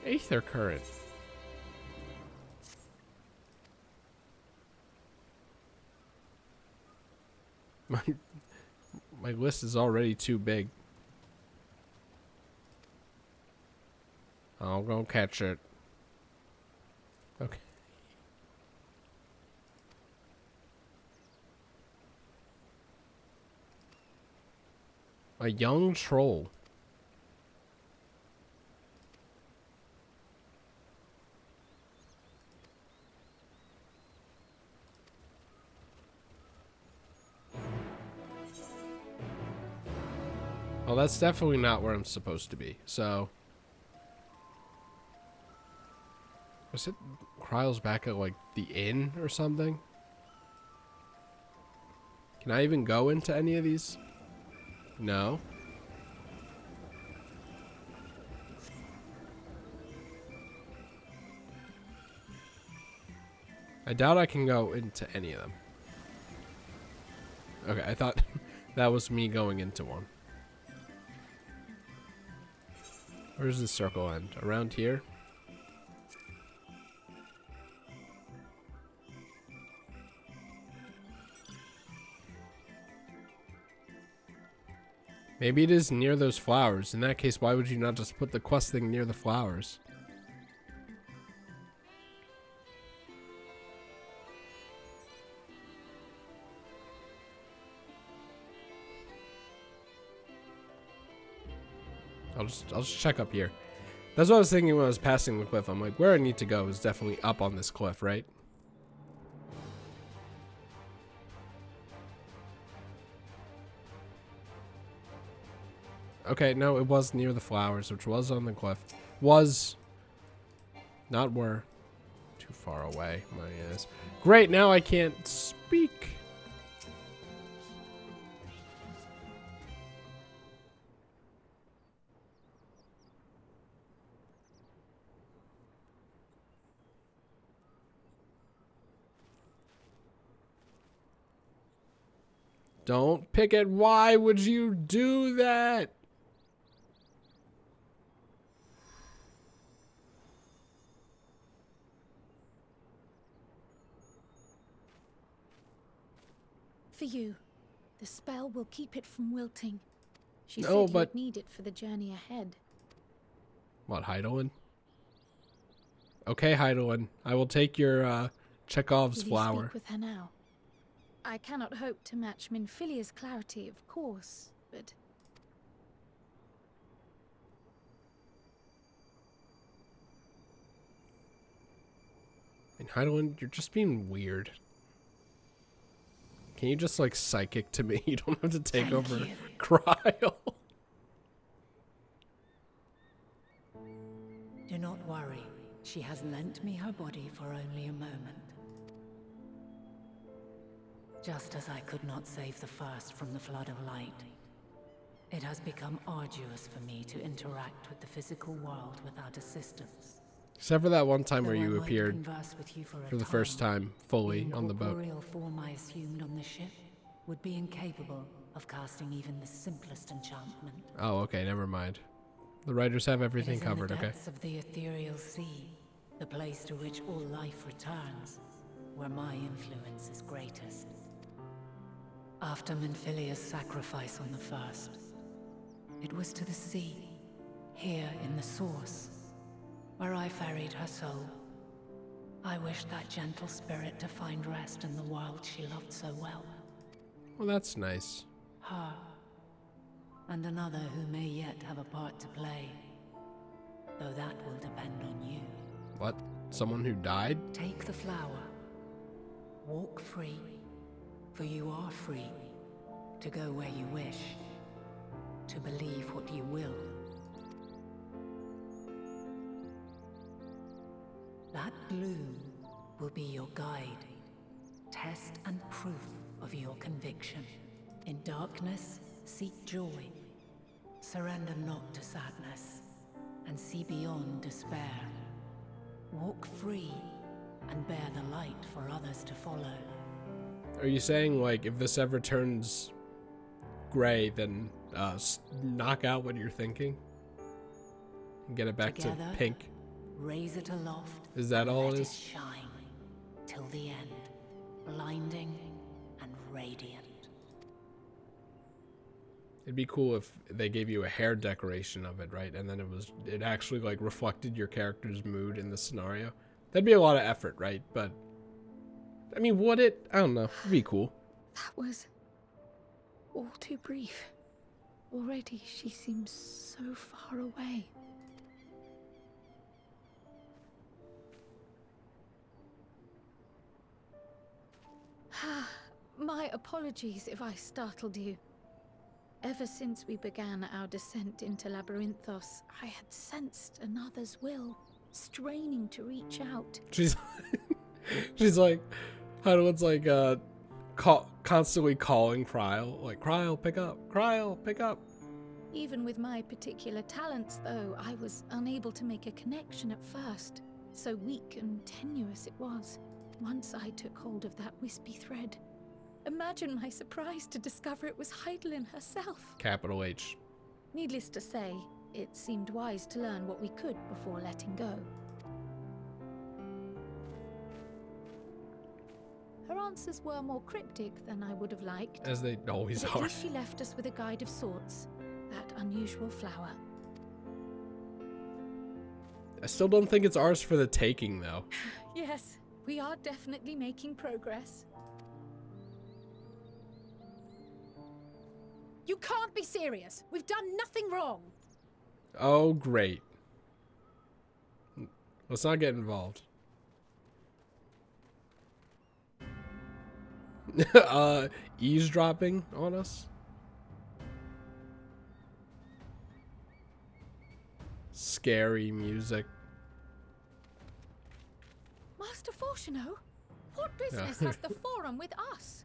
[SPEAKER 1] Aether current. My list is already too big. I'll go catch it. Okay. A young troll. Well, that's definitely not where I'm supposed to be, so... Was it Kryl's back at, like, the inn or something? Can I even go into any of these? No. I doubt I can go into any of them. Okay, I thought that was me going into one. Where's the circle end? Around here? Maybe it is near those flowers. In that case, why would you not just put the quest thing near the flowers? I'll just check up here. That's what I was thinking when I was passing the cliff. I'm like, where I need to go is definitely up on this cliff, right? Okay, no, it was near the flowers, which was on the cliff. Was. Not were. Too far away, my ass. Great, now I can't speak. Don't pick it. Why would you do that?
[SPEAKER 9] For you. The spell will keep it from wilting. She
[SPEAKER 1] No,
[SPEAKER 9] said
[SPEAKER 1] but
[SPEAKER 9] you'd need it for the journey ahead.
[SPEAKER 1] what, Heidelin? Okay, Heidelin. I will take your Chekhov's
[SPEAKER 9] Will you
[SPEAKER 1] flower.
[SPEAKER 9] speak with her now? I cannot hope to match Minfilia's clarity, of course, but
[SPEAKER 1] And Heidelin, you're just being weird. Can you just like psychic to me? You don't have to take
[SPEAKER 15] Thank
[SPEAKER 1] over
[SPEAKER 15] you.
[SPEAKER 1] Cryle.
[SPEAKER 15] Do not worry. She has lent me her body for only a moment. Just as I could not save the first from the flood of light, it has become arduous for me to interact with the physical world without assistance.
[SPEAKER 1] Except for that one time where
[SPEAKER 15] Though I
[SPEAKER 1] you
[SPEAKER 15] might
[SPEAKER 1] appeared
[SPEAKER 15] converse with you for a
[SPEAKER 1] for the first time fully on the boat.
[SPEAKER 15] The incorporeal form I assumed on the ship would be incapable of casting even the simplest enchantment.
[SPEAKER 1] Oh, okay, never mind. The writers have everything covered,
[SPEAKER 15] in the
[SPEAKER 1] okay?
[SPEAKER 15] depths of the ethereal sea, the place to which all life returns, where my influence is greatest. After Minfilia's sacrifice on the first, it was to the sea, here in the source, where I ferried her soul. I wished that gentle spirit to find rest in the world she loved so well.
[SPEAKER 1] Well, that's nice.
[SPEAKER 15] Her, and another who may yet have a part to play, though that will depend on you.
[SPEAKER 1] What? Someone who died?
[SPEAKER 15] Take the flower. Walk free, for you are free to go where you wish, to believe what you will. That bloom will be your guide, test and proof of your conviction. In darkness, seek joy. Surrender not to sadness, and see beyond despair. Walk free, and bear the light for others to follow.
[SPEAKER 1] Are you saying, like, if this ever turns gray, then knock out what you're thinking? And get it back
[SPEAKER 15] Together,
[SPEAKER 1] to pink?
[SPEAKER 15] Raise it aloft.
[SPEAKER 1] Is that all
[SPEAKER 15] let
[SPEAKER 1] it is?
[SPEAKER 15] Shine till the end, blinding and radiant.
[SPEAKER 1] It'd be cool if they gave you a hair decoration of it, right? And then it actually like reflected your character's mood in the scenario. That'd be a lot of effort, right? But I mean, would it? I don't know. It'd be cool.
[SPEAKER 9] that was all too brief. Already she seems so far away. My apologies if I startled you. Ever since we began our descent into Labyrinthos, I had sensed another's will, straining to reach out.
[SPEAKER 1] She's like, Heidelin's like, constantly calling Cryle, like, Cryle, pick up, Cryle, pick up.
[SPEAKER 9] Even with my particular talents, though, I was unable to make a connection at first. So weak and tenuous it was. Once I took hold of that wispy thread. Imagine my surprise to discover it was Heidelin herself.
[SPEAKER 1] Capital H.
[SPEAKER 9] Needless to say, it seemed wise to learn what we could before letting go. Her answers were more cryptic than I would have liked.
[SPEAKER 1] As they always
[SPEAKER 9] but
[SPEAKER 1] are.
[SPEAKER 9] at least she left us with a guide of sorts. That unusual flower.
[SPEAKER 1] I still don't think it's ours for the taking, though.
[SPEAKER 9] Yes, we are definitely making progress. You can't be serious. We've done nothing wrong.
[SPEAKER 1] Oh, great. Let's not get involved. Eavesdropping on us? scary music.
[SPEAKER 9] Master Fortuno, what business has the Forum with us?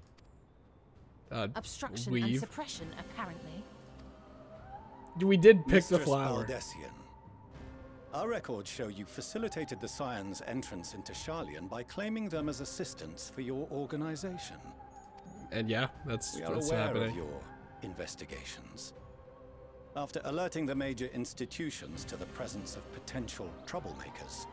[SPEAKER 10] Obstruction
[SPEAKER 1] weave.
[SPEAKER 10] and suppression, apparently.
[SPEAKER 1] We did pick the
[SPEAKER 16] Mistress
[SPEAKER 1] flower.
[SPEAKER 16] Baldesion, our records show you facilitated the Scions' entrance into Sharlayan by claiming them as assistants for your organization.
[SPEAKER 1] And yeah, that's
[SPEAKER 16] We are
[SPEAKER 1] what's
[SPEAKER 16] aware
[SPEAKER 1] happening.
[SPEAKER 16] of your investigations. After alerting the major institutions to the presence of potential troublemakers,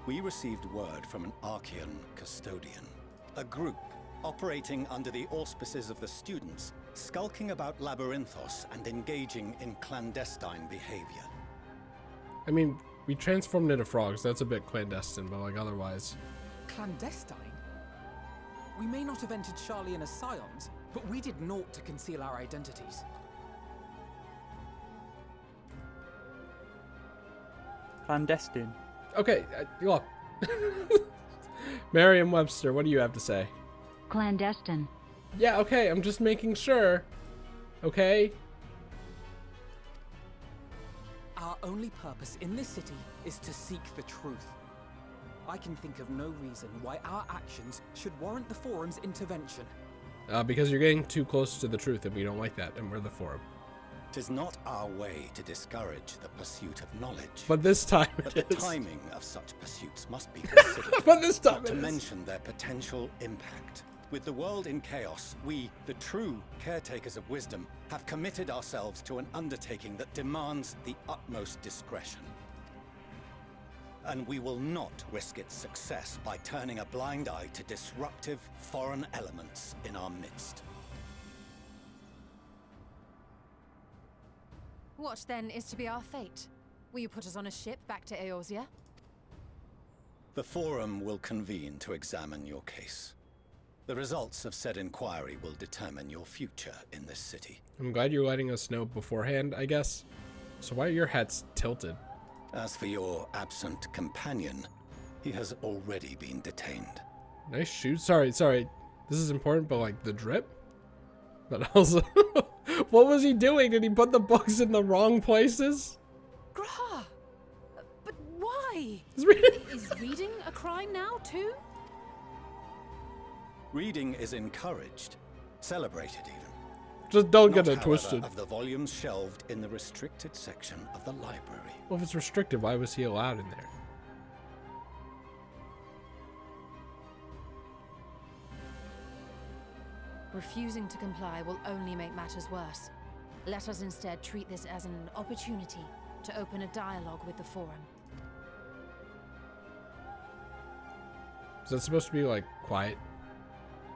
[SPEAKER 16] we received word from an Archean custodian, a group operating under the auspices of the students, skulking about Labyrinthos and engaging in clandestine behavior.
[SPEAKER 1] I mean, we transformed into frogs. That's a bit clandestine, but like otherwise.
[SPEAKER 11] Clandestine? We may not have entered Sharlayan as Scions, but we did naught to conceal our identities.
[SPEAKER 17] Clandestine.
[SPEAKER 1] Okay, look. Merriam-Webster, what do you have to say?
[SPEAKER 18] Clandestine.
[SPEAKER 1] Yeah, okay, I'm just making sure. Okay?
[SPEAKER 11] Our only purpose in this city is to seek the truth. I can think of no reason why our actions should warrant the Forum's intervention.
[SPEAKER 1] Because you're getting too close to the truth, and we don't like that, and we're the Forum.
[SPEAKER 16] 'Tis not our way to discourage the pursuit of knowledge.
[SPEAKER 1] But this time
[SPEAKER 16] But
[SPEAKER 1] it
[SPEAKER 16] the
[SPEAKER 1] is.
[SPEAKER 16] timing of such pursuits must be considered.
[SPEAKER 1] But this time
[SPEAKER 16] not to
[SPEAKER 1] it is.
[SPEAKER 16] mention their potential impact. With the world in chaos, we, the true caretakers of wisdom, have committed ourselves to an undertaking that demands the utmost discretion. And we will not risk its success by turning a blind eye to disruptive foreign elements in our midst.
[SPEAKER 10] What then is to be our fate? Will you put us on a ship back to Eorzea?
[SPEAKER 16] The Forum will convene to examine your case. The results of said inquiry will determine your future in this city.
[SPEAKER 1] I'm glad you're letting us know beforehand, I guess. So why are your hats tilted?
[SPEAKER 16] As for your absent companion, he has already been detained.
[SPEAKER 1] Nice shoes. Sorry. This is important, but like the drip? But also, what was he doing? Did he put the books in the wrong places?
[SPEAKER 8] Grah! But why?
[SPEAKER 1] Is
[SPEAKER 8] reading a crime now, too?
[SPEAKER 16] Reading is encouraged, celebrated even.
[SPEAKER 1] Just don't
[SPEAKER 16] Not,
[SPEAKER 1] get it
[SPEAKER 16] however,
[SPEAKER 1] twisted.
[SPEAKER 16] of the volumes shelved in the restricted section of the library.
[SPEAKER 1] Well, if it's restricted, why was he allowed in there?
[SPEAKER 10] Refusing to comply will only make matters worse. Let us instead treat this as an opportunity to open a dialogue with the Forum.
[SPEAKER 1] Is that supposed to be like quiet?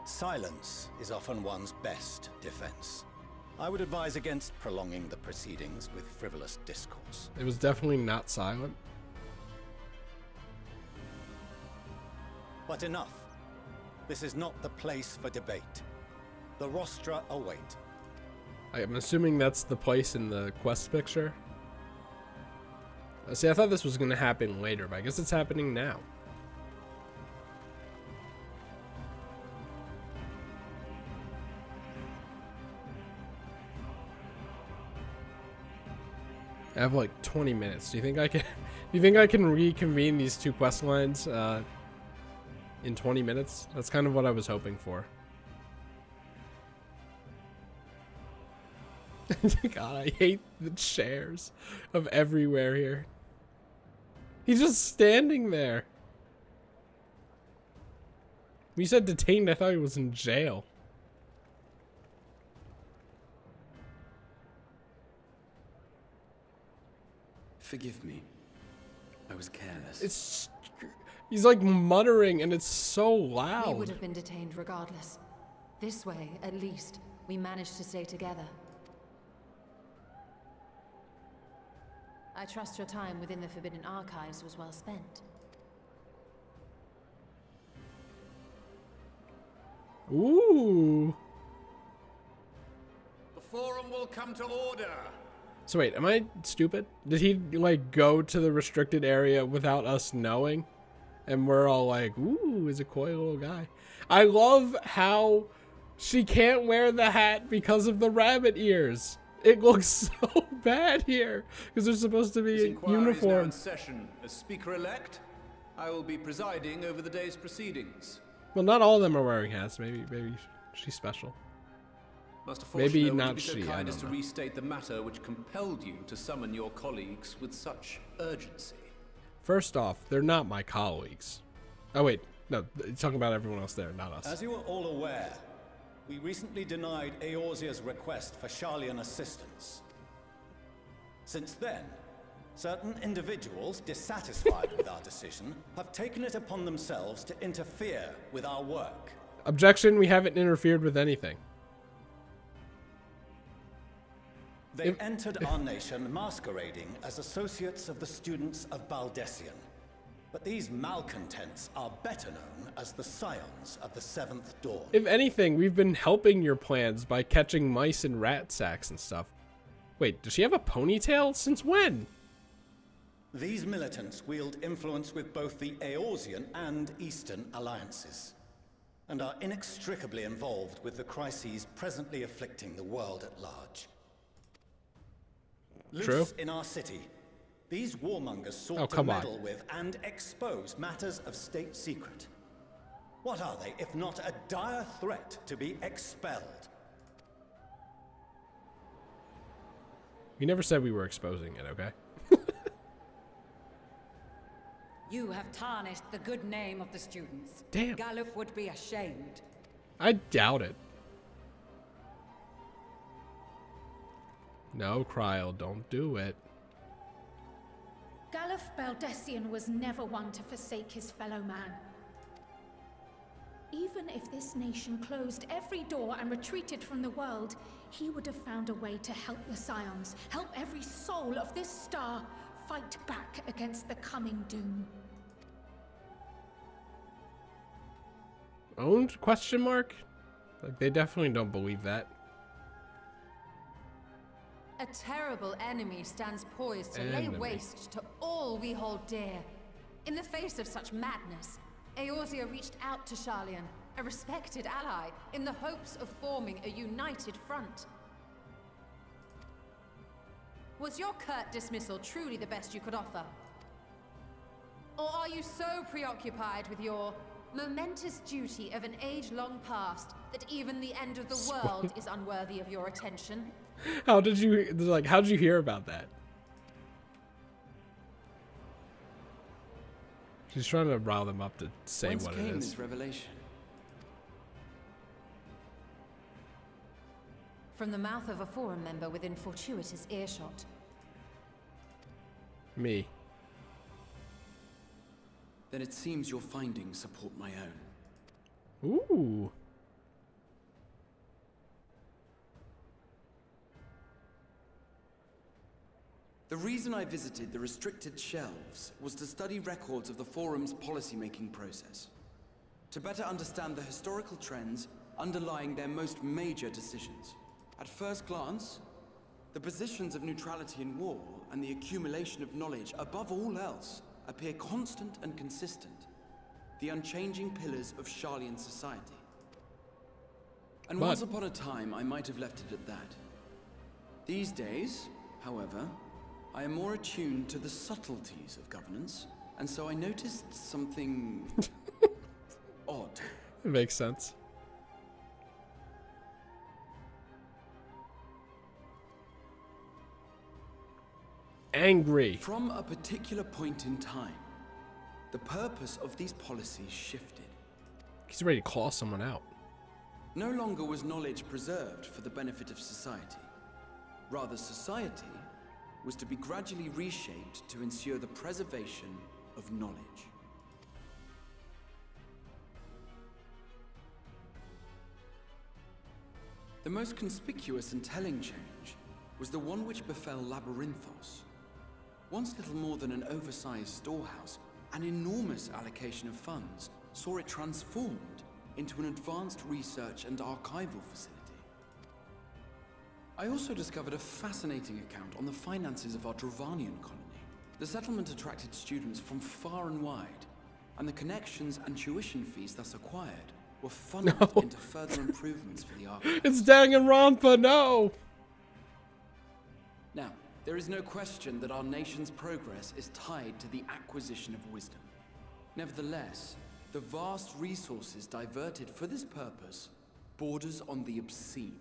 [SPEAKER 16] Silence is often one's best defense. I would advise against prolonging the proceedings with frivolous discourse.
[SPEAKER 1] It was definitely not silent.
[SPEAKER 16] But enough. This is not the place for debate. The rostra await.
[SPEAKER 1] I'm assuming that's the place in the quest picture. See, I thought this was going to happen later, but I guess it's happening now. I have like 20 minutes. Do you think I can? Do you think I can reconvene these two quest lines in 20 minutes? That's kind of what I was hoping for. God, I hate the chairs of everywhere here. He's just standing there. When you said detained, I thought he was in jail.
[SPEAKER 19] Forgive me. I was careless.
[SPEAKER 1] He's like muttering and it's so loud.
[SPEAKER 10] We would have been detained regardless. This way, at least, we managed to stay together. I trust your time within the Forbidden Archives was well spent.
[SPEAKER 1] Ooh.
[SPEAKER 20] The Forum will come to order.
[SPEAKER 1] So wait, am I stupid? Did he like go to the restricted area without us knowing? And we're all like, ooh, he's a coy little guy. I love how she can't wear the hat because of the rabbit ears. It looks so bad here because they're supposed to
[SPEAKER 20] This
[SPEAKER 1] be
[SPEAKER 20] inquiry is now in
[SPEAKER 1] uniform.
[SPEAKER 20] session. As Speaker-elect, I will be presiding over the day's proceedings.
[SPEAKER 1] Well, not all of them are wearing hats. Maybe she's special.
[SPEAKER 20] Master
[SPEAKER 1] Maybe
[SPEAKER 20] Fortuno, would you
[SPEAKER 1] not
[SPEAKER 20] be so
[SPEAKER 1] she. I
[SPEAKER 20] kind as
[SPEAKER 1] don't
[SPEAKER 20] to
[SPEAKER 1] know.
[SPEAKER 20] restate the matter which compelled you to summon your colleagues with such urgency?
[SPEAKER 1] First off, they're not my colleagues. Oh wait, no, you're talking about everyone else there, not us.
[SPEAKER 16] As you are all aware, we recently denied Eorzea's request for Sharlayan assistance. Since then, certain individuals dissatisfied with our decision have taken it upon themselves to interfere with our work.
[SPEAKER 1] Objection, we haven't interfered with anything.
[SPEAKER 16] They entered our nation masquerading as associates of the students of Baldessian. But these malcontents are better known as the Scions of the Seventh Dawn.
[SPEAKER 1] If anything, we've been helping your plans by catching mice and rat sacks and stuff. Wait, does she have a ponytail? Since when?
[SPEAKER 16] These militants wield influence with both the Eorzean and Eastern alliances, and are inextricably involved with the crises presently afflicting the world at large.
[SPEAKER 1] True.
[SPEAKER 16] Loose in our city, these warmongers sought to meddle with and expose matters of state secret. What are they, if not a dire threat to be expelled?
[SPEAKER 1] We never said we were exposing it, okay?
[SPEAKER 15] You have tarnished the good name of the students.
[SPEAKER 1] Damn.
[SPEAKER 15] Galuf would be ashamed.
[SPEAKER 1] I doubt it. No, Kryl, don't do it.
[SPEAKER 9] Galuf Baldessian was never one to forsake his fellow man. Even if this nation closed every door and retreated from the world, he would have found a way to help the Scions, help every soul of this star fight back against the coming doom.
[SPEAKER 1] Owned? Question mark? Like, they definitely don't believe that.
[SPEAKER 10] A terrible enemy stands poised to lay waste to all we hold dear. In the face of such madness, Eorzea reached out to Sharlayan, a respected ally, in the hopes of forming a united front. Was your curt dismissal truly the best you could offer? Or are you so preoccupied with your momentous duty of an age long past that even the end of the world is unworthy of your attention?
[SPEAKER 1] How did you hear about that? She's trying to rile them up to say
[SPEAKER 19] Whence
[SPEAKER 1] what
[SPEAKER 19] came
[SPEAKER 1] it is.
[SPEAKER 19] this revelation?
[SPEAKER 10] From the mouth of a forum member within fortuitous earshot.
[SPEAKER 1] Me.
[SPEAKER 19] Then it seems your findings support my own.
[SPEAKER 1] Ooh.
[SPEAKER 19] The reason I visited the restricted shelves was to study records of the Forum's policy-making process, to better understand the historical trends underlying their most major decisions. At first glance, the positions of neutrality in war and the accumulation of knowledge above all else appear constant and consistent, the unchanging pillars of Sharlayan society. And once upon a time, I might have left it at that. These days, however, I am more attuned to the subtleties of governance, and so I noticed something odd.
[SPEAKER 1] It makes sense. Angry.
[SPEAKER 19] From a particular point in time, the purpose of these policies shifted.
[SPEAKER 1] He's ready to claw someone out.
[SPEAKER 19] No longer was knowledge preserved for the benefit of society. Rather, society was to be gradually reshaped to ensure the preservation of knowledge. The most conspicuous and telling change was the one which befell Labyrinthos. Once little more than an oversized storehouse, an enormous allocation of funds saw it transformed into an advanced research and archival facility. I also discovered a fascinating account on the finances of our Dravanian colony. The settlement attracted students from far and wide, and the connections and tuition fees thus acquired were funneled into further improvements for the archive.
[SPEAKER 1] It's Danganronpa, no!
[SPEAKER 19] Now, there is no question that our nation's progress is tied to the acquisition of wisdom. Nevertheless, the vast resources diverted for this purpose borders on the obscene.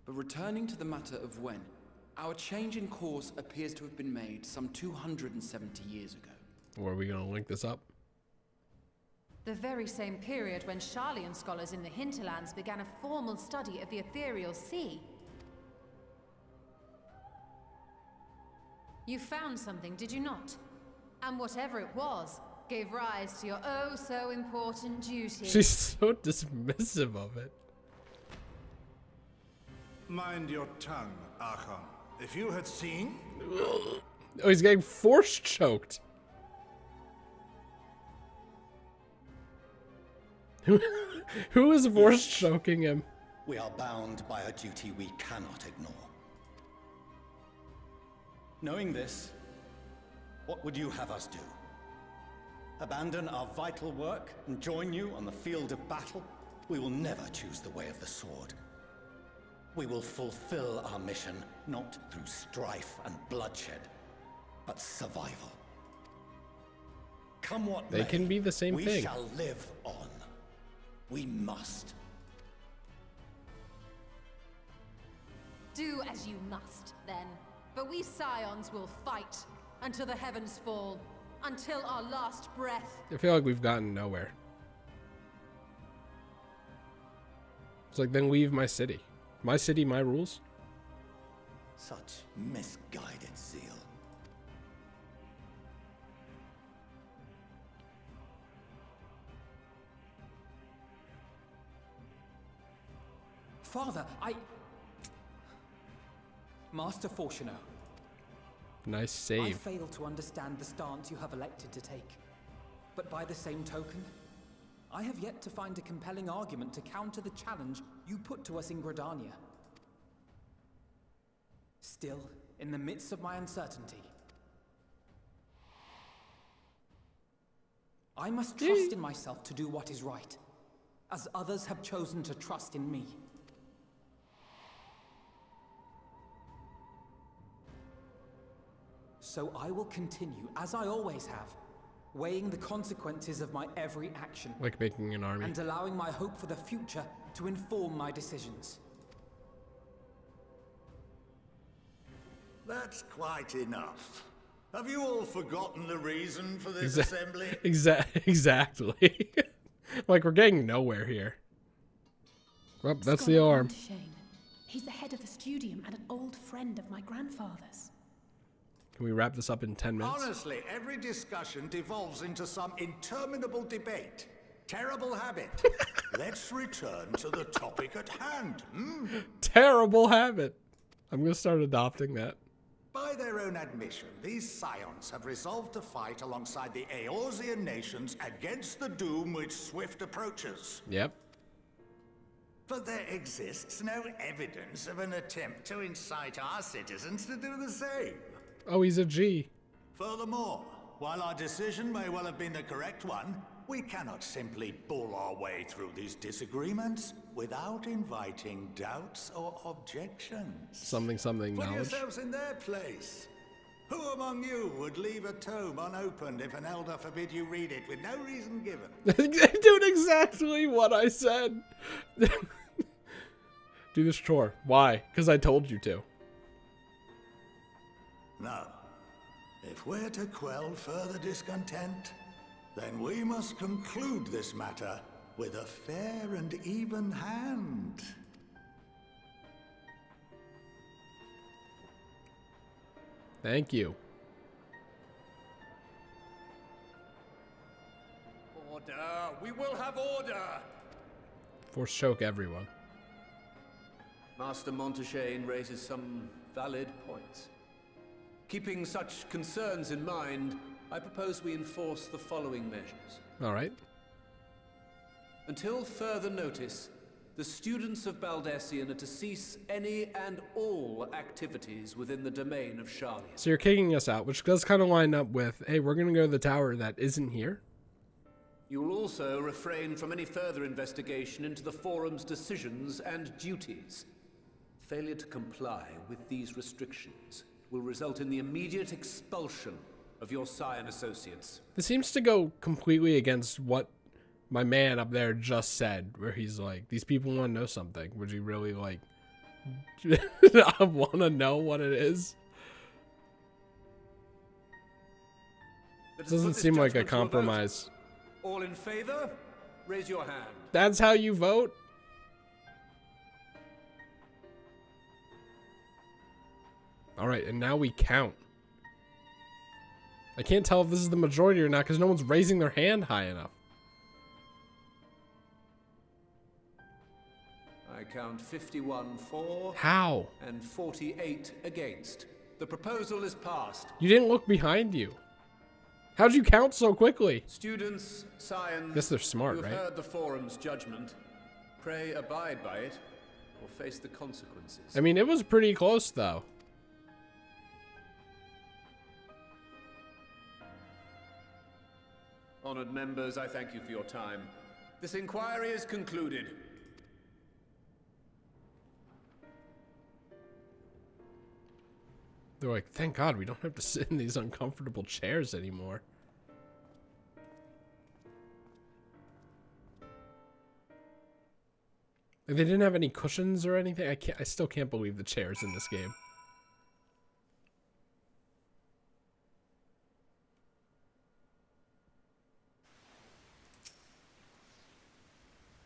[SPEAKER 19] But returning to the matter of when, our change in course appears to have been made some 270 years ago.
[SPEAKER 1] Or are we going to link this up?
[SPEAKER 10] The very same period when Sharlayan scholars in the hinterlands began a formal study of the ethereal sea. You found something, did you not? And whatever it was, gave rise to your oh-so-important duty.
[SPEAKER 1] She's so dismissive of it.
[SPEAKER 7] Mind your tongue, Archon. If you had seen...
[SPEAKER 1] Oh, he's getting force choked. Who is force choking him?
[SPEAKER 16] We are bound by a duty we cannot ignore. Knowing this, what would you have us do? Abandon our vital work and join you on the field of battle? We will never choose the way of the sword. We will fulfill our mission, not through strife and bloodshed, but survival. Come what may,
[SPEAKER 1] they can be the same
[SPEAKER 16] we
[SPEAKER 1] thing.
[SPEAKER 16] We shall live on. We must.
[SPEAKER 10] Do as you must, then. But we Scions will fight until the heavens fall, until our last breath.
[SPEAKER 1] I feel like we've gotten nowhere. It's like, then leave my city. My city, my rules.
[SPEAKER 16] Such misguided zeal.
[SPEAKER 11] Father, Master Fortuno.
[SPEAKER 1] Nice save.
[SPEAKER 11] I fail to understand the stance you have elected to take. But by the same token, I have yet to find a compelling argument to counter the challenge you put to us in Gridania. Still, in the midst of my uncertainty, I must trust in myself to do what is right, as others have chosen to trust in me. So I will continue, as I always have, weighing the consequences of my every action.
[SPEAKER 1] Like making an army.
[SPEAKER 11] And allowing my hope for the future to inform my decisions.
[SPEAKER 7] That's quite enough. Have you all forgotten the reason for this assembly?
[SPEAKER 1] Exactly. Like, we're getting nowhere here. Well, that's the alarm.
[SPEAKER 8] He's the head of the studium and an old friend of my grandfather's.
[SPEAKER 1] Can we wrap this up in 10 minutes?
[SPEAKER 7] Honestly, every discussion devolves into some interminable debate. Terrible habit. Let's return to the topic at hand.
[SPEAKER 1] Terrible habit. I'm going to start adopting that.
[SPEAKER 7] By their own admission, these Scions have resolved to fight alongside the Eorzean nations against the doom which swift approaches.
[SPEAKER 1] Yep.
[SPEAKER 7] But there exists no evidence of an attempt to incite our citizens to do the same.
[SPEAKER 1] Oh, he's a G.
[SPEAKER 7] Furthermore, while our decision may well have been the correct one, we cannot simply bull our way through these disagreements without inviting doubts or objections.
[SPEAKER 1] Something
[SPEAKER 7] Put
[SPEAKER 1] knowledge.
[SPEAKER 7] yourselves in their place. Who among you would leave a tome unopened if an elder forbid you read it with no reason given?
[SPEAKER 1] Dude, exactly what I said. Do this chore. Why? Because I told you to.
[SPEAKER 7] No. If we're to quell further discontent, then we must conclude this matter with a fair and even hand.
[SPEAKER 1] Thank you.
[SPEAKER 20] Order! We will have order!
[SPEAKER 1] Force choke everyone.
[SPEAKER 20] Master Montaigne raises some valid points. Keeping such concerns in mind, I propose we enforce the following measures.
[SPEAKER 1] All right.
[SPEAKER 20] Until further notice, the students of Baldesion are to cease any and all activities within the domain of Sharlayan.
[SPEAKER 1] So you're kicking us out, which does kind of line up with, hey, we're going to go to the tower that isn't here.
[SPEAKER 20] You will also refrain from any further investigation into the Forum's decisions and duties. Failure to comply with these restrictions will result in the immediate expulsion of your Scion associates.
[SPEAKER 1] This seems to go completely against what my man up there just said, where he's like, these people want to know something. Would you really, like, I want to know what it is? Doesn't seem like a compromise.
[SPEAKER 20] All in favor? Raise your hand.
[SPEAKER 1] That's how you vote? Alright, and now we count. I can't tell if this is the majority or not because no one's raising their hand high enough.
[SPEAKER 20] I count 51 for.
[SPEAKER 1] How?
[SPEAKER 20] And 48 against. The proposal is passed.
[SPEAKER 1] You didn't look behind you. How'd you count so quickly?
[SPEAKER 20] Students, science.
[SPEAKER 1] Guess they're smart,
[SPEAKER 20] you've
[SPEAKER 1] right?
[SPEAKER 20] heard the forum's judgment. Pray abide by it, or face the consequences.
[SPEAKER 1] I mean, it was pretty close, though.
[SPEAKER 20] Honored members, I thank you for your time. This inquiry is concluded.
[SPEAKER 1] They're like, thank God we don't have to sit in these uncomfortable chairs anymore. Like, they didn't have any cushions or anything. I still can't believe the chairs in this game.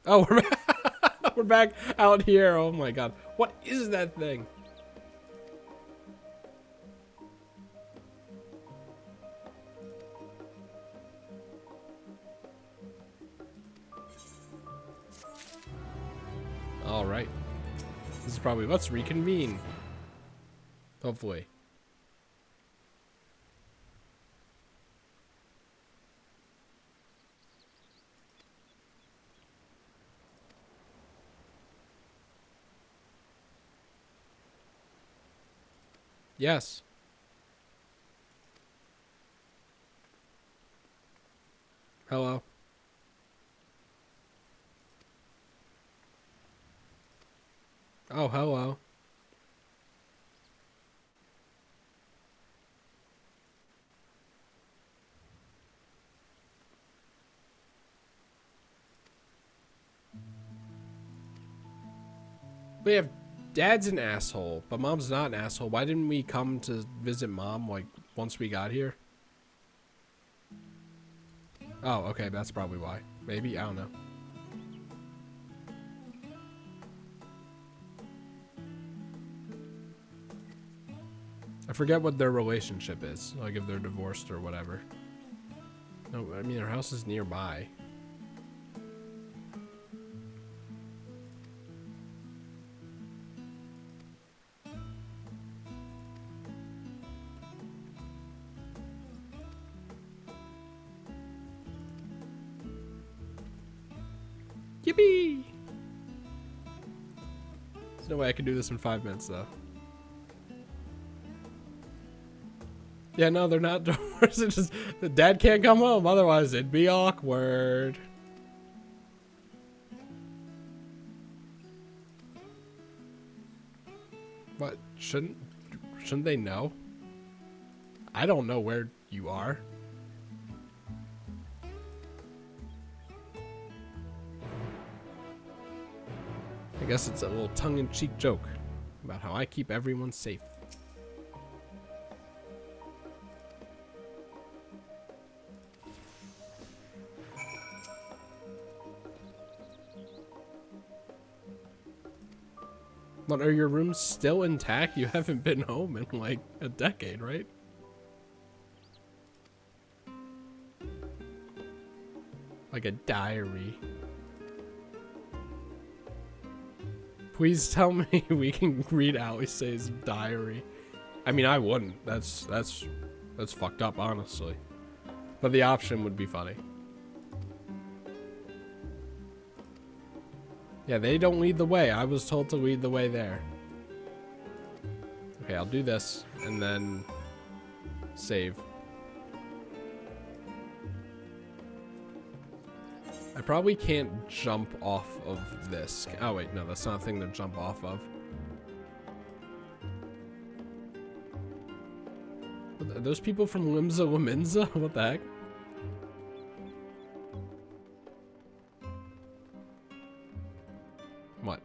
[SPEAKER 1] Oh, we're back out here. Oh my God. What is that thing? All right. This is probably, let's reconvene. Hopefully. Yes. Hello. Oh, hello. We have Dad's an asshole, but Mom's not an asshole. Why didn't we come to visit Mom, like, once we got here? Oh, okay, that's probably why. Maybe, I don't know. I forget what their relationship is, like if they're divorced or whatever. No, I mean, their house is nearby. Yippee! There's no way I can do this in 5 minutes, though. Yeah, no, they're not divorced. It's just the dad can't come home, otherwise it'd be awkward. What? Shouldn't they know? I don't know where you are. I guess it's a little tongue-in-cheek joke about how I keep everyone safe. But are your rooms still intact? You haven't been home in like a decade, right? Like a diary. Please tell me we can read Alisaie's diary. I mean, I wouldn't. That's fucked up, honestly. But the option would be funny. Yeah, they don't lead the way. I was told to lead the way there. Okay, I'll do this and then save. I probably can't jump off of this. Oh wait, no, that's not a thing to jump off of. those people from Limsa Laminza? What the heck? What?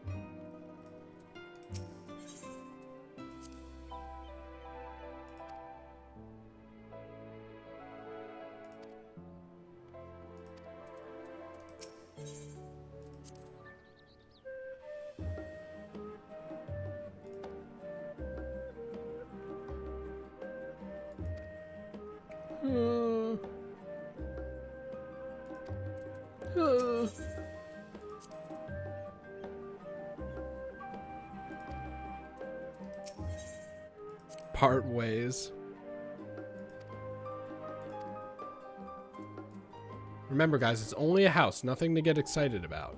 [SPEAKER 1] Part ways. Remember, guys, it's only a house, nothing to get excited about.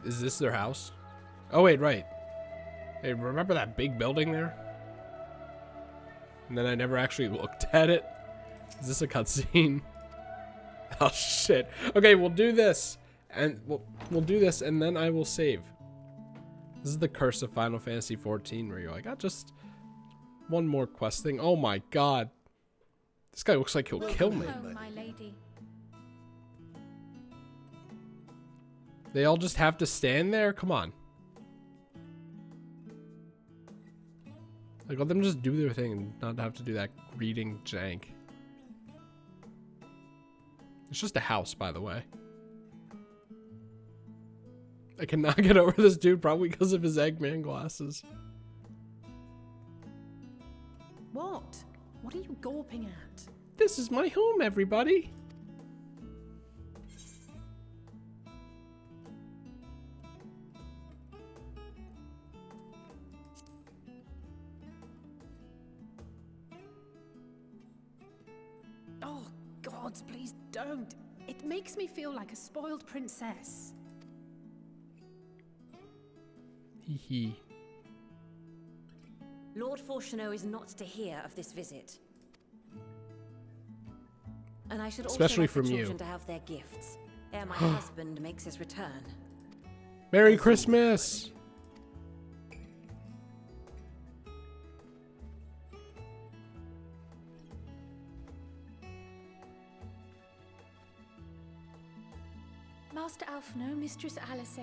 [SPEAKER 1] Is this their house? Oh, wait, right. Hey, remember that big building there? And then I never actually looked at it. Is this a cutscene? Oh, shit. Okay, we'll do this. And we'll do this, and then I will save. This is the curse of Final Fantasy XIV, where you're like, just one more quest thing. Oh my god. This guy looks like he'll kill me.
[SPEAKER 9] Home, my lady.
[SPEAKER 1] They all just have to stand there? Come on. Like, let them just do their thing and not have to do that greeting jank. It's just a house, by the way. I cannot get over this dude, probably because of his Eggman glasses.
[SPEAKER 8] What? What are you gawping at?
[SPEAKER 1] This is my home, everybody.
[SPEAKER 8] Oh, gods, please don't. It makes me feel like a spoiled princess.
[SPEAKER 1] Hee.
[SPEAKER 18] Lord Fortuneau is not to hear of this visit. And I should also
[SPEAKER 1] Especially
[SPEAKER 18] like
[SPEAKER 1] from
[SPEAKER 18] the
[SPEAKER 1] you.
[SPEAKER 18] children to have their gifts ere my husband makes his return.
[SPEAKER 1] Merry Christmas!
[SPEAKER 9] Master Alphino, Mistress Alice,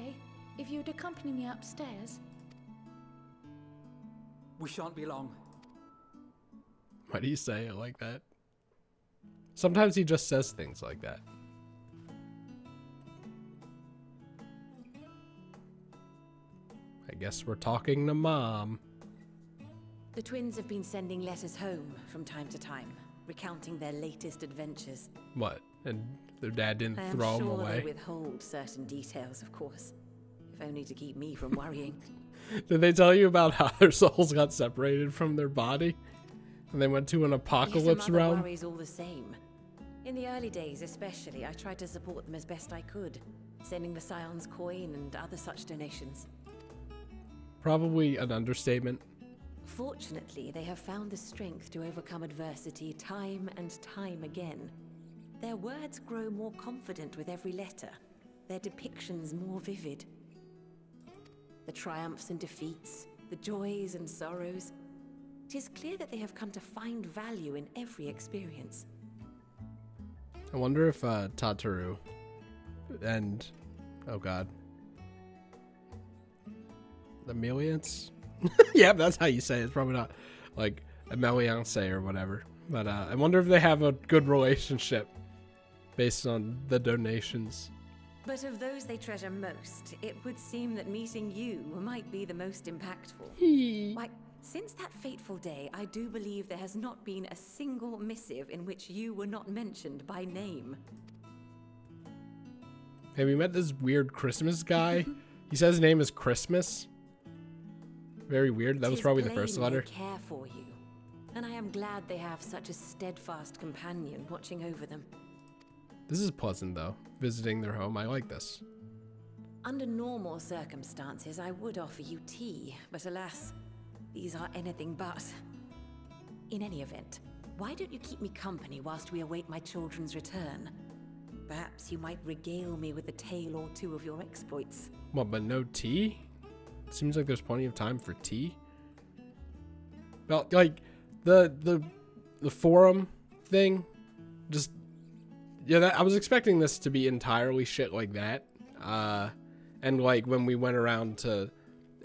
[SPEAKER 9] if you'd accompany me upstairs.
[SPEAKER 11] We shan't be long.
[SPEAKER 1] Why do you say it like that? Sometimes he just says things like that. I guess we're talking to Mom.
[SPEAKER 18] The twins have been sending letters home from time to time, recounting their latest adventures.
[SPEAKER 1] What? And their dad didn't
[SPEAKER 18] I am
[SPEAKER 1] throw him
[SPEAKER 18] sure
[SPEAKER 1] away?
[SPEAKER 18] they withhold certain details, of course, if only to keep me from worrying.
[SPEAKER 1] Did they tell you about how their souls got separated from their body? And they went to an apocalypse
[SPEAKER 18] Yes,
[SPEAKER 1] realm?
[SPEAKER 18] worries all the same. In the early days especially, I tried to support them as best I could, sending the Scion's coin and other such donations.
[SPEAKER 1] Probably an understatement.
[SPEAKER 18] Fortunately, they have found the strength to overcome adversity time and time again. Their words grow more confident with every letter, their depictions more vivid. The triumphs and defeats, the joys and sorrows. It is clear that they have come to find value in every experience.
[SPEAKER 1] I wonder if Tataru and, oh god, the Emeliance? Yeah, that's how you say it. It's probably not like Emeliance or whatever. But I wonder if they have a good relationship based on the donations.
[SPEAKER 18] But of those they treasure most, it would seem that meeting you might be the most impactful. Why, since that fateful day, I do believe there has not been a single missive in which you were not mentioned by name.
[SPEAKER 1] Hey, we met this weird Christmas guy. He says his name is Christmas. Very weird. That was probably the first letter.
[SPEAKER 18] They care for you, and I am glad they have such a steadfast companion watching over them.
[SPEAKER 1] This is pleasant, though. Visiting their home. I like this.
[SPEAKER 18] Under normal circumstances, I would offer you tea, but alas, these are anything but. In any event, why don't you keep me company whilst we await my children's return? Perhaps you might regale me with a tale or two of your exploits.
[SPEAKER 1] What, but no tea? seems like there's plenty of time for tea. Well, like the forum thing, just yeah. I was expecting this to be entirely shit like that. And like when we went around to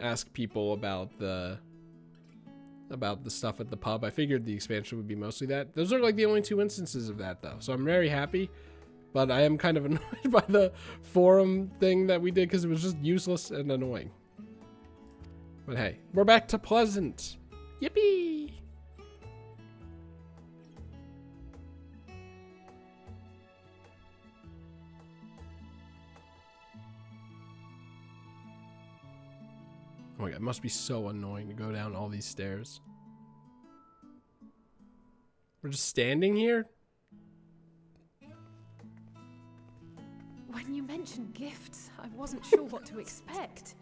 [SPEAKER 1] ask people about the stuff at the pub, I figured the expansion would be mostly that. Those are like the only 2 instances of that though, so I'm very happy. But I am kind of annoyed by the forum thing that we did because it was just useless and annoying. But hey, we're back to Pleasant. Yippee! Oh my god, it must be so annoying to go down all these stairs. We're just standing here?
[SPEAKER 8] When you mentioned gifts, I wasn't sure what to expect.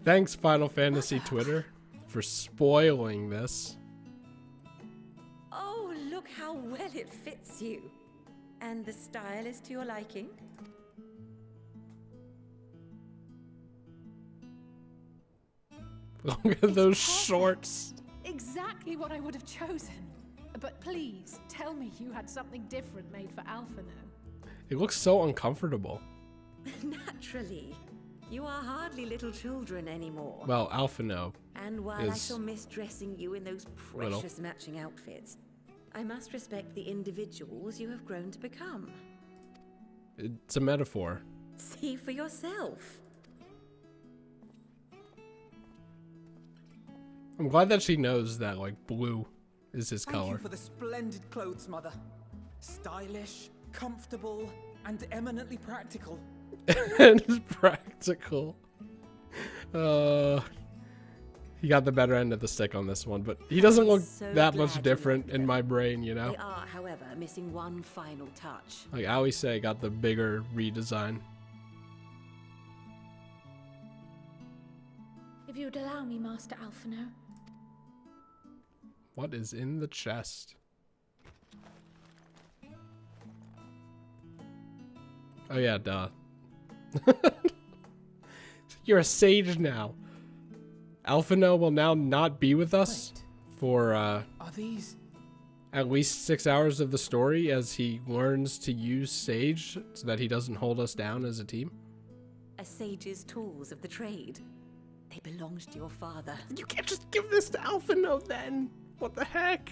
[SPEAKER 1] Thanks, Final Fantasy Twitter, for spoiling this.
[SPEAKER 18] Oh, look how well it fits you. And the style is to your liking?
[SPEAKER 1] Look at those shorts.
[SPEAKER 8] Exactly what I would have chosen. But please, tell me you had something different made for Alphino.
[SPEAKER 1] It looks so uncomfortable.
[SPEAKER 18] Naturally. You are hardly little children anymore.
[SPEAKER 1] Well, Alphino
[SPEAKER 18] And while I
[SPEAKER 1] is
[SPEAKER 18] shall miss dressing you in those
[SPEAKER 1] little.
[SPEAKER 18] precious matching outfits, I must respect the individuals you have grown to become.
[SPEAKER 1] It's a metaphor.
[SPEAKER 18] See for yourself.
[SPEAKER 1] I'm glad that she knows that, like, blue is his
[SPEAKER 11] Thank you
[SPEAKER 1] color.
[SPEAKER 11] for the splendid clothes, Mother. Stylish, comfortable, and eminently practical.
[SPEAKER 1] And practical. He got the better end of the stick on this one, but he doesn't look
[SPEAKER 18] So
[SPEAKER 1] that much
[SPEAKER 18] glad you
[SPEAKER 1] different
[SPEAKER 18] liked
[SPEAKER 1] in
[SPEAKER 18] them.
[SPEAKER 1] my brain, you know?
[SPEAKER 18] They are, however, missing one final touch.
[SPEAKER 1] Like, I always say, got the bigger redesign.
[SPEAKER 9] If you'd allow me, Master Alphino.
[SPEAKER 1] What is in the chest? Oh yeah, duh. You're a sage now. Alphino will now not be with us for
[SPEAKER 11] Are these?
[SPEAKER 1] at least 6 hours of the story as he learns to use Sage so that he doesn't hold us down as a team.
[SPEAKER 18] A sage's tools of the trade. They belonged to your father.
[SPEAKER 1] You can't just give this to Alphino then. What the heck?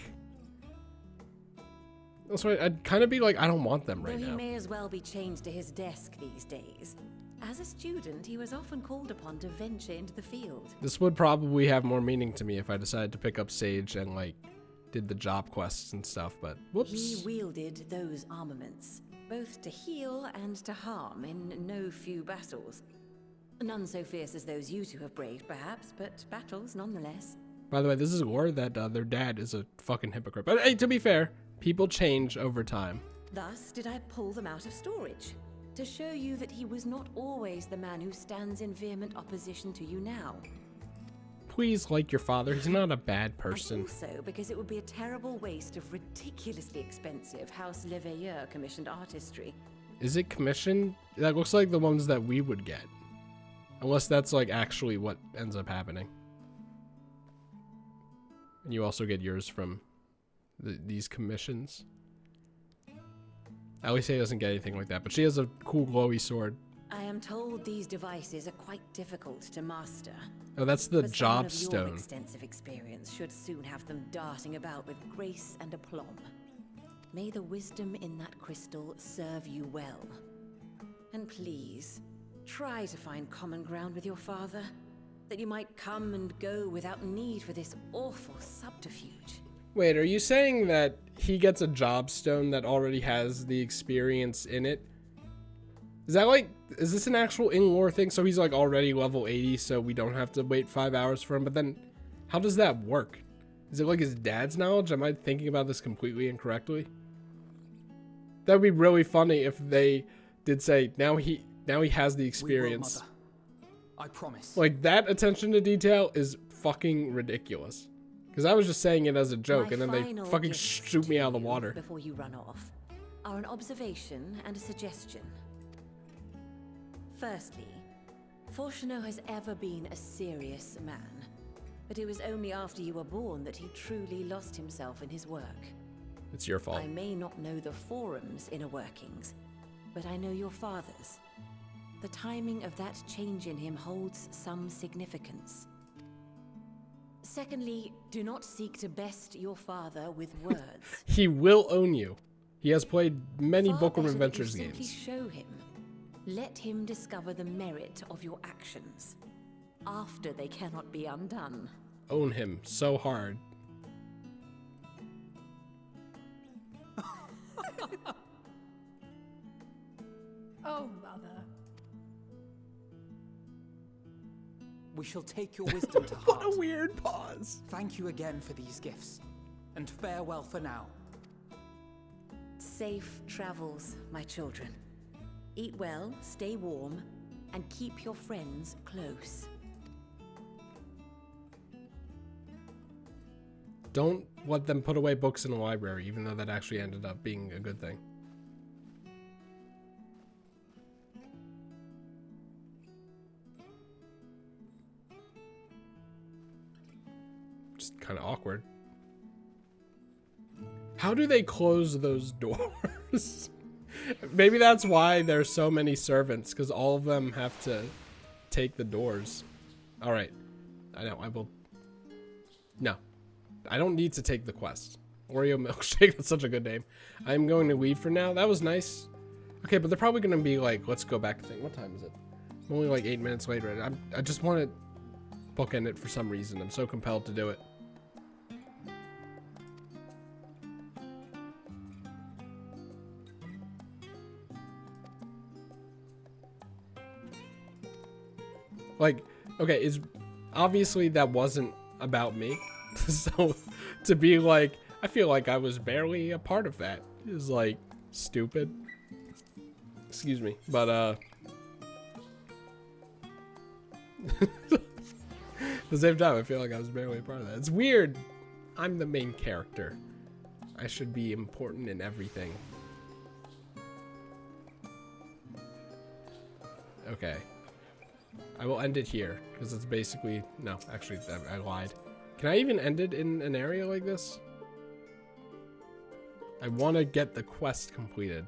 [SPEAKER 1] That's why I'd kind of be like, I don't want them right
[SPEAKER 18] Though he
[SPEAKER 1] now.
[SPEAKER 18] may as well be chained to his desk these days. As a student, he was often called upon to venture into the field.
[SPEAKER 1] This would probably have more meaning to me if I decided to pick up Sage and, like, did the job quests and stuff, but whoops.
[SPEAKER 18] He wielded those armaments, both to heal and to harm in no few battles. None so fierce as those you two have braved, perhaps, but battles nonetheless.
[SPEAKER 1] By the way, this is lore that their dad is a fucking hypocrite. But hey, to be fair, people change over time.
[SPEAKER 18] Thus did I pull them out of storage, to show you that he was not always the man who stands in vehement opposition to you now.
[SPEAKER 1] Please like your father. He's not a bad
[SPEAKER 18] And
[SPEAKER 1] person.
[SPEAKER 18] also because it would be a terrible waste of ridiculously expensive House Leveilleur commissioned artistry.
[SPEAKER 1] Is it commissioned? That looks like the ones that we would get. Unless that's like actually what ends up happening. And you also get yours from these commissions. Alice doesn't get anything like that, but she has a cool glowy sword.
[SPEAKER 18] I am told these devices are quite difficult to master.
[SPEAKER 1] Oh, that's the
[SPEAKER 18] But
[SPEAKER 1] job
[SPEAKER 18] someone of your
[SPEAKER 1] stone.
[SPEAKER 18] extensive experience should soon have them darting about with grace and aplomb. May the wisdom in that crystal serve you well. And please, try to find common ground with your father, that you might come and go without need for this awful subterfuge.
[SPEAKER 1] Wait, are you saying that he gets a job stone that already has the experience in it? Is that like, is this an actual in-lore thing? So he's like already level 80, so we don't have to wait 5 hours for him. But then, how does that work? Is it like his dad's knowledge? Am I thinking about this completely incorrectly? That would be really funny if they did say, now he has the experience.
[SPEAKER 11] Mother. I promise.
[SPEAKER 1] Like, that attention to detail is fucking ridiculous. Because I was just saying it as a joke, and then they
[SPEAKER 18] final
[SPEAKER 1] fucking
[SPEAKER 18] gifts
[SPEAKER 1] shoot me
[SPEAKER 18] to
[SPEAKER 1] out of the
[SPEAKER 18] you
[SPEAKER 1] water.
[SPEAKER 18] Before you run off, are an observation and a suggestion. Firstly, Fortuno has ever been a serious man, but it was only after you were born that he truly lost himself in his work.
[SPEAKER 1] It's your fault.
[SPEAKER 18] I may not know the Forum's inner workings, but I know your father's. The timing of that change in him holds some significance. Secondly, do not seek to best your father with words.
[SPEAKER 1] He will own you. He has played many
[SPEAKER 18] Far
[SPEAKER 1] Book of
[SPEAKER 18] better that
[SPEAKER 1] Adventures
[SPEAKER 18] you
[SPEAKER 1] games.
[SPEAKER 18] simply show him. Let him discover the merit of your actions, after they cannot be undone.
[SPEAKER 1] Own him so hard.
[SPEAKER 8] Oh, Mother.
[SPEAKER 11] We shall take your wisdom to heart.
[SPEAKER 1] What a weird pause.
[SPEAKER 11] Thank you again for these gifts, and farewell for now.
[SPEAKER 18] Safe travels, my children. Eat well, stay warm, and keep your friends close.
[SPEAKER 1] Don't let them put away books in the library, even though that actually ended up being a good thing. Just kind of awkward. How do they close those doors? Maybe that's why there's so many servants, because all of them have to take the doors. All right. I know, I will... No. I don't need to take the quest. Oreo Milkshake, that's such a good name. I'm going to leave for now. That was nice. Okay, but they're probably going to be like, let's go back thing. What time is it? I'm only like 8 minutes late. Right? I just want to bookend it for some reason. I'm so compelled to do it. Like, okay, is obviously that wasn't about me. So to be like, I feel like I was barely a part of that is like stupid. Excuse me, but at the same time, I feel like I was barely a part of that. It's weird. I'm the main character. I should be important in everything. Okay. I will end it here because it's basically, no, actually I lied. Can I even end it in an area like this? I want to get the quest completed.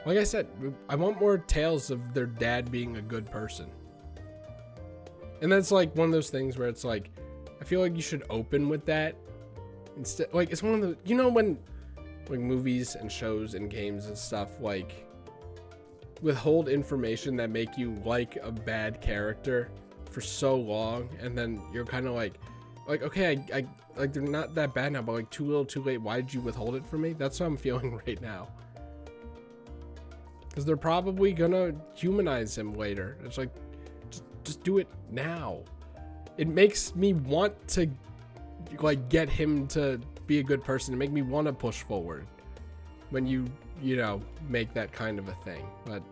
[SPEAKER 1] Like I said, I want more tales of their dad being a good person. And that's like one of those things where it's like, I feel like you should open with that. Instead, like, it's one of the, you know, when like movies and shows and games and stuff like withhold information that make you like a bad character for so long, and then you're kind of like okay, I like they're not that bad now, but like too little too late. Why did you withhold it from me? That's what I'm feeling right now, because they're probably gonna humanize him later. It's like just do it now. It makes me want to like get him to be a good person, and make me want to push forward when you know, make that kind of a thing. But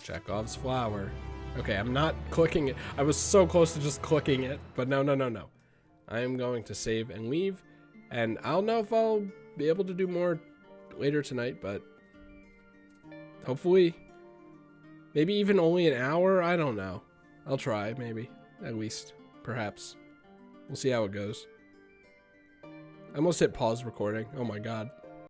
[SPEAKER 1] Chekhov's flower. Okay, I'm not clicking it. I was so close to just clicking it, but no. I am going to save and leave, and I don't know if I'll be able to do more later tonight, but hopefully maybe even only an hour. I don't know. I'll try, maybe. At least. Perhaps. We'll see how it goes. I almost hit pause recording. Oh my god.